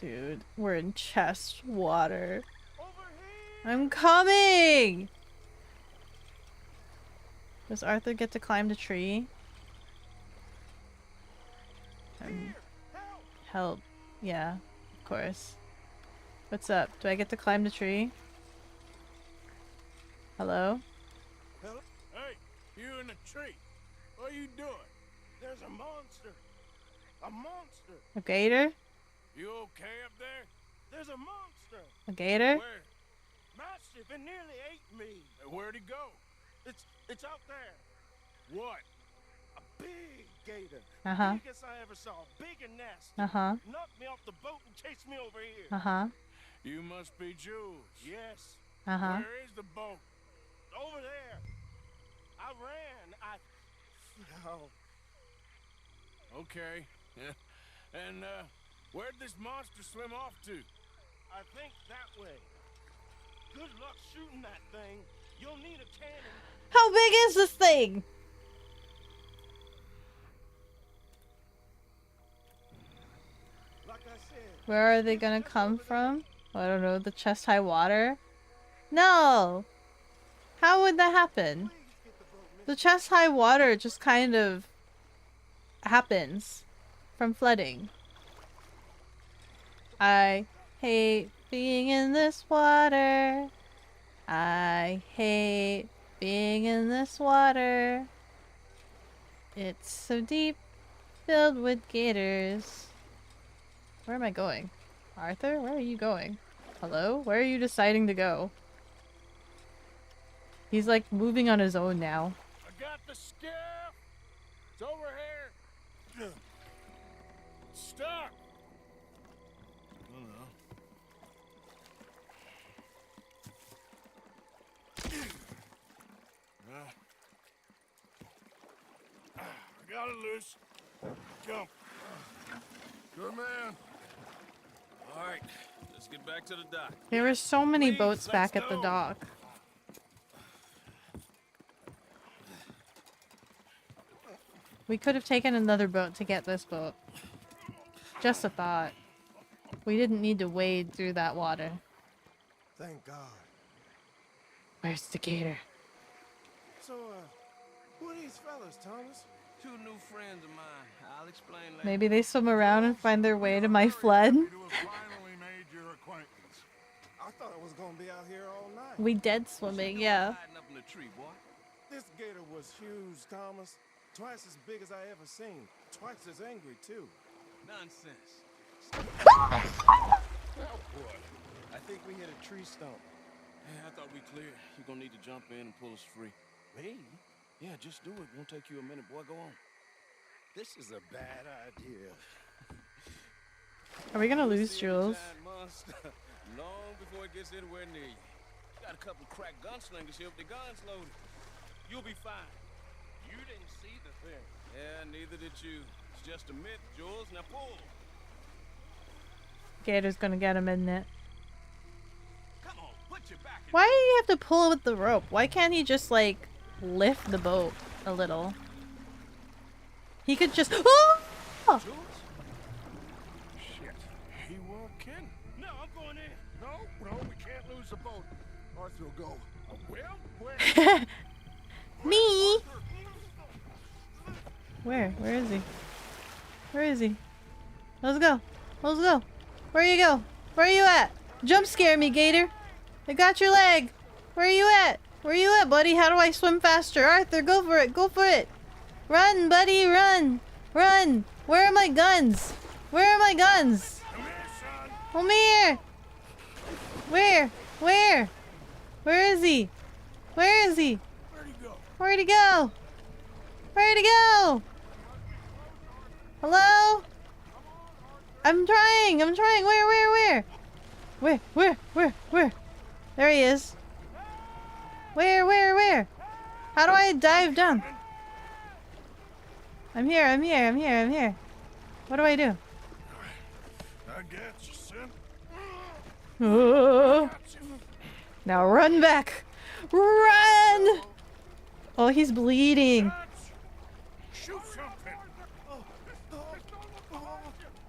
Dude, we're in chest water. Over here. I'm coming! Does Arthur get to climb the tree? Here. Help. Help. Yeah, of course. What's up? Do I get to climb the tree? Hello? Hey, you in the tree. What are you doing? There's a monster. A monster. A gator? You okay up there? There's a monster. A gator? Where? Massive. It nearly ate me. Where'd he go? It's out there. What? A big gator. Uh-huh. Biggest I ever saw. Big and nasty. Uh-huh. Knocked me off the boat and chased me over here. Uh-huh. You must be Jules. Yes. Uh-huh. Where is the boat? Over there. I ran. Oh. Okay. Yeah. And, where'd this monster swim off to? I think that way. Good luck shooting that thing. You'll need a cannon. How big is this thing? Like I said. Where are they gonna come from? I don't know, the chest high water? No! How would that happen? The chest high water just kind of happens from flooding. I hate being in this water. I hate being in this water. It's so deep, filled with gators. Where am I going? Arthur, where are you going? Hello? Where are you deciding to go? He's like moving on his own now. I got the skiff. It's over here. Stuck. I got it loose. Jump. Good man. All right, let's get back to the dock. There were so many Please, boats back let's at the go. dock. We could have taken another boat to get this boat. Just a thought. We didn't need to wade through that water. Thank God. Where's the gator? So, who are these fellas, Thomas? Two new friends of mine. I'll explain later. Maybe they swim around and find their way to my flood. To have finally made your acquaintance. I thought I was gonna be out here all night. We dead swimming, yeah. Hiding up in the tree, boy. This gator was huge, Thomas. Twice as big as I ever seen. Twice as angry, too. Nonsense. I think we hit a tree stump. Yeah, I thought we cleared. You're gonna need to jump in and pull us free. Me? Yeah, just do it. Won't take you a minute, boy. Go on. This is a bad idea. Are we gonna lose See a Jules? giant monster long before it gets anywhere near you. Got a couple crack gunslingers here with their guns loaded. You'll be fine. You didn't see the thing. Yeah, neither did you. It's just a myth, Jules. Now pull. Gator's gonna get him, isn't it? Come on, put your back in. Why do you have to pull with the rope? Why can't he just, like, lift the boat a little? He could just— Oh! Jules? Shit. He won't kidding. No, I'm going in. No, we can't lose the boat. Arthur will go. Well, where? Me? Where? Where is he? Where is he? Let's go. Let's go. Where you go? Where you at? Jump scare me, Gator. I got your leg. Where you at? Where you at, buddy? How do I swim faster? Arthur, go for it. Go for it. Run, buddy, run. Run. Where are my guns? Where are my guns? Come here, son. Come here. Where? Where? Where is he? Where is he? Where'd he go? Where'd he go? Where'd he go? Hello? I'm trying. Where? Where? There he is. Where? How do I dive down? I'm here. What do I do? I got you, son. Oh. Now run back. Run! Oh, he's bleeding. Shoot something.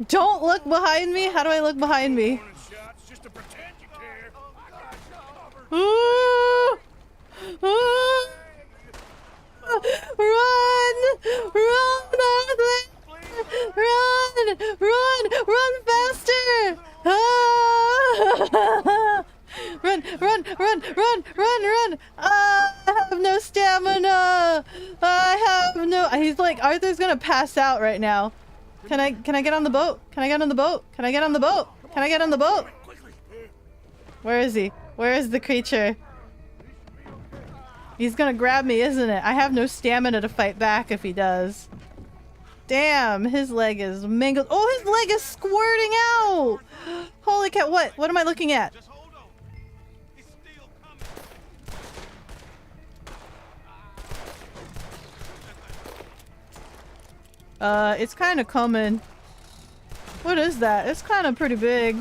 Don't look behind me. How do I look behind me? Morning shots just to pretend you care. Ooh! Ooh! Run! Arthur! Run faster! Ah! Run! Arthur's gonna pass out right now. Can I get on the boat? Can I get on the boat? Can I get on the boat? Can I get on the boat? Where is he? Where is the creature? He's gonna grab me, isn't it? I have no stamina to fight back if he does. Damn, his leg is mangled. Oh, his leg is squirting out! Holy cow, what? What am I looking at? Just hold on. It's still coming. It's kind of coming. What is that? It's kind of pretty big.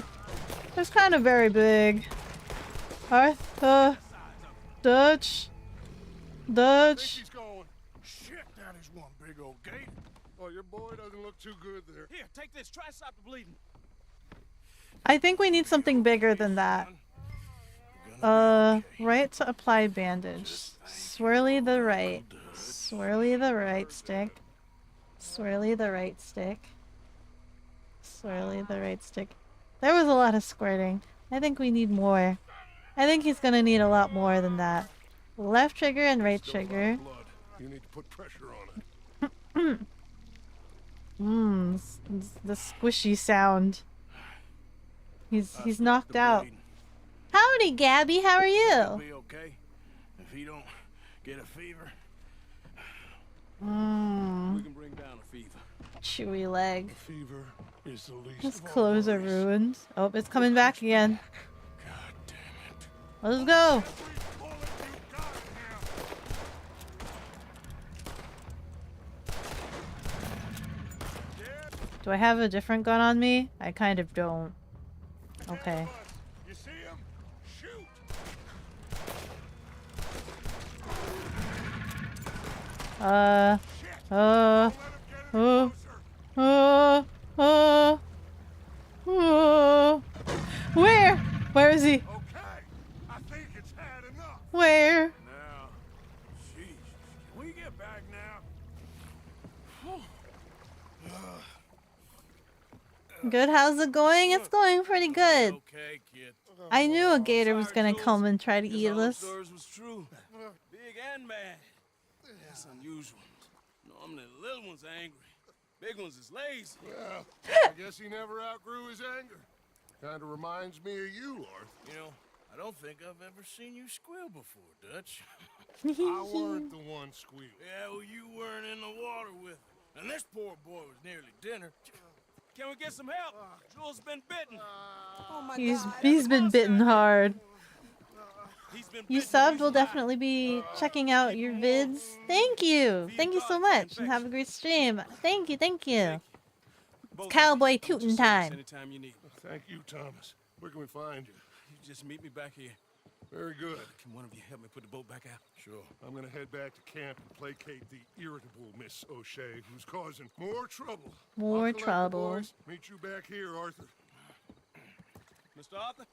It's kind of very big. Arthur. Dutch. Dutch. He's going. Shit, that is one big old gate. Oh, your boy doesn't look too good there. Here, take this. Try and stop the bleeding. I think we need something bigger than that. Right to apply bandage. Swirly the right. Swirly the right stick. Swirly the right stick. Swirly the right stick. There was a lot of squirting. I think we need more. I think he's gonna need a lot more than that. Left trigger and right trigger. Blood. You need to put pressure on it. The squishy sound. He's knocked out. Howdy, Gabby. How are He'll you? be okay if he don't get a fever. We can bring down a fever. Chewy leg. Fever is the least His of our clothes are worries. ruined. Oh, it's coming back again. God damn it. Let's go. Every bullet you got in him. Do I have a different gun on me? I kind of don't. Okay. You see him? Shoot. Uh. Let him get any closer. Where? Where is he? Okay. I think it's had enough. Where? Now, jeez, can we get back now? Good, how's it going? It's going pretty good. Okay, kid. I knew a gator was gonna come and try to Guess eat all them us. stories was true. Big and bad. That's unusual. Normally the little ones are angry. Big ones is lazy. Well, I guess he never outgrew his anger. Kind of reminds me of you, Arthur. You know, I don't think I've ever seen you squeal before, Dutch. I weren't the one squealing. Yeah, well, you weren't in the water with him. And this poor boy was nearly dinner. Can we get some help? Jules been bitten. He's been bitten hard. He's been You bitten. subbed. We'll definitely be checking out your vids. Thank you. Thank you so much. And have a great stream. Thank you. Thank you. Both Cowboy of you. tootin' Just service time. Anytime you need. Thank you, Thomas. Where can we find you? You just meet me back here. Very good. Can one of you help me put the boat back out? Sure. I'm gonna head back to camp and placate the irritable Miss O'Shea, who's causing more trouble. More I'll collect the trouble. boys. Meet you back here, Arthur. Mr. Arthur?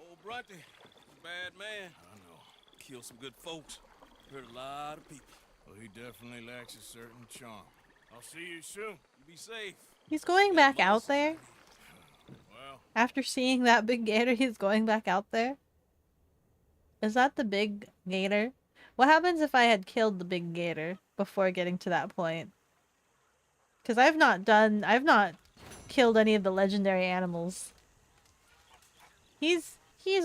Old Brunty. He's a bad man. I know. Killed some good folks. Hurt a lot of people. Well, he definitely lacks a certain charm. I'll see you soon. You be safe. He's going back out there? Well, After seeing that big gator, he's going back out there? Is that the big gator? What happens if I had killed the big gator before getting to that point? Because I've not killed any of the legendary animals. He's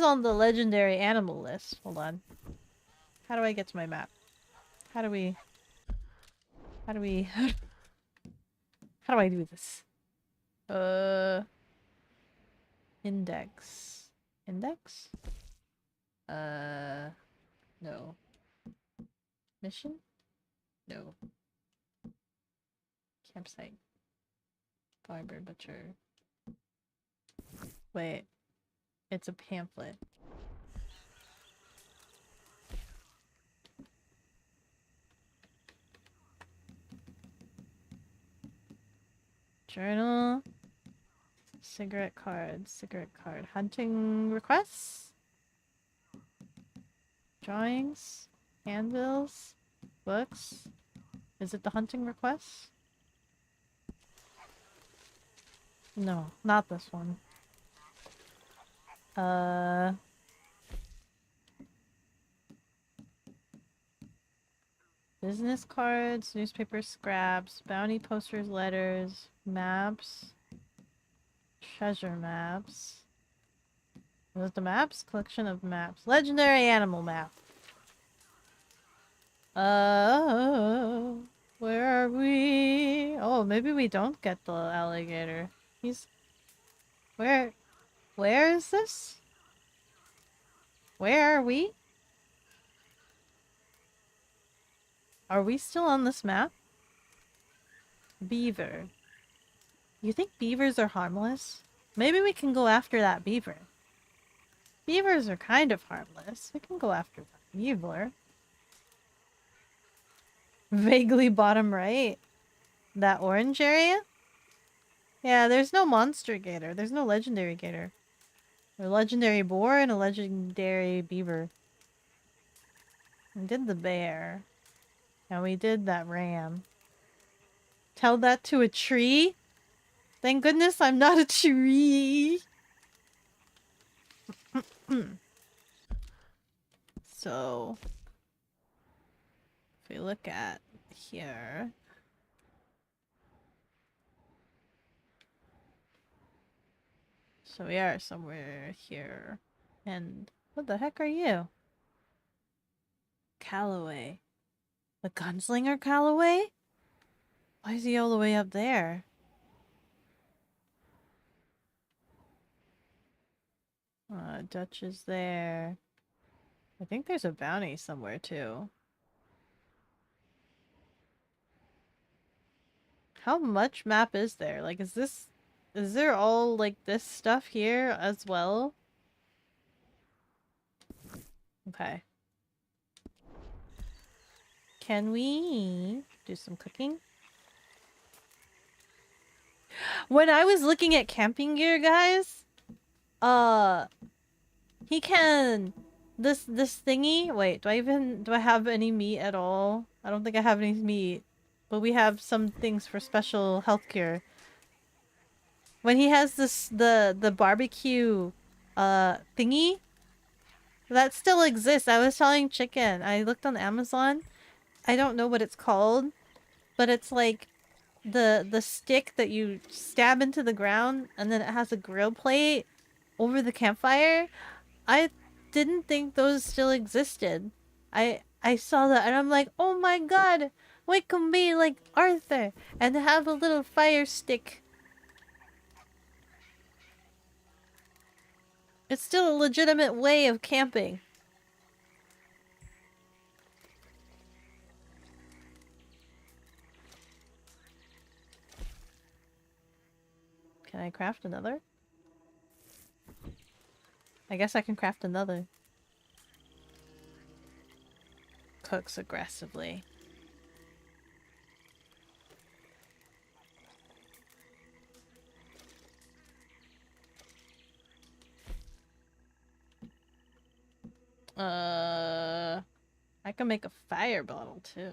on the legendary animal list. Hold on. How do I get to my map? How do I do this? Index. Index? No. Mission? No. Campsite. Barber butcher. Wait. It's a pamphlet. Journal. Cigarette card. Cigarette card. Hunting requests? Drawings? Handbills? Books? Is it the hunting requests? No, not this one. Business cards, newspaper scraps, bounty posters, letters, maps, treasure maps. Was it the maps? Collection of maps. Legendary animal map. Where are we? Oh, maybe we don't get the alligator. He's... Where is this? Where are we? Are we still on this map? Beaver. You think beavers are harmless? Maybe we can go after that beaver. Beavers are kind of harmless. We can go after the beaver. Vaguely bottom right. That orange area? Yeah, there's no monster gator. There's no legendary gator. A legendary boar and a legendary beaver. We did the bear. And we did that ram. Tell that to a tree? Thank goodness I'm not a tree. So, if we look at here. So we are somewhere here. And what the heck are you? Callaway. The gunslinger Callaway? Why is he all the way up there? Dutch is there. I think there's a bounty somewhere too. How much map is there? Like, is there all, like, this stuff here as well? Okay. Can we do some cooking? When I was looking at camping gear, guys, he can... This thingy... Wait, do I have any meat at all? I don't think I have any meat. But we have some things for special health cure. When he has the barbecue thingy, that still exists. I was selling chicken. I looked on Amazon. I don't know what it's called, but it's like the stick that you stab into the ground and then it has a grill plate over the campfire. I didn't think those still existed. I saw that and I'm like, oh my god, we can be like Arthur and have a little fire stick. It's still a legitimate way of camping. Can I craft another? I guess I can craft another. Cooks aggressively. I can make a fire bottle too.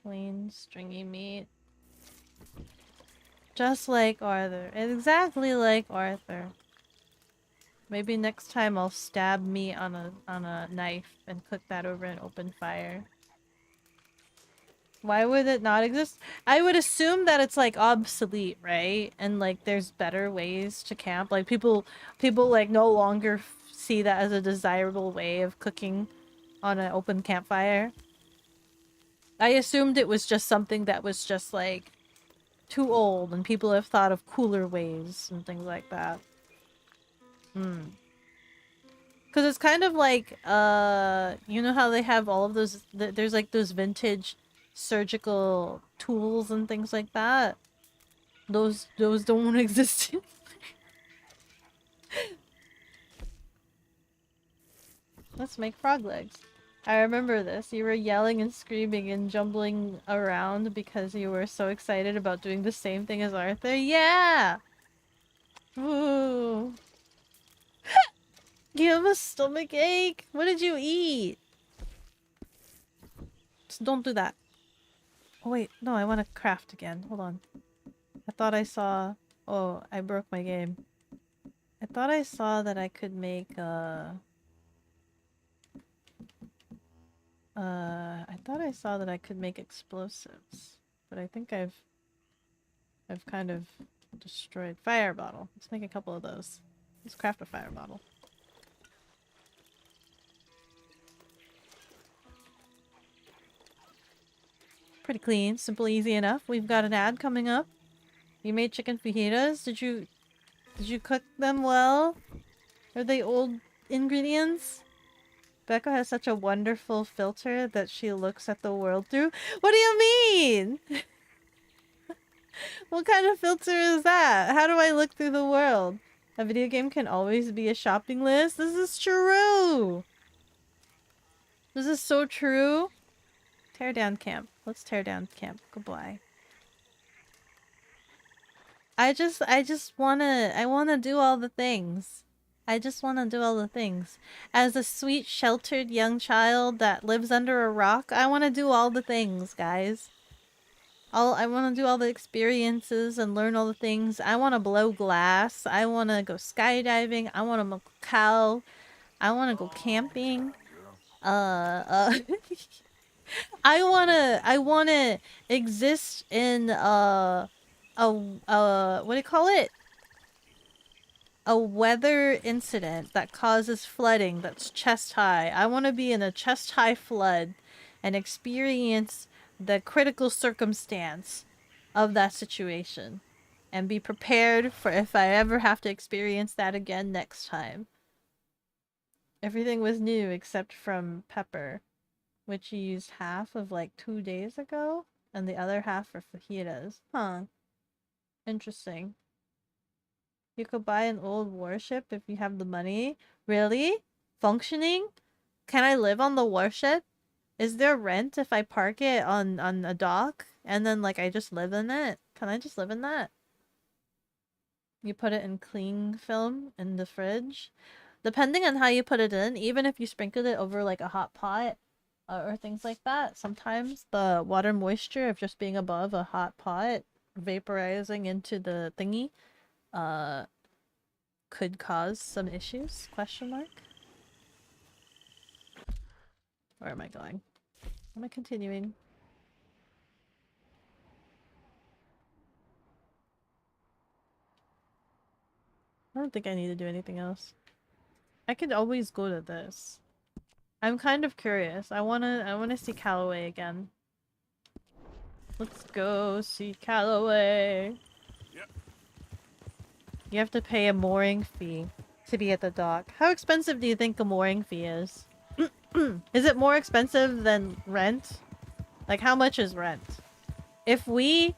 Plain stringy meat. Just like Arthur. Exactly like Arthur. Maybe next time I'll stab meat on a knife and cook that over an open fire. Why would it not exist? I would assume that it's like obsolete, right? And like there's better ways to camp. Like people like no longer see that as a desirable way of cooking on an open campfire. I assumed it was just something that was just like too old and people have thought of cooler ways and things like that. Because it's kind of like, you know how they have all of those, there's like those vintage surgical tools and things like that? Those don't exist. Let's make frog legs. I remember this. You were yelling and screaming and jumbling around because you were so excited about doing the same thing as Arthur. Yeah! Ooh. You have a stomach ache? What did you eat? Just don't do that. Oh wait, no, I want to craft again. Hold on. I thought I saw... Oh, I broke my game. I thought I saw that I could make I thought I saw that I could make explosives, but I think I've kind of destroyed fire bottle. Let's make a couple of those. Let's craft a fire bottle. Pretty clean, simple, easy enough. We've got an ad coming up. You made chicken fajitas. Did you cook them well? Are they old ingredients? Beko has such a wonderful filter that she looks at the world through. What do you mean? What kind of filter is that? How do I look through the world? A video game can always be a shopping list. This is true. This is so true. Tear down camp. Let's tear down camp. Goodbye. I wanna do all the things. I just wanna do all the things. As a sweet, sheltered young child that lives under a rock, I wanna do all the things, guys. I wanna do all the experiences and learn all the things. I wanna blow glass. I wanna go skydiving. I wanna milk a cow. I wanna go camping. I wanna exist in what do you call it? A weather incident that causes flooding that's chest high. I want to be in a chest high flood and experience the critical circumstance of that situation and be prepared for if I ever have to experience that again next time. Everything was new except from pepper, which you used half of like 2 days ago and the other half for fajitas. Huh. Interesting. You could buy an old warship if you have the money. Really? Functioning? Can I live on the warship? Is there rent if I park it on a dock and then like I just live in it? Can I just live in that? You put it in cling film in the fridge. Depending on how you put it in, even if you sprinkled it over like a hot pot or things like that, sometimes the water moisture of just being above a hot pot vaporizing into the thingy could cause some issues, question mark. Where am I going? Am I continuing? I don't think I need to do anything else. I could always go to this. I'm kind of curious. I wanna see Callaway again. Let's go see Callaway. Yep. You have to pay a mooring fee to be at the dock. How expensive do you think a mooring fee is? Is it more expensive than rent? Like, how much is rent? If we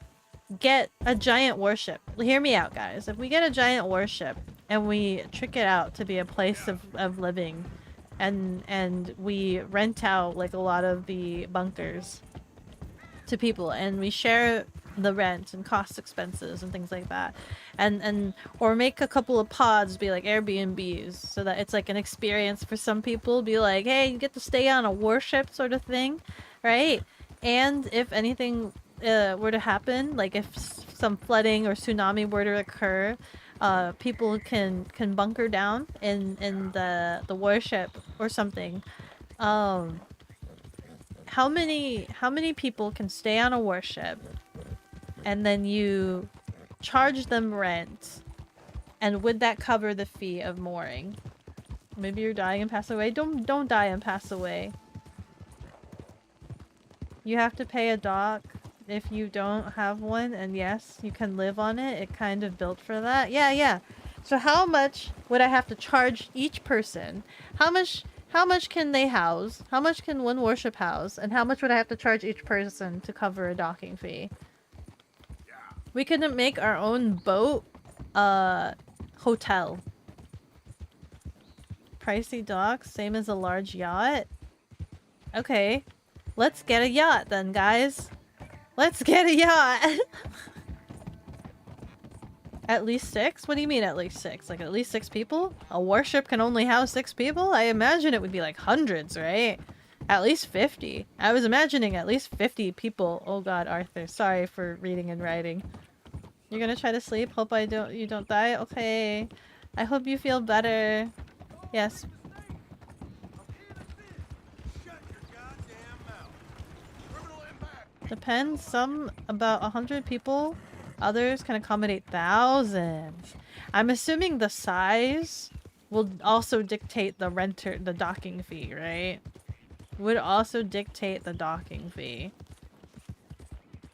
get a giant warship, hear me out, guys. If we get a giant warship and we trick it out to be a place of living, and we rent out like a lot of the bunkers to people, and we share the rent and cost expenses and things like that, and or make a couple of pods be like Airbnbs so that it's like an experience for some people, be like, hey, you get to stay on a warship sort of thing, right? And if anything were to happen, like if some flooding or tsunami were to occur, people can bunker down in the warship or something. How many people can stay on a warship, and then you charge them rent, and would that cover the fee of mooring? Maybe you're dying and pass away. Don't die and pass away. You have to pay a dock if you don't have one, and yes, you can live on it. It kind of built for that. Yeah. So how much would I have to charge each person? How much can they house? How much can one warship house? And how much would I have to charge each person to cover a docking fee? We couldn't make our own boat hotel. Pricey docks, same as a large yacht. Okay. Let's get a yacht then, guys. Let's get a yacht. At least 6? What do you mean at least 6? Like at least 6 people? A warship can only house 6 people? I imagine it would be like hundreds, right? At least 50. I was imagining at least 50 people. Oh god, Arthur. Sorry for reading and writing. You're gonna try to sleep? Hope you don't die? Okay. I hope you feel better. Yes. Shut your goddamn mouth. Criminal impact. Depends. Some about 100 people. Others can accommodate thousands. I'm assuming the size will also dictate the docking fee, right? Would also dictate the docking fee.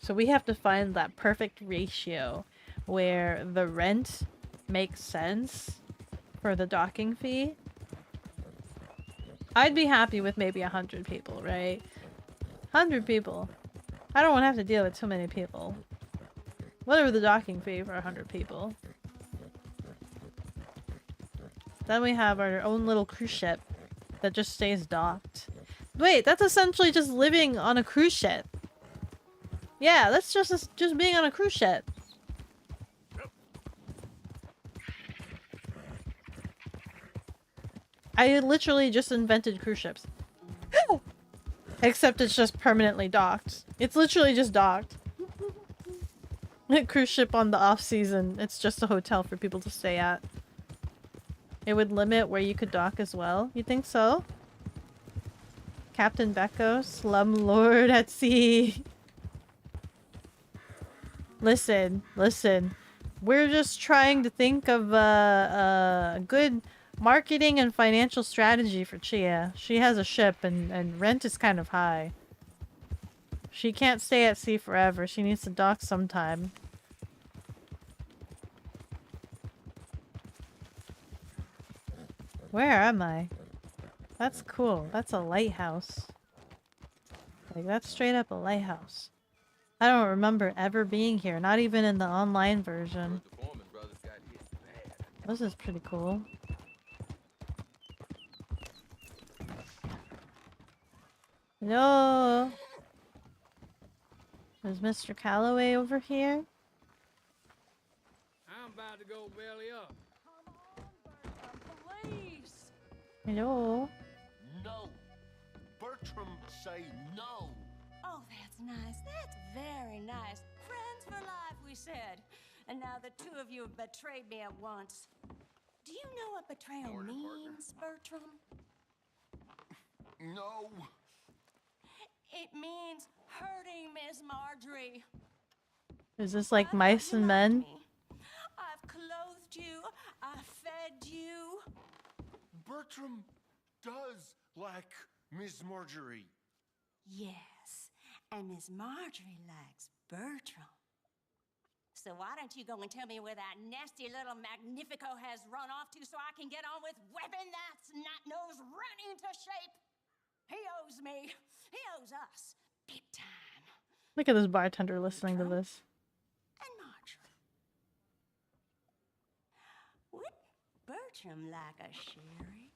So we have to find that perfect ratio where the rent makes sense for the docking fee. I'd be happy with maybe 100 people, right? 100 people. I don't want to have to deal with too many people. Whatever the docking fee for 100 people. Then we have our own little cruise ship that just stays docked. Wait, that's essentially just living on a cruise ship. Yeah, that's just being on a cruise ship. I literally just invented cruise ships. Except it's just permanently docked. It's literally just docked. A cruise ship on the off season. It's just a hotel for people to stay at. It would limit where you could dock as well. You think so? Captain Beko, slumlord at sea. Listen. We're just trying to think of a good marketing and financial strategy for Chia. She has a ship and rent is kind of high. She can't stay at sea forever. She needs to dock sometime. Where am I? That's cool. That's a lighthouse. Like, that's straight up a lighthouse. I don't remember ever being here, not even in the online version. This is pretty cool. Hello? Is Mr. Calloway over here? I'm about to go belly up. Hello? No. Bertram say no. Oh, that's nice. That's very nice. Friends for life, we said. And now the two of you have betrayed me at once. Do you know what betrayal means, Bertram? No. It means hurting Miss Marjorie. Is this like mice and men? I've clothed you. I've fed you. Bertram does like Miss Marjorie. Yes, and Miss Marjorie likes Bertram. So why don't you go and tell me where that nasty little Magnifico has run off to so I can get on with whipping that snot-nose run into shape? He owes me. He owes us. Big time. Look at this bartender listening to this. And Marjorie. Would Bertram like a sherry?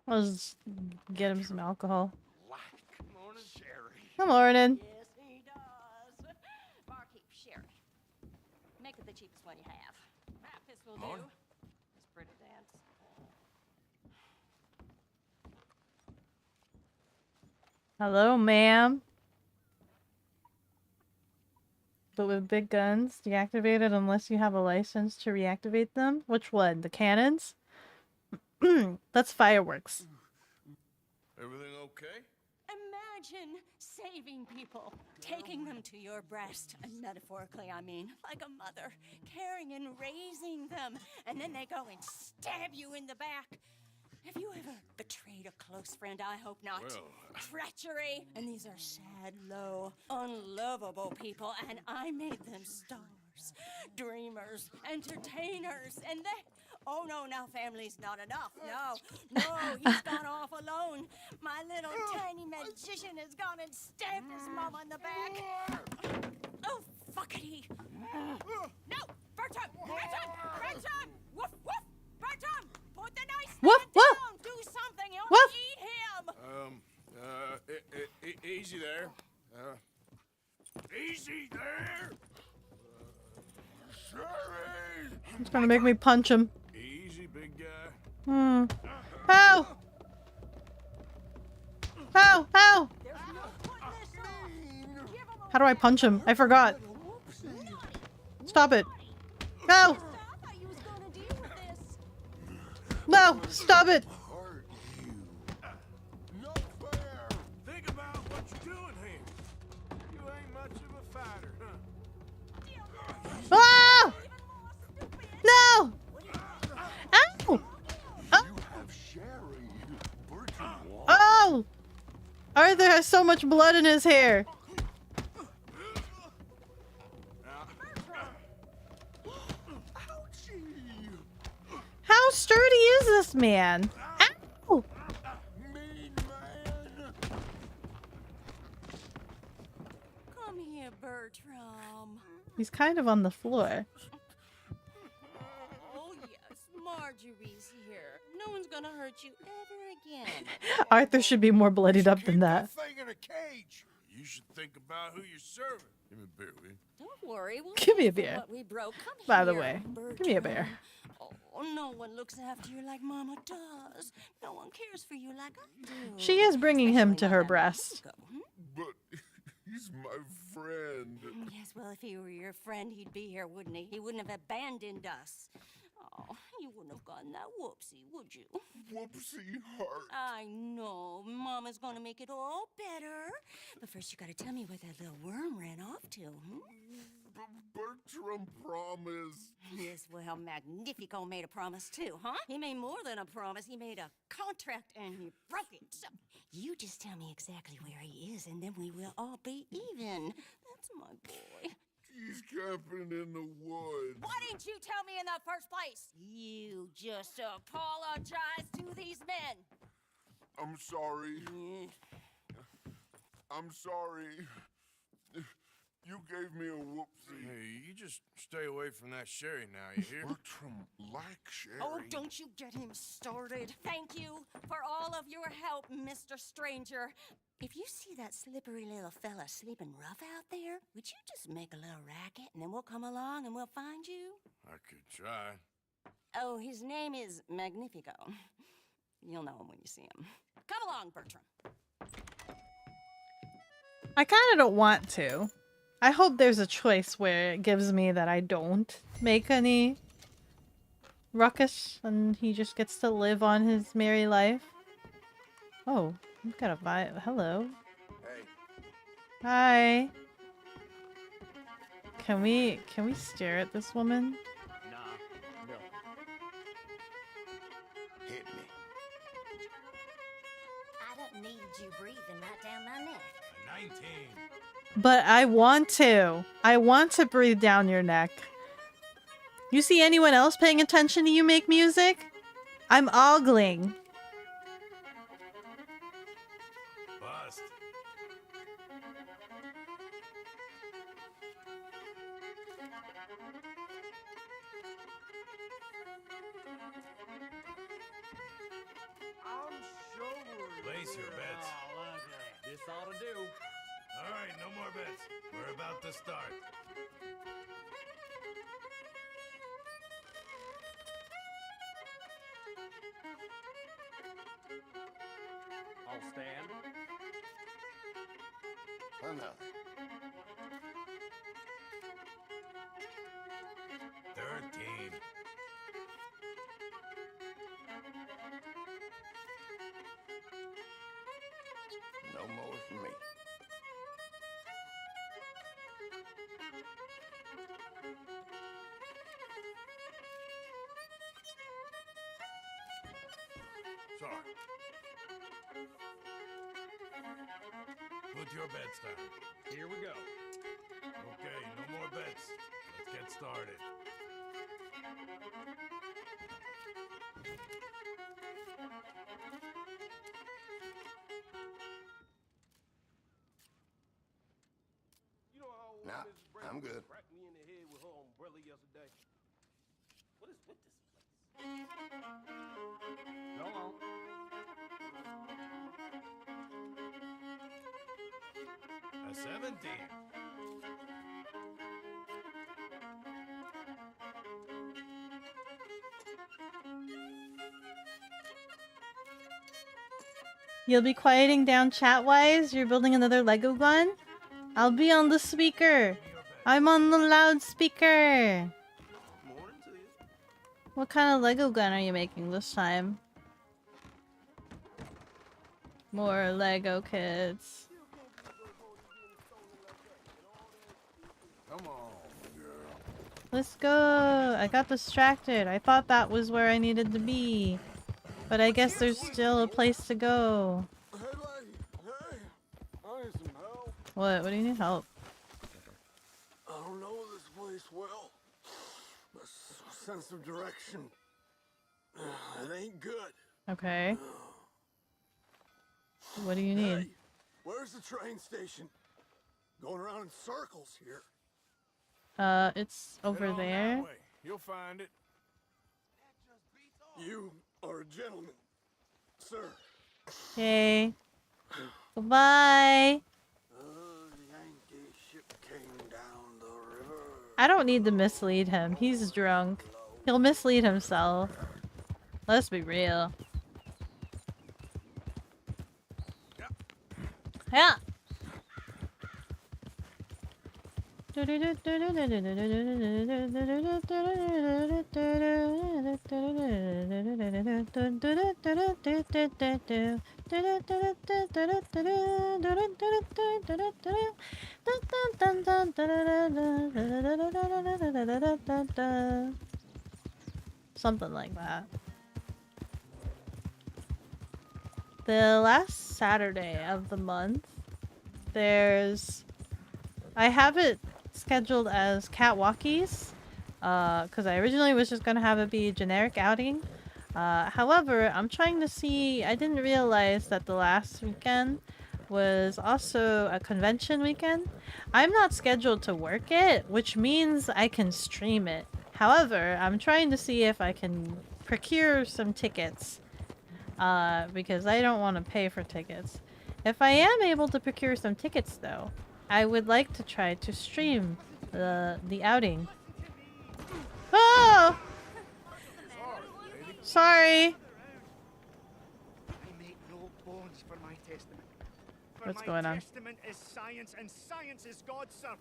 Let's get him some alcohol. Like morning sherry. Good morning. Yes, he does. Barkeep, sherry. Make it the cheapest one you have. This will do. It's pretty dance. Hello, ma'am. But with big guns, deactivated unless you have a license to reactivate them? Which one? The cannons? That's fireworks. Everything okay? Imagine saving people, taking them to your breast, and metaphorically, I mean, like a mother, caring and raising them, and then they go and stab you in the back. Have you ever betrayed a close friend? I hope not. Well, Treachery. And these are sad, low, unlovable people, and I made them stars, dreamers, entertainers, and they... Oh, no, now family's not enough. No, he's gone off alone. My little tiny magician has gone and stabbed his mama in the back. Oh, fuckity. No, Bertram! Woof, woof! Bertram, put the nice man down. Do something. You'll eat him. Easy there. Easy there. Sherry. It's gonna make me punch him. Easy, big guy. How? How? There's no putting this off. Give him a How do I punch him? I forgot. Naughty Stop it. No! I thought you was gonna deal with this. No! Stop it! Hurt you. No fair. Think about what you're doing here. You ain't much of a fighter, huh? Ah! No! Ow! You have Sherry. Bertram won. Oh! Arthur has so much blood in his hair. Ouchie. How sturdy is this man? Ow! Mean man. Come here, Bertram. He's kind of on the floor. Oh, yes, Marjorie's here. No one's gonna hurt you ever again. Arthur should be more bloodied up than Keep that. thing in a cage. You should think about who you're serving. Give me a beer, will you? Don't worry. We'll Give me a pay for beer. What we broke. Come By the here, way, give me a beer. Bertram. Oh, no one looks after you like Mama does. No one cares for you like I do. She is bringing him to Especially her my breast. Beko, hmm? But he's my friend. Yes, well, if he were your friend, he'd be here, wouldn't he? He wouldn't have abandoned us. Oh, you wouldn't have gotten that whoopsie, would you? Whoopsie heart. I know. Mama's gonna make it all better. But first, you gotta tell me where that little worm ran off to, hmm? Bertram promised. Yes, well, Magnifico made a promise too, huh? He made more than a promise. He made a contract and he broke it. So you just tell me exactly where he is and then we will all be even. That's my boy. He's camping in the woods. Why didn't you tell me in the first place? You just apologize to these men. I'm sorry. I'm sorry. You gave me a whoopsie. Hey, you just stay away from that Sherry now, you hear? Bertram like Sherry. Oh, don't you get him started. Thank you for all of your help, Mr. Stranger. If you see that slippery little fella sleeping rough out there, would you just make a little racket and then we'll come along and we'll find you? I could try. Oh, his name is Magnifico. You'll know him when you see him. Come along, Bertram. I kind of don't want to. I hope there's a choice where it gives me that I don't make any ruckus and he just gets to live on his merry life. Oh, we've got a vibe. Hello. Hey, Hi. Can we stare at this woman? nah, no. Hit me. I don't need you breathing right down my neck. 19. But I want to. I want to breathe down your neck. You see anyone else paying attention to you make music? I'm ogling. Bust. I'm sure. Place your bets. This ought to do. All right, no more bets. We're about to start. I'll stand. Another. 13. No more for me. Sorry. Put your bets down. Here we go. Okay, no more bets. Let's get started. You know how old Mrs. Brown I'm good. cracked me in the head with her umbrella yesterday? What is with this place? Go on. A 17. You'll be quieting down chat-wise? You're building another Lego gun? I'll be on the speaker. Your bets. I'm on the loudspeaker. Morning to you. What kind of Lego gun are you making this time? More Lego kids. Come on, girl. Let's go. I got distracted. I thought that was where I needed to be. But I guess there's still a place to go. Hey, lady. Hey. I need some help. What? What do you need help? I don't know this place well. My sense of direction. It ain't good. Okay. What do you need? Hey, where's the train station? Going around in circles here. It's over Head on there. that way. You'll find it. You are a gentleman, sir. Okay. Goodbye. Yankee ship came down the river. I don't need to mislead him. He's drunk. He'll mislead himself. Let's be real. Yeah. Something like that. The last Saturday of the month, I have it scheduled as catwalkies, because I originally was just gonna have it be a generic outing. However, I'm trying to see. I didn't realize that the last weekend was also a convention weekend. I'm not scheduled to work it, which means I can stream it. However, I'm trying to see if I can procure some tickets, because I don't want to pay for tickets. If I am able to procure some tickets, though, I would like to try to stream the outing. Oh! Sorry. I make no bones for my testament. For What's my going on? testament is science, and science is God, sir.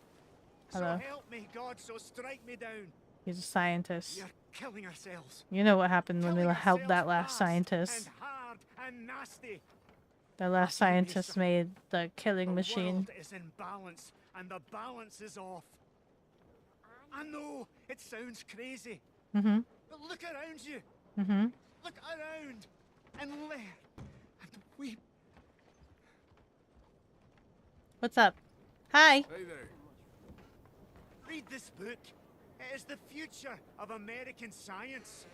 Hello. So help me, God, so strike me down. He's a scientist. We are killing ourselves. You know what happened when we Killing helped that ourselves last fast scientist. And hard and nasty. The last scientist made the killing The machine. world is in balance, and the balance is off. I know it sounds crazy, Mm-hmm. but look around you. Mm-hmm. Look around and learn and weep. What's up? Hi. Hey there. Read this book. It is the future of American science.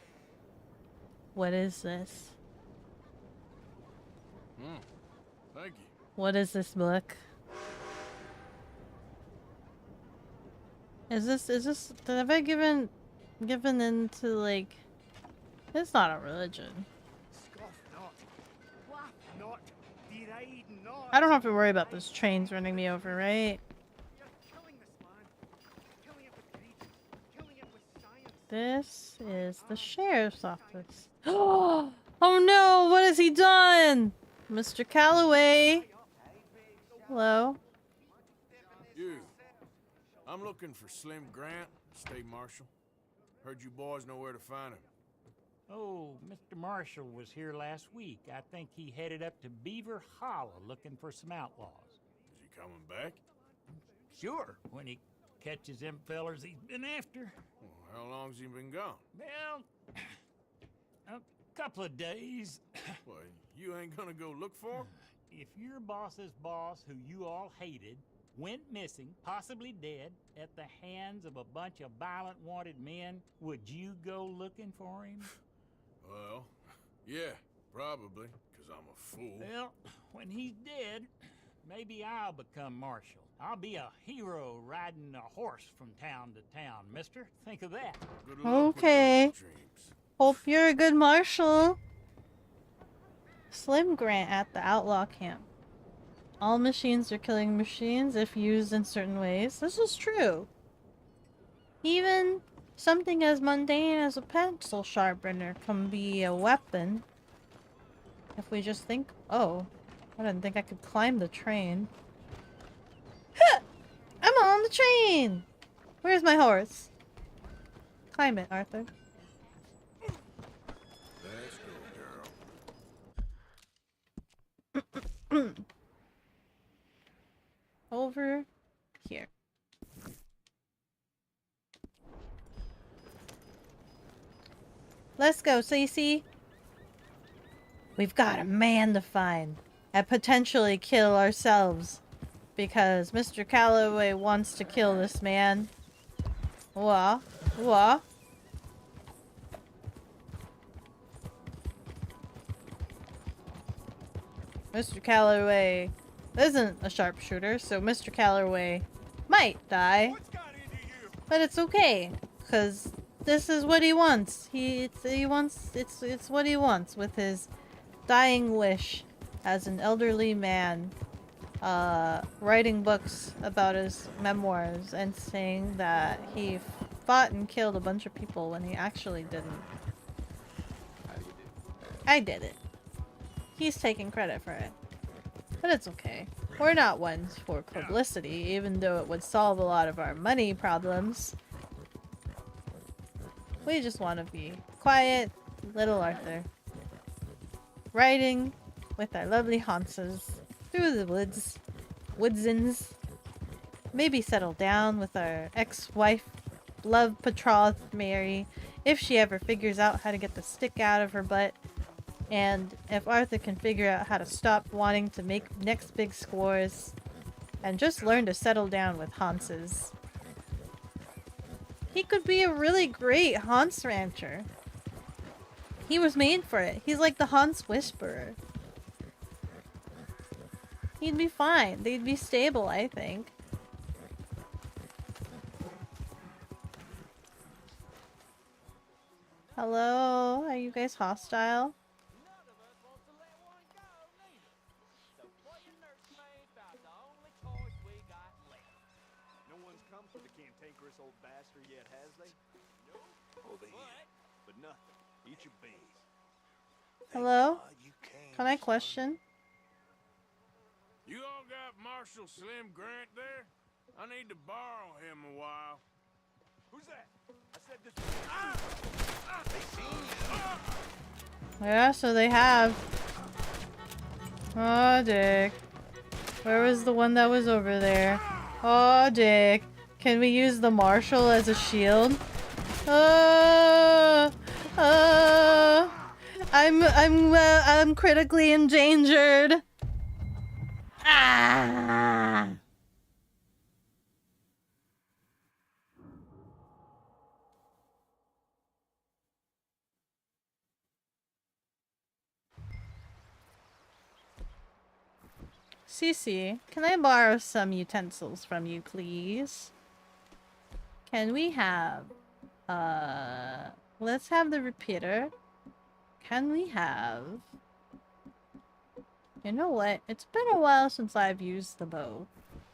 What is this? Thank you. What is this book? Is this have I given into, like, it's not a religion. Scoff not, laugh not, deride not. I don't have to worry about those trains running me over, right? You're killing this man. Killing it with greed. Killing it with science. This is the sheriff's office. Oh no, what has he done? Mr. Calloway. Hello. You. I'm looking for Slim Grant, State Marshal. Heard you boys know where to find him. Oh, Mr. Marshall was here last week. I think he headed up to Beaver Hollow looking for some outlaws. Is he coming back? Sure, when he catches them fellers he's been after. Well, how long's he been gone? Well, a couple of days. Well, you ain't gonna go look for him? If your boss's boss, who you all hated, went missing, possibly dead, at the hands of a bunch of violent wanted men, would you go looking for him? Well, yeah, probably, 'cause I'm a fool. Well, when he's dead, maybe I'll become marshal. I'll be a hero riding a horse from town to town, mister. Think of that. Good luck with Okay. those dreams. Hope you're a good marshal. Slim Grant at the outlaw camp. All machines are killing machines if used in certain ways. This is true. Even something as mundane as a pencil sharpener can be a weapon. If we just think... Oh, I didn't think I could climb the train. I'm on the train! Where's my horse? Climb it, Arthur. Let's go, girl. Over here. Let's go, Cece. We've got a man to find and potentially kill ourselves because Mr. Calloway wants to kill this man. What? What? Mr. Calloway isn't a sharpshooter, so Mr. Calloway might die. But it's okay, because this is what he wants. It's what he wants with his dying wish as an elderly man, writing books about his memoirs and saying that he fought and killed a bunch of people when he actually didn't. I did it. He's taking credit for it. But it's okay. We're not ones for publicity, even though it would solve a lot of our money problems. We just want to be quiet, little Arthur. Riding with our lovely Hanses through the woods, woodsins. Maybe settle down with our ex-wife, love betrothed Mary, if she ever figures out how to get the stick out of her butt. And if Arthur can figure out how to stop wanting to make next big scores and just learn to settle down with Hanses. He could be a really great Hans rancher. He was made for it. He's like the Hans Whisperer. He'd be fine. They'd be stable, I think. Hello? Are you guys hostile? Old bastard yet, has they? No. Oh, they but nothing. Eat your beans. Hello? Can I question? You all got Marshal Slim Grant there? I need to borrow him a while. Who's that? I said this. They seen you. Yeah, so they have. Oh, Dick. Where was the one that was over there? Oh, Dick. Can we use the Marshal as a shield? I'm critically endangered. Ah! Cece, can I borrow some utensils from you, please? Can we have, let's have the repeater. Can we have... You know what? It's been a while since I've used the bow.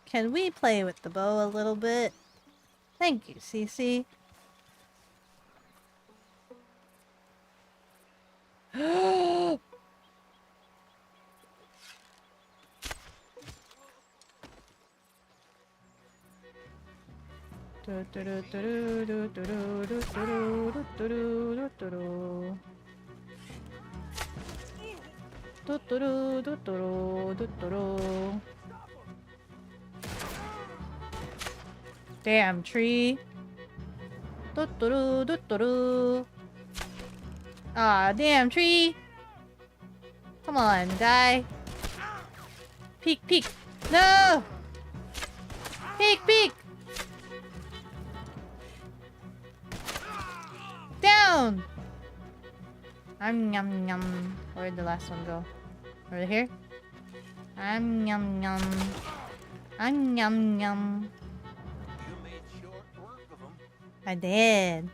Can we play with the bow a little bit? Thank you, Cece. Damn tree. Ah, damn tree. Come on, guy. Peek, peek. No! Peek, peek! Down! Yum yum. Where'd the last one go? Over here? Yum yum. Yum yum. You made short work of them. I did.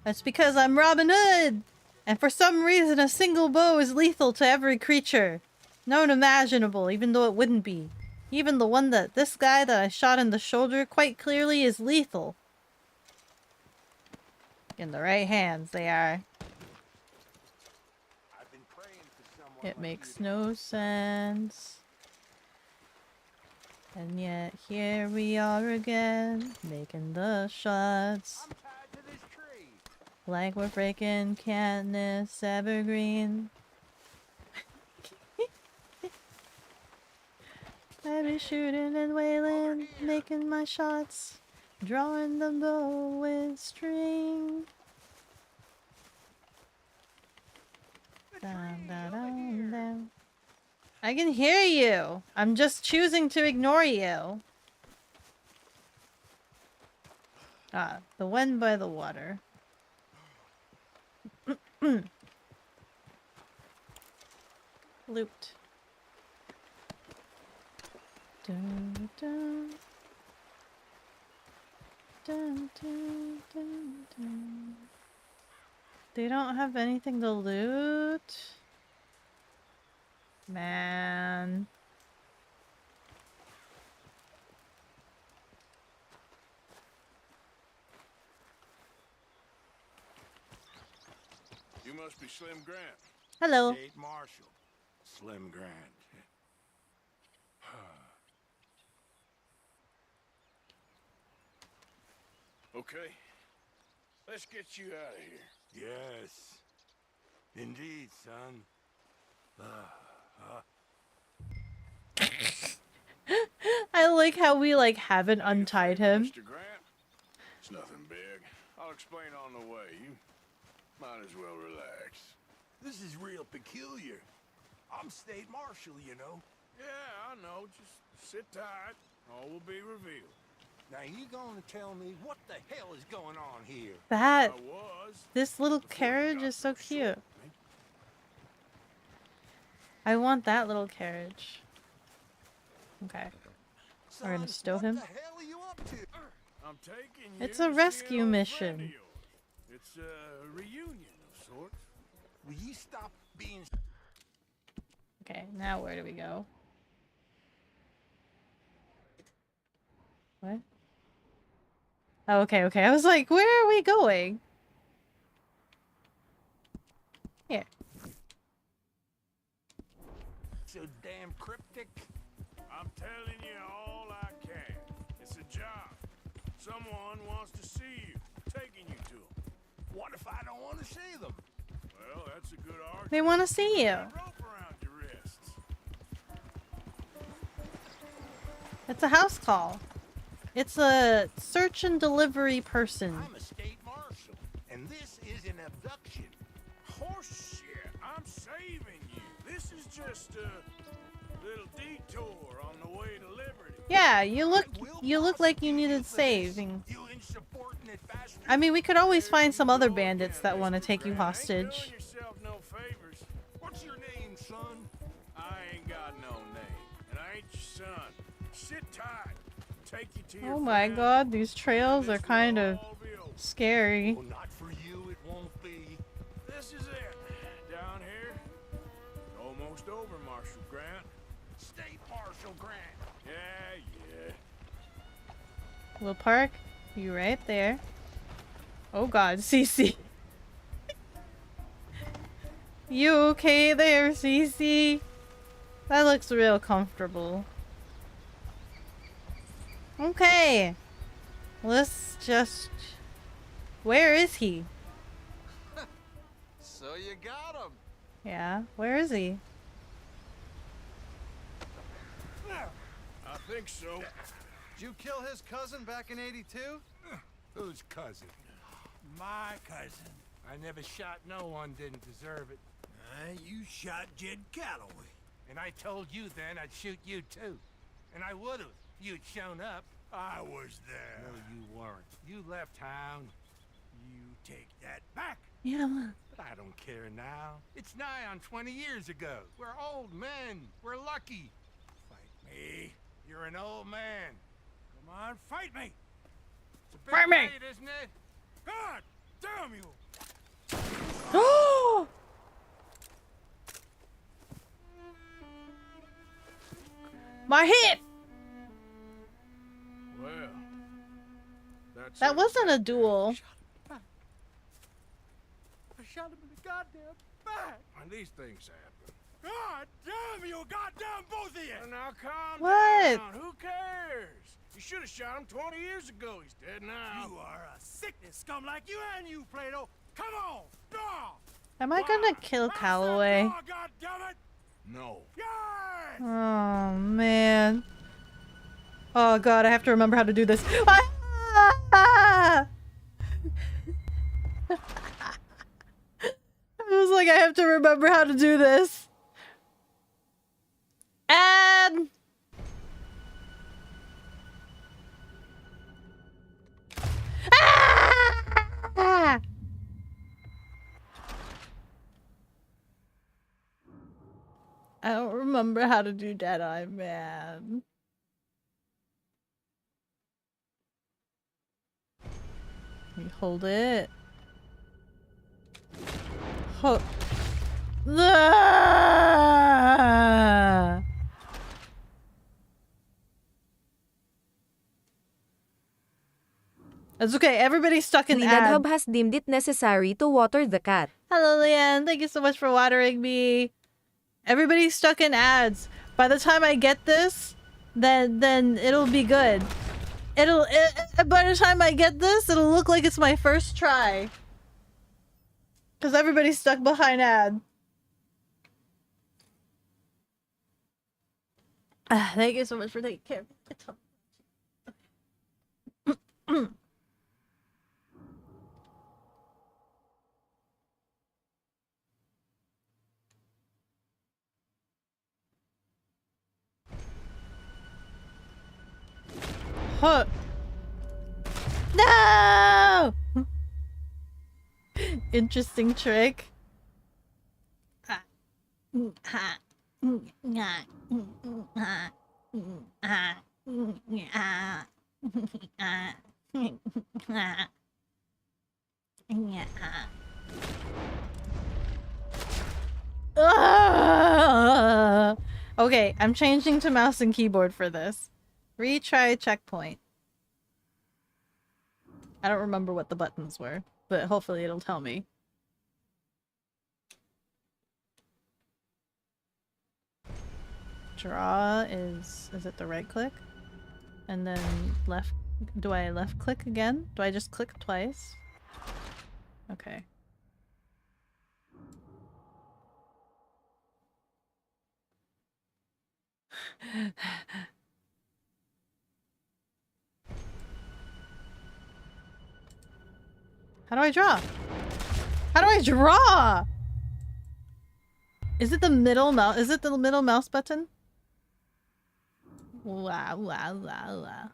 That's because I'm Robin Hood! And for some reason a single bow is lethal to every creature. Known imaginable, even though it wouldn't be. Even the one that this guy that I shot in the shoulder quite clearly is lethal. In the right hands, they are. I've been praying for someone It makes no sense. And yet here we are again, making the shots. I'm tied to this tree. Like we're freaking Katniss Evergreen. I be shooting and wailing, making my shots, drawing the bow with string. Dun, dun, dun, dun. I can hear you. I'm just choosing to ignore you. Ah, the one by the water. Loot. Dun, dun. Dun, dun, dun, dun. They don't have anything to loot? Man. You must be Slim Grant. Hello. State Marshal. Slim Grant. Okay. Let's get you out of here. Yes. Indeed, son. I like how we haven't untied him. Mr. Grant? It's nothing big. I'll explain on the way. You might as well relax. This is real peculiar. I'm State Marshal, you know. Yeah, I know. Just sit tight. All will be revealed. Now you gonna tell me what the hell is going on here? That, I was. this little before you carriage got is so so cute. short, eh? I want that little carriage. Okay. Son, We're gonna stow him. What the hell are you up to? I'm taking you It's a to see rescue an old mission. friend of yours. It's a reunion of sorts. Will you stop being... Okay, now where do we go? What? Oh, okay, okay. I was like, where are we going? Here. so damn cryptic? I'm telling you all I can. It's a job. Someone wants to see you. Taking you to them. What if I don't want to see them? Well, that's a good argument. They want to see you. That rope around your wrists. It's a house call. It's a search and delivery person. I'm a state marshal, and this is an abduction. Horse shit. I'm saving you. This is just a little detour on the way to liberty. Yeah, you look like you needed saving. You insubordinate bastard. I mean, we could always find some other bandits that want to take you Ain't hostage. doing yourself no favors. What's your name, son? I ain't got no name, and I ain't your son. Sit tight. Take you to your Oh my friend. god, these trails are This will kind of all be over. scary. Well, not for you, it won't be. This is it. Down here. Almost over, Marshal Grant. State Marshal Grant. Yeah. We'll park you right there. Oh god, Cece. You okay there, Cece? That looks real comfortable. Okay. Let's just... Where is he? So you got him. Yeah, where is he? I think so. Did you kill his cousin back in '82? Whose cousin? My cousin. I never shot no one didn't deserve it. You shot Jed Calloway. And I told you then I'd shoot you too. And I would've if you'd shown up. I was there. No, you weren't. You left town. You take that back. Yeah. But I don't care now. It's nigh on 20 years ago. We're old men. We're lucky. Fight me. You're an old man. Come on, fight me. It's a big Fight me. fight, isn't it? God damn you. Oh! My hip! Well, that's That it. wasn't a duel. I shot him in the goddamn back. When these things happen, God damn you, goddamn both of you! Now calm What? down. Who cares? You should have shot him 20 years ago. He's dead now. You are a sickness scum like you and you, Plato. Come on, draw! Am I gonna kill Calloway? Draw, goddammit! No. Yes! Oh man. Oh god, I have to remember how to do this. Ah! I was like, I have to remember how to do this. And ah! I don't remember how to do Deadeye, man. You hold it. Hold. Ah! That's okay. Everybody's stuck in ad. Hub has deemed it necessary to water the cat. Hello, Leanne. Thank you so much for watering me. Everybody's stuck in ads. By the time I get this, then it'll be good. By the time I get this, it'll look like it's my first try. Because everybody's stuck behind ad. Thank you so much for taking care of me. Huh. No! Interesting trick. Okay, I'm changing to mouse and keyboard for this. Retry checkpoint. I don't remember what the buttons were, but hopefully it'll tell me. Draw is it the right click? And then left, do I left click again? Do I just click twice? Okay. How do I draw? How do I draw? Is it the middle mouse? Is it the middle mouse button? Wow, wow, wow, wow.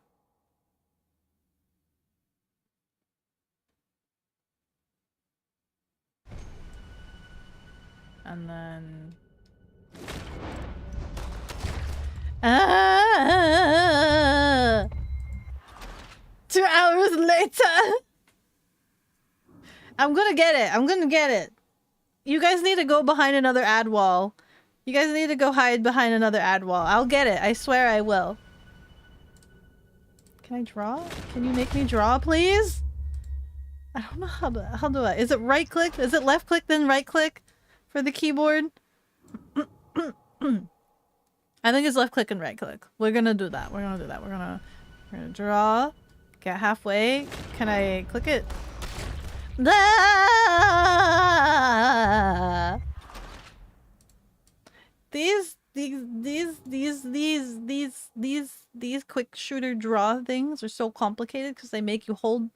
And then... Ah! 2 hours later! I'm gonna get it. I'm gonna get it. You guys need to go behind another ad wall. You guys need to go hide behind another ad wall. I'll get it. I swear I will. Can I draw? Can you make me draw, please? I don't know how do I... Is it right click? Is it left click then right click for the keyboard? I think it's left click and right click. We're gonna do that. We're gonna do that. We're gonna draw. Get halfway. Can I click it? Ah! These quick shooter draw things are so complicated because they make you hold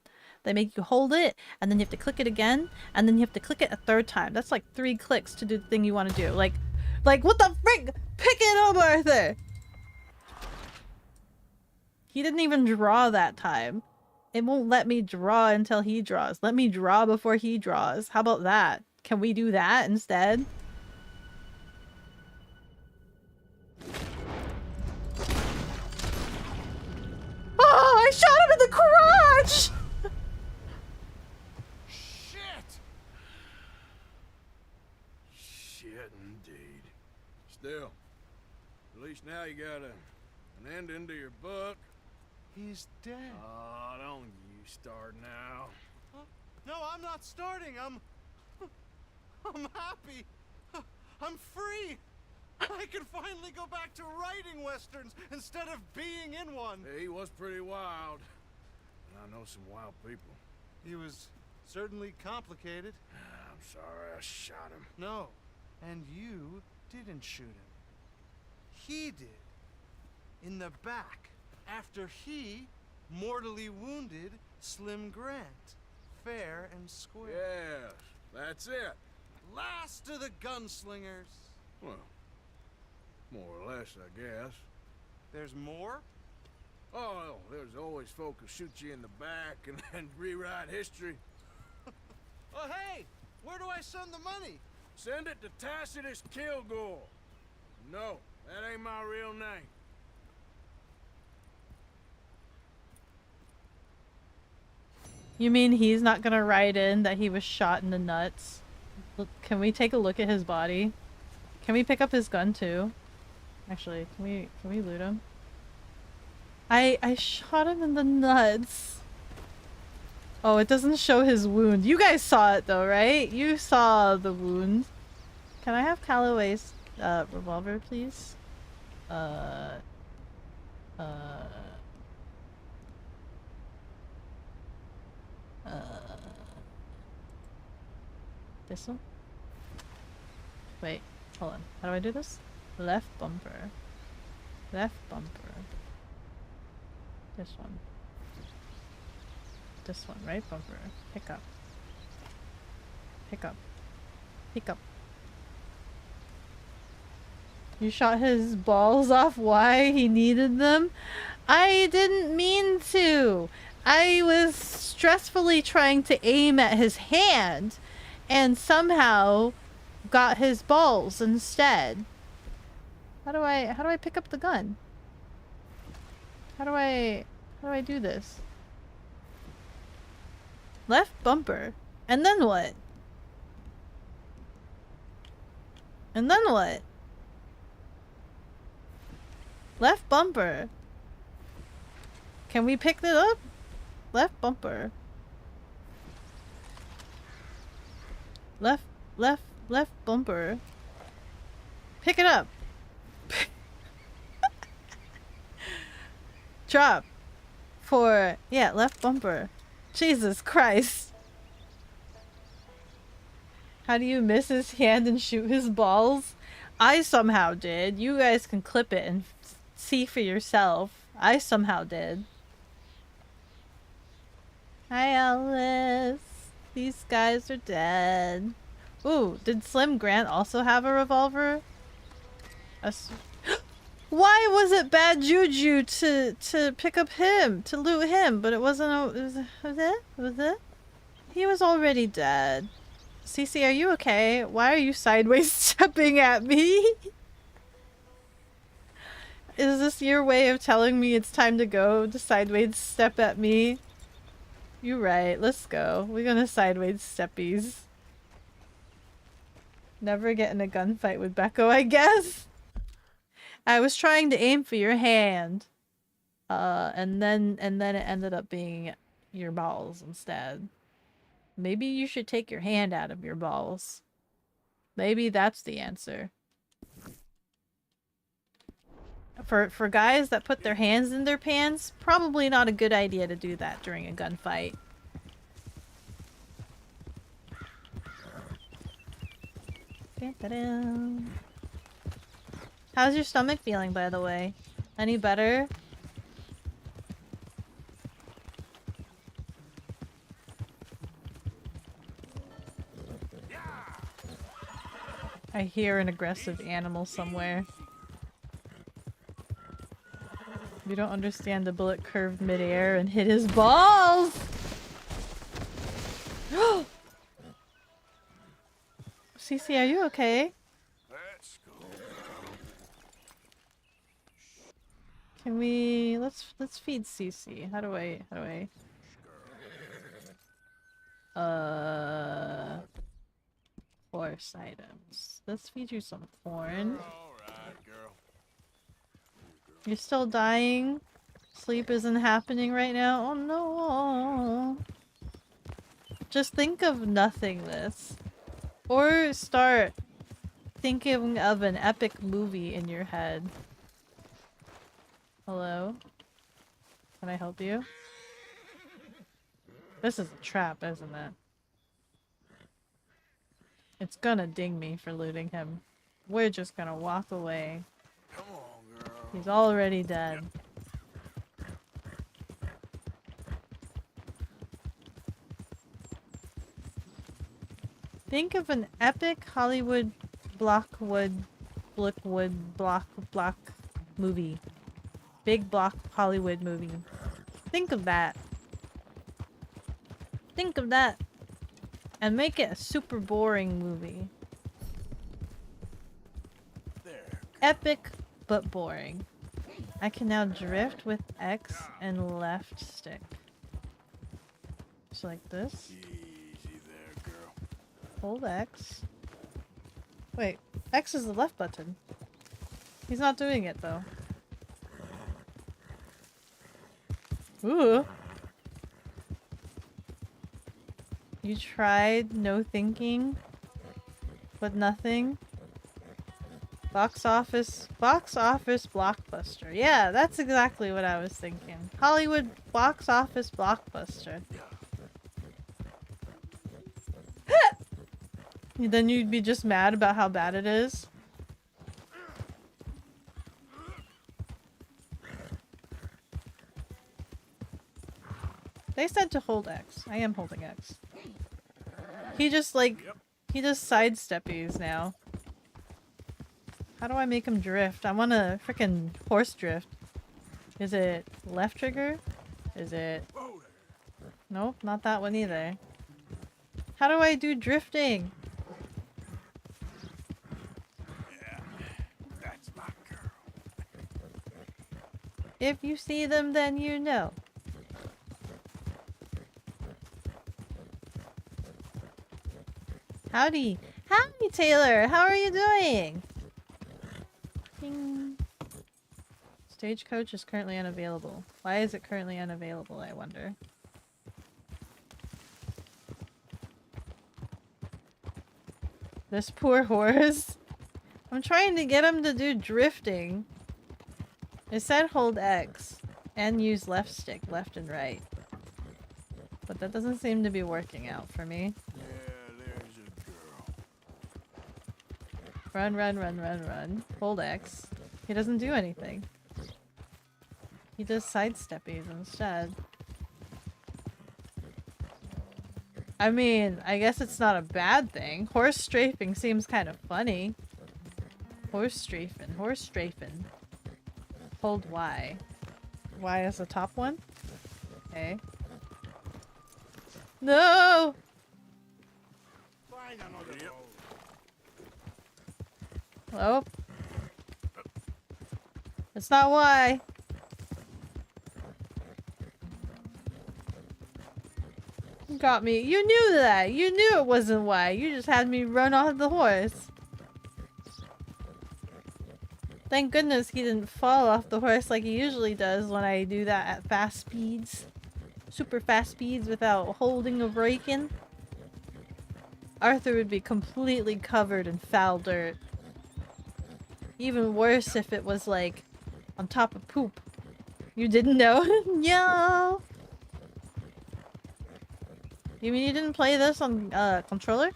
it, and then you have to click it again, and then you have to click it a third time. That's like 3 clicks to do the thing you want to do. Like what the frick? Pick it up, Arthur! He didn't even draw that time. It won't let me draw until he draws. Let me draw before he draws. How about that? Can we do that instead? Oh, I shot him in the crotch! Shit! Shit indeed. Still, at least now you got an ending to your book. He's dead. Oh, don't you start now. No, I'm not starting. I'm happy. I'm free. I can finally go back to writing westerns instead of being in one. He was pretty wild. And I know some wild people. He was certainly complicated. I'm sorry I shot him. No, and you didn't shoot him. He did. In the back, after he mortally wounded Slim Grant. Fair and square. Yes, that's it. Last of the gunslingers. Well, more or less, I guess. There's more? Oh, there's always folk who shoot you in the back and then rewrite history. Oh, hey! Where do I send the money? Send it to Tacitus Kilgore. No, that ain't my real name. You mean he's not gonna write in that he was shot in the nuts? Look, can we take a look at his body? Can we pick up his gun too? Actually, can we loot him? I shot him in the nuts. Oh, it doesn't show his wound. You guys saw it though, right? You saw the wound. Can I have Calloway's revolver, please? This one? Wait, hold on. How do I do this? Left bumper. Left bumper. This one. This one, right bumper. Pick up. Pick up. Pick up. You shot his balls off. Why he needed them? I didn't mean to. I was stressfully trying to aim at his hand and somehow got his balls instead. How do I pick up the gun? How do I do this? Left bumper. And then what? And then what? Left bumper. Can we pick it up? Left bumper. Left bumper. Pick it up. Drop. For, yeah, left bumper. Jesus Christ. How do you miss his hand and shoot his balls? I somehow did. You guys can clip it and see for yourself. I somehow did. Hi, Alice. These guys are dead. Ooh, did Slim Grant also have a revolver? Why was it bad juju to pick up him, to loot him? But it wasn't. Was it? He was already dead. Cece, are you okay? Why are you sideways stepping at me? Is this your way of telling me it's time to go to sideways step at me? You're right. Let's go. We're gonna sideways steppies. Never get in a gunfight with Beko, I guess. I was trying to aim for your hand. And then it ended up being your balls instead. Maybe you should take your hand out of your balls. Maybe that's the answer. For guys that put their hands in their pants, probably not a good idea to do that during a gunfight. How's your stomach feeling, by the way? Any better? I hear an aggressive animal somewhere. You don't understand, the bullet curved midair and hit his balls! Cece, are you okay? Let's go. Can we let's feed Cece. How do I horse items. Let's feed you some corn. Alright, girl. You're still dying? Sleep isn't happening right now? Oh no. Just think of nothingness. Or start thinking of an epic movie in your head. Hello? Can I help you? This is a trap, isn't it? It's gonna ding me for looting him. We're just gonna walk away. Come on, girl. He's already dead. Think of an epic Hollywood block movie. Big block Hollywood movie. Think of that. Think of that. And make it a super boring movie. There. Epic, but boring. I can now drift with X and left stick. Just like this. Easy there, girl. Hold X. Wait, X is the left button. He's not doing it though. Ooh. You tried no thinking, but nothing. Box office blockbuster. Yeah, that's exactly what I was thinking. Hollywood box office blockbuster. Then you'd be just mad about how bad it is. They said to hold X. I am holding X. He just like, he just sidesteppies now. How do I make him drift? I want to frickin' horse drift. Is it left trigger? Is it... Nope, not that one either. How do I do drifting? Yeah, that's my girl. If you see them, then you know. Howdy. Howdy, Taylor. How are you doing? Ding. Stagecoach is currently unavailable. Why is it currently unavailable, I wonder? This poor horse. I'm trying to get him to do drifting. It said hold X and use left stick, left and right. But that doesn't seem to be working out for me. Yeah, there's a girl. Run, run, run, run, run. Hold X. He doesn't do anything. He does sidesteppies instead. I mean, I guess it's not a bad thing. Horse strafing seems kind of funny. Horse strafing, horse strafing. Hold Y. Y is the top one? Okay. No! Find another boat. Oh. It's not Y. You got me. You knew that. You knew it wasn't Y. You just had me run off the horse. Thank goodness he didn't fall off the horse like he usually does when I do that at fast speeds. Super fast speeds without holding or braking. Arthur would be completely covered in foul dirt. Even worse if it was like on top of poop. You didn't know? No. You mean you didn't play this on controller?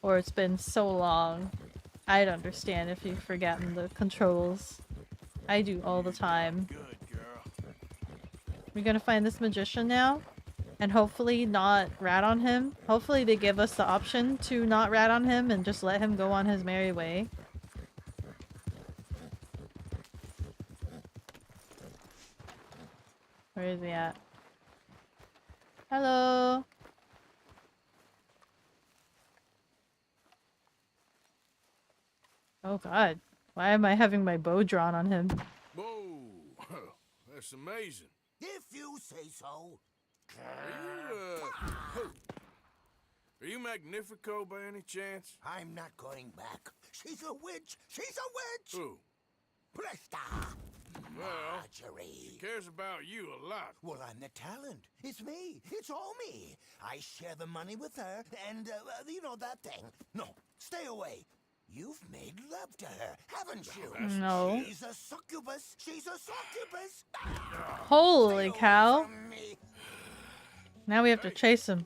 Or it's been so long. I'd understand if you've forgotten the controls. I do all the time. Good girl. We're gonna find this magician now. And hopefully not rat on him. Hopefully they give us the option to not rat on him and just let him go on his merry way. Where is he at? Hello? Oh god. Why am I having my bow drawn on him? Whoa, that's amazing. If you say so. Are you Magnifico by any chance? I'm not going back. She's a witch. She's a witch. Who? Presta. Marjorie. She cares about you a lot. Well, I'm the talent. It's me. It's all me. I share the money with her, and, you know that thing. No, stay away. You've made love to her, haven't you? No. She's a succubus. She's a succubus. Holy cow. Now we have to chase him.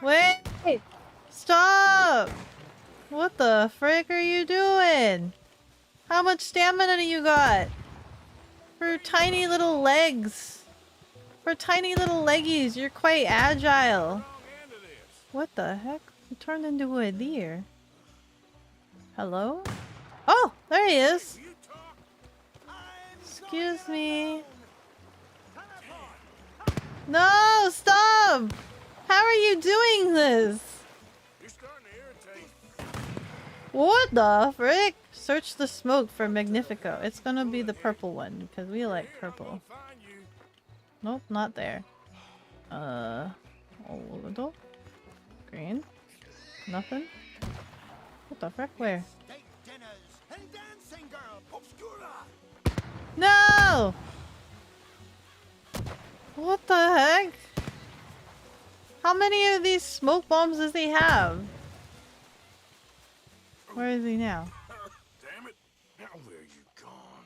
Wait! Stop! What the frick are you doing? How much stamina do you got? For tiny little legs. For tiny little leggies, you're quite agile. What the heck? You turned into a deer. Hello? Oh, there he is. Excuse me. No, stop! How are you doing this? You're starting to irritate. What the frick? Search the smoke for Magnifico. It's gonna be the purple one because we like purple. Nope, not there. A little green. Nothing. What the frick? Where? No! What the heck? How many of these smoke bombs does he have? Where is he now? Damn it. Now where you gone?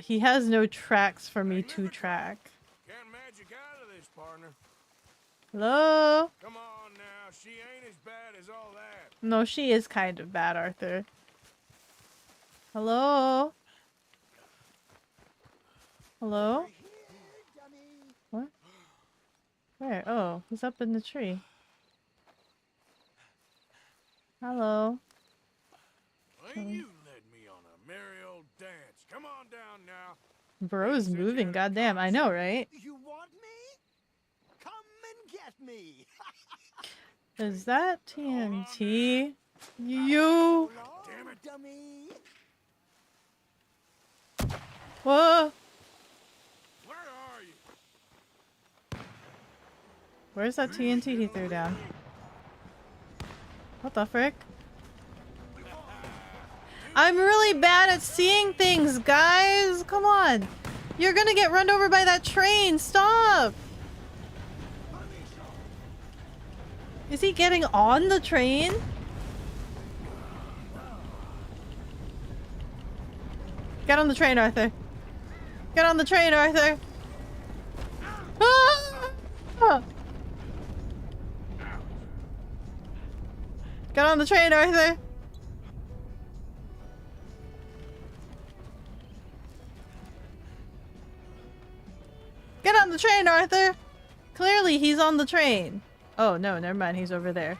He has no tracks for me to track. Can't magic out of this, partner. Hello? Come on now. She ain't as bad as all that. No, she is kind of bad, Arthur. Hello? Hello? What? Where? Oh, he's up in the tree. Hello? Ain't you led me on a merry old dance? Come on down now. Bro's moving, goddamn. I know, right? You want me? Come and get me. Is that TNT? You? Damn it, dummy. Whoa! Where are you? Where's that TNT he threw down? What the frick? I'm really bad at seeing things, guys! Come on! You're gonna get run over by that train! Stop! Is he getting on the train? Get on the train, Arthur. Get on the train, Arthur. Ah! Get on the train, Arthur. Get on the train, Arthur. Clearly, he's on the train. Oh, no, never mind. He's over there.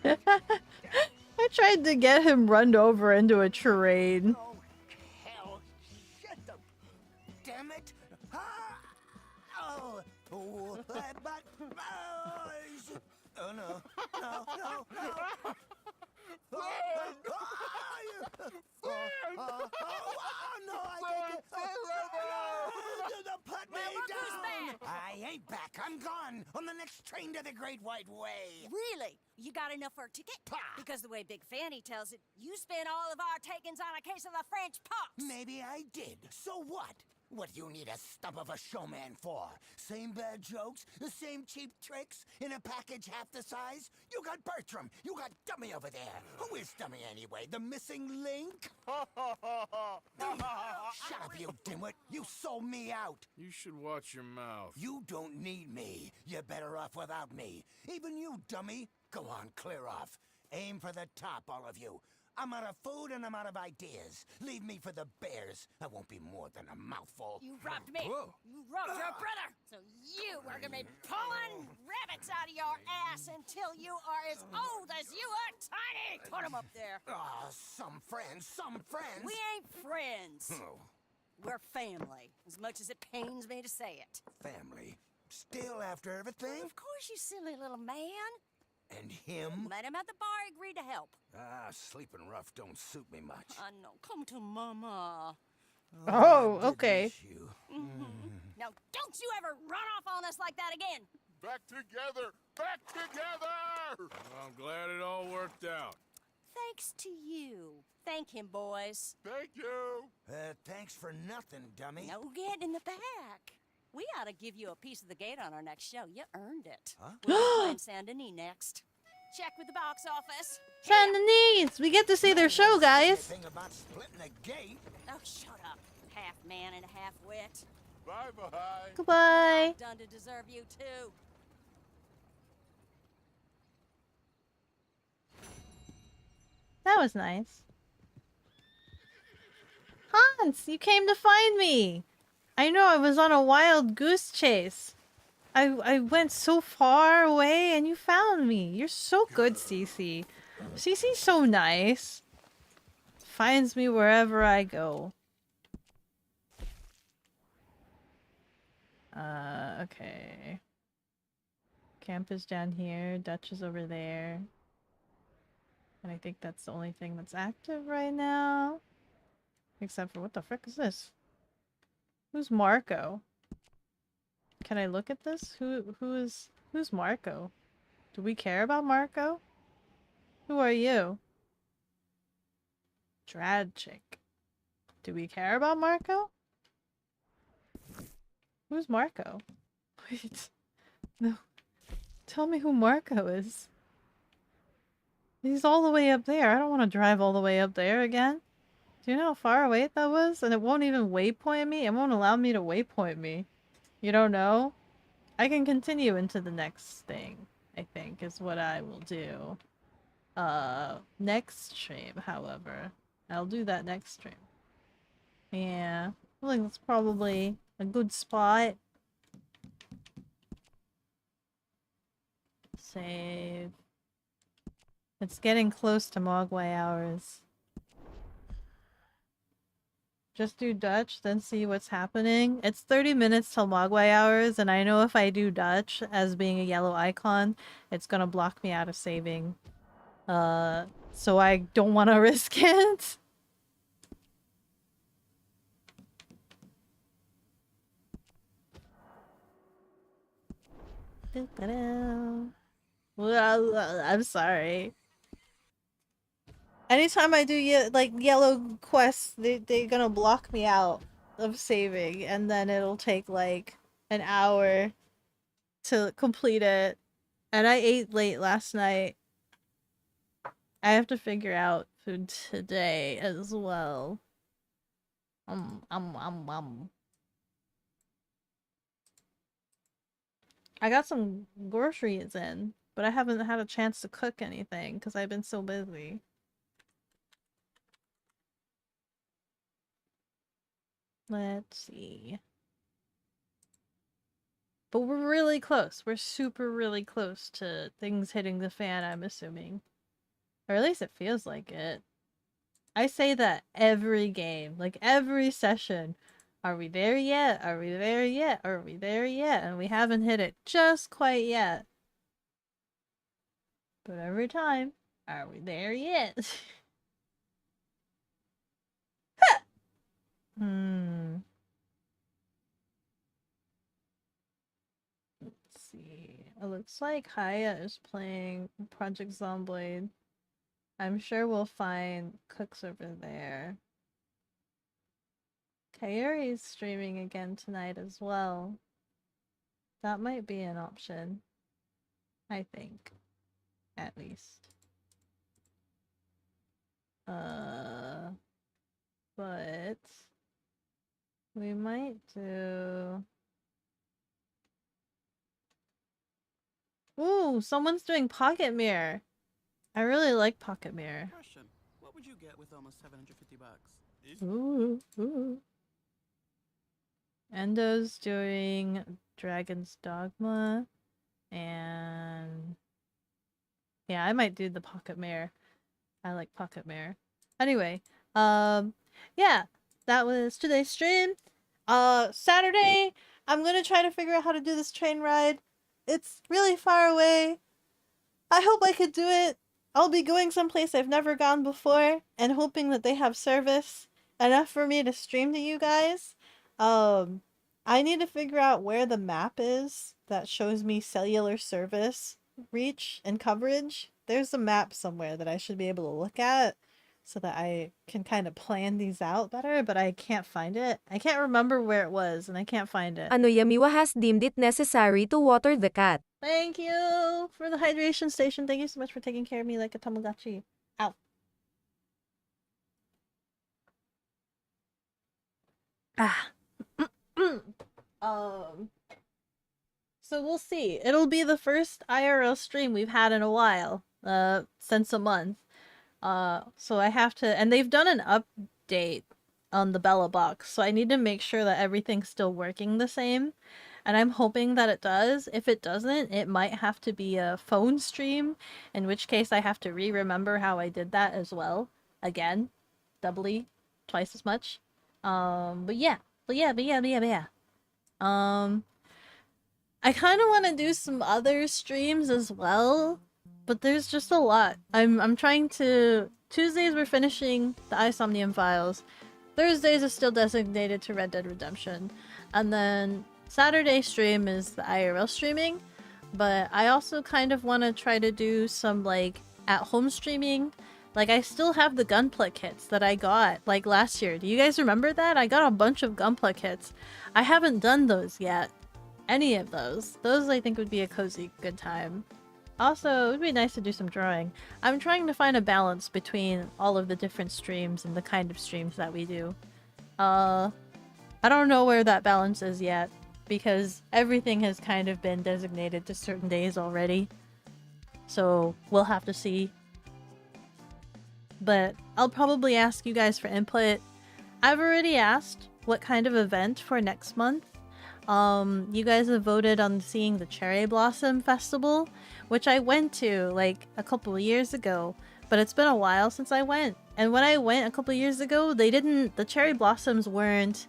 I tried to get him run over into a train. Oh, hell. Shut the... Damn it. Oh, no. No, no, no. No, put me down! I ain't back. I'm gone on the next train to the Great White Way. Really? You got enough for a ticket? Because the way Big Fanny tells it, you spent all of our takings on a case of the French pox. Maybe I did. So what? What do you need a stump of a showman for? Same bad jokes? The same cheap tricks? In a package half the size? You got Bertram. You got Dummy over there. Who is Dummy anyway? The missing link? Shut up, you dimwit. You sold me out. You should watch your mouth. You don't need me. You're better off without me. Even you, dummy. Go on, clear off. Aim for the top, all of you. I'm out of food and I'm out of ideas. Leave me for the bears. I won't be more than a mouthful. You robbed me. Whoa. You robbed your brother. So you are gonna be pulling rabbits out of your ass until you are as old as you are tiny. Put them up there. Ah, some friends, some friends. We ain't friends. Oh, We're family, as much as it pains me to say it. family. Still after everything? Of course, you silly little man. And him? Met him at the bar, agreed to help. Ah, sleeping rough don't suit me much. I know. Come to Mama. Oh, I did okay. miss you. Now, don't you ever run off on us like that again! Back together! Back together! Well, I'm glad it all worked out. Thanks to you. Thank him, boys. Thank you! Thanks for nothing, dummy. No get in the back. We ought to give you a piece of the gate on our next show. You earned it. Huh? We'll be playing Saint Denis next. Check with the box office. Saint Denis! We get to see their show, guys. Anything about splitting the gate? Oh, shut up. Half man and half wit. Bye-bye. Goodbye. I've done to deserve you, too. That was nice. Hans, you came to find me. I know I was on a wild goose chase. I went so far away and you found me. You're so good, Cece. Cece's so nice. Finds me wherever I go. Okay. Camp is down here. Dutch is over there. And I think that's the only thing that's active right now. Except for, what the frick is this? Who's Marco? Can I look at this? Who's Marco? Do we care about Marco? Who are you? Drad chick. Do we care about Marco? Who's Marco? Wait. No. Tell me who Marco is. He's all the way up there. I don't want to drive all the way up there again. Do you know how far away that was? And it won't even waypoint me? It won't allow me to waypoint me. You don't know? I can continue into the next thing, I think, is what I will do. Next stream, however. I'll do that next stream. Yeah. I think that's probably a good spot. Save. It's getting close to Mogwai hours. Just do Dutch, then see what's happening. It's 30 minutes till Mogwai hours, and I know if I do Dutch as being a yellow icon, it's gonna block me out of saving. So I don't want to risk it. Well, I'm sorry. Anytime I do like yellow quests, they're gonna block me out of saving, and then it'll take like an hour to complete it. And I ate late last night. I have to figure out food today as well. I got some groceries in, but I haven't had a chance to cook anything because I've been so busy. Let's see. But we're really close. We're super really close to things hitting the fan, I'm assuming. Or at least it feels like it. I say that every game, like every session. Are we there yet? Are we there yet? Are we there yet? And we haven't hit it just quite yet. But every time, are we there yet? Let's see. It looks like Haya is playing Project Zomblade. I'm sure we'll find cooks over there. Kaori is streaming again tonight as well. That might be an option. I think. At least. But we might do... Ooh, someone's doing Pocket Mirror. I really like Pocket Mirror. Question. What would you get with almost $750? Ooh, ooh. Endo's doing Dragon's Dogma. And... yeah, I might do the Pocket Mirror. I like Pocket Mirror. Anyway, yeah, that was today's stream. Saturday, I'm gonna try to figure out how to do this train ride. It's really far away. I hope I could do it. I'll be going someplace I've never gone before and hoping that they have service enough for me to stream to you guys. I need to figure out where the map is that shows me cellular service reach and coverage. There's a map somewhere that I should be able to look at so that I can kind of plan these out better, but I can't find it. I can't remember where it was and I can't find it. Anoyamiwa has deemed it necessary to water the cat. Thank you for the hydration station. Thank you so much for taking care of me like a Tamagotchi. Ow. Ah. So we'll see. It'll be the first IRL stream we've had in a while, since a month. So I have to, and they've done an update on the Bella box, so I need to make sure that everything's still working the same. And I'm hoping that it does. If it doesn't, it might have to be a phone stream, in which case I have to remember how I did that as well. Again, doubly, twice as much. But yeah. I kind of want to do some other streams as well, but there's just a lot. I'm trying to... Tuesdays we're finishing the Isomnium files. Thursdays are still designated to Red Dead Redemption. And then Saturday stream is the IRL streaming, but I also kind of want to try to do some like at-home streaming. Like I still have the Gunpla kits that I got like last year. Do you guys remember that? I got a bunch of Gunpla kits. I haven't done those yet. Any of those. Those I think would be a cozy good time. Also, it would be nice to do some drawing. I'm trying to find a balance between all of the different streams and the kind of streams that we do. I don't know where that balance is yet, because everything has kind of been designated to certain days already. So, we'll have to see. But I'll probably ask you guys for input. I've already asked what kind of event for next month. You guys have voted on seeing the Cherry Blossom Festival, which I went to like a couple of years ago, but it's been a while since I went. And when I went a couple of years ago, the cherry blossoms weren't,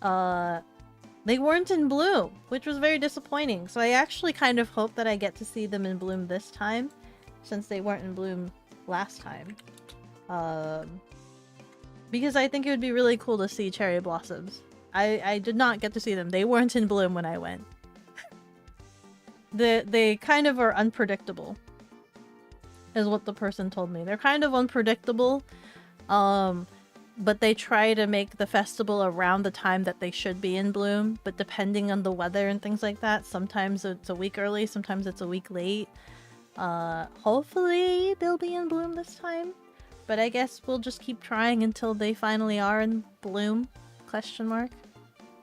they weren't in bloom, which was very disappointing. So I actually kind of hope that I get to see them in bloom this time, since they weren't in bloom last time. Because I think it would be really cool to see cherry blossoms. I did not get to see them. They weren't in bloom when I went. They kind of are unpredictable, is what the person told me. They're kind of unpredictable, but they try to make the festival around the time that they should be in bloom, but depending on the weather and things like that, sometimes it's a week early, sometimes it's a week late. Hopefully they'll be in bloom this time, but I guess we'll just keep trying until they finally are in bloom, question mark.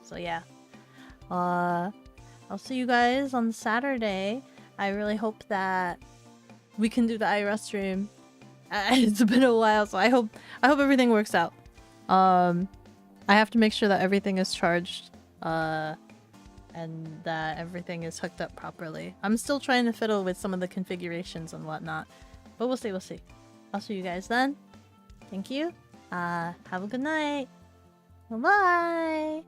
So yeah, I'll see you guys on Saturday. I really hope that we can do the IRL stream. It's been a while, so I hope everything works out. I have to make sure that everything is charged, and that everything is hooked up properly. I'm still trying to fiddle with some of the configurations and whatnot, but we'll see. I'll see you guys then. Thank you. Have a good night. Bye-bye.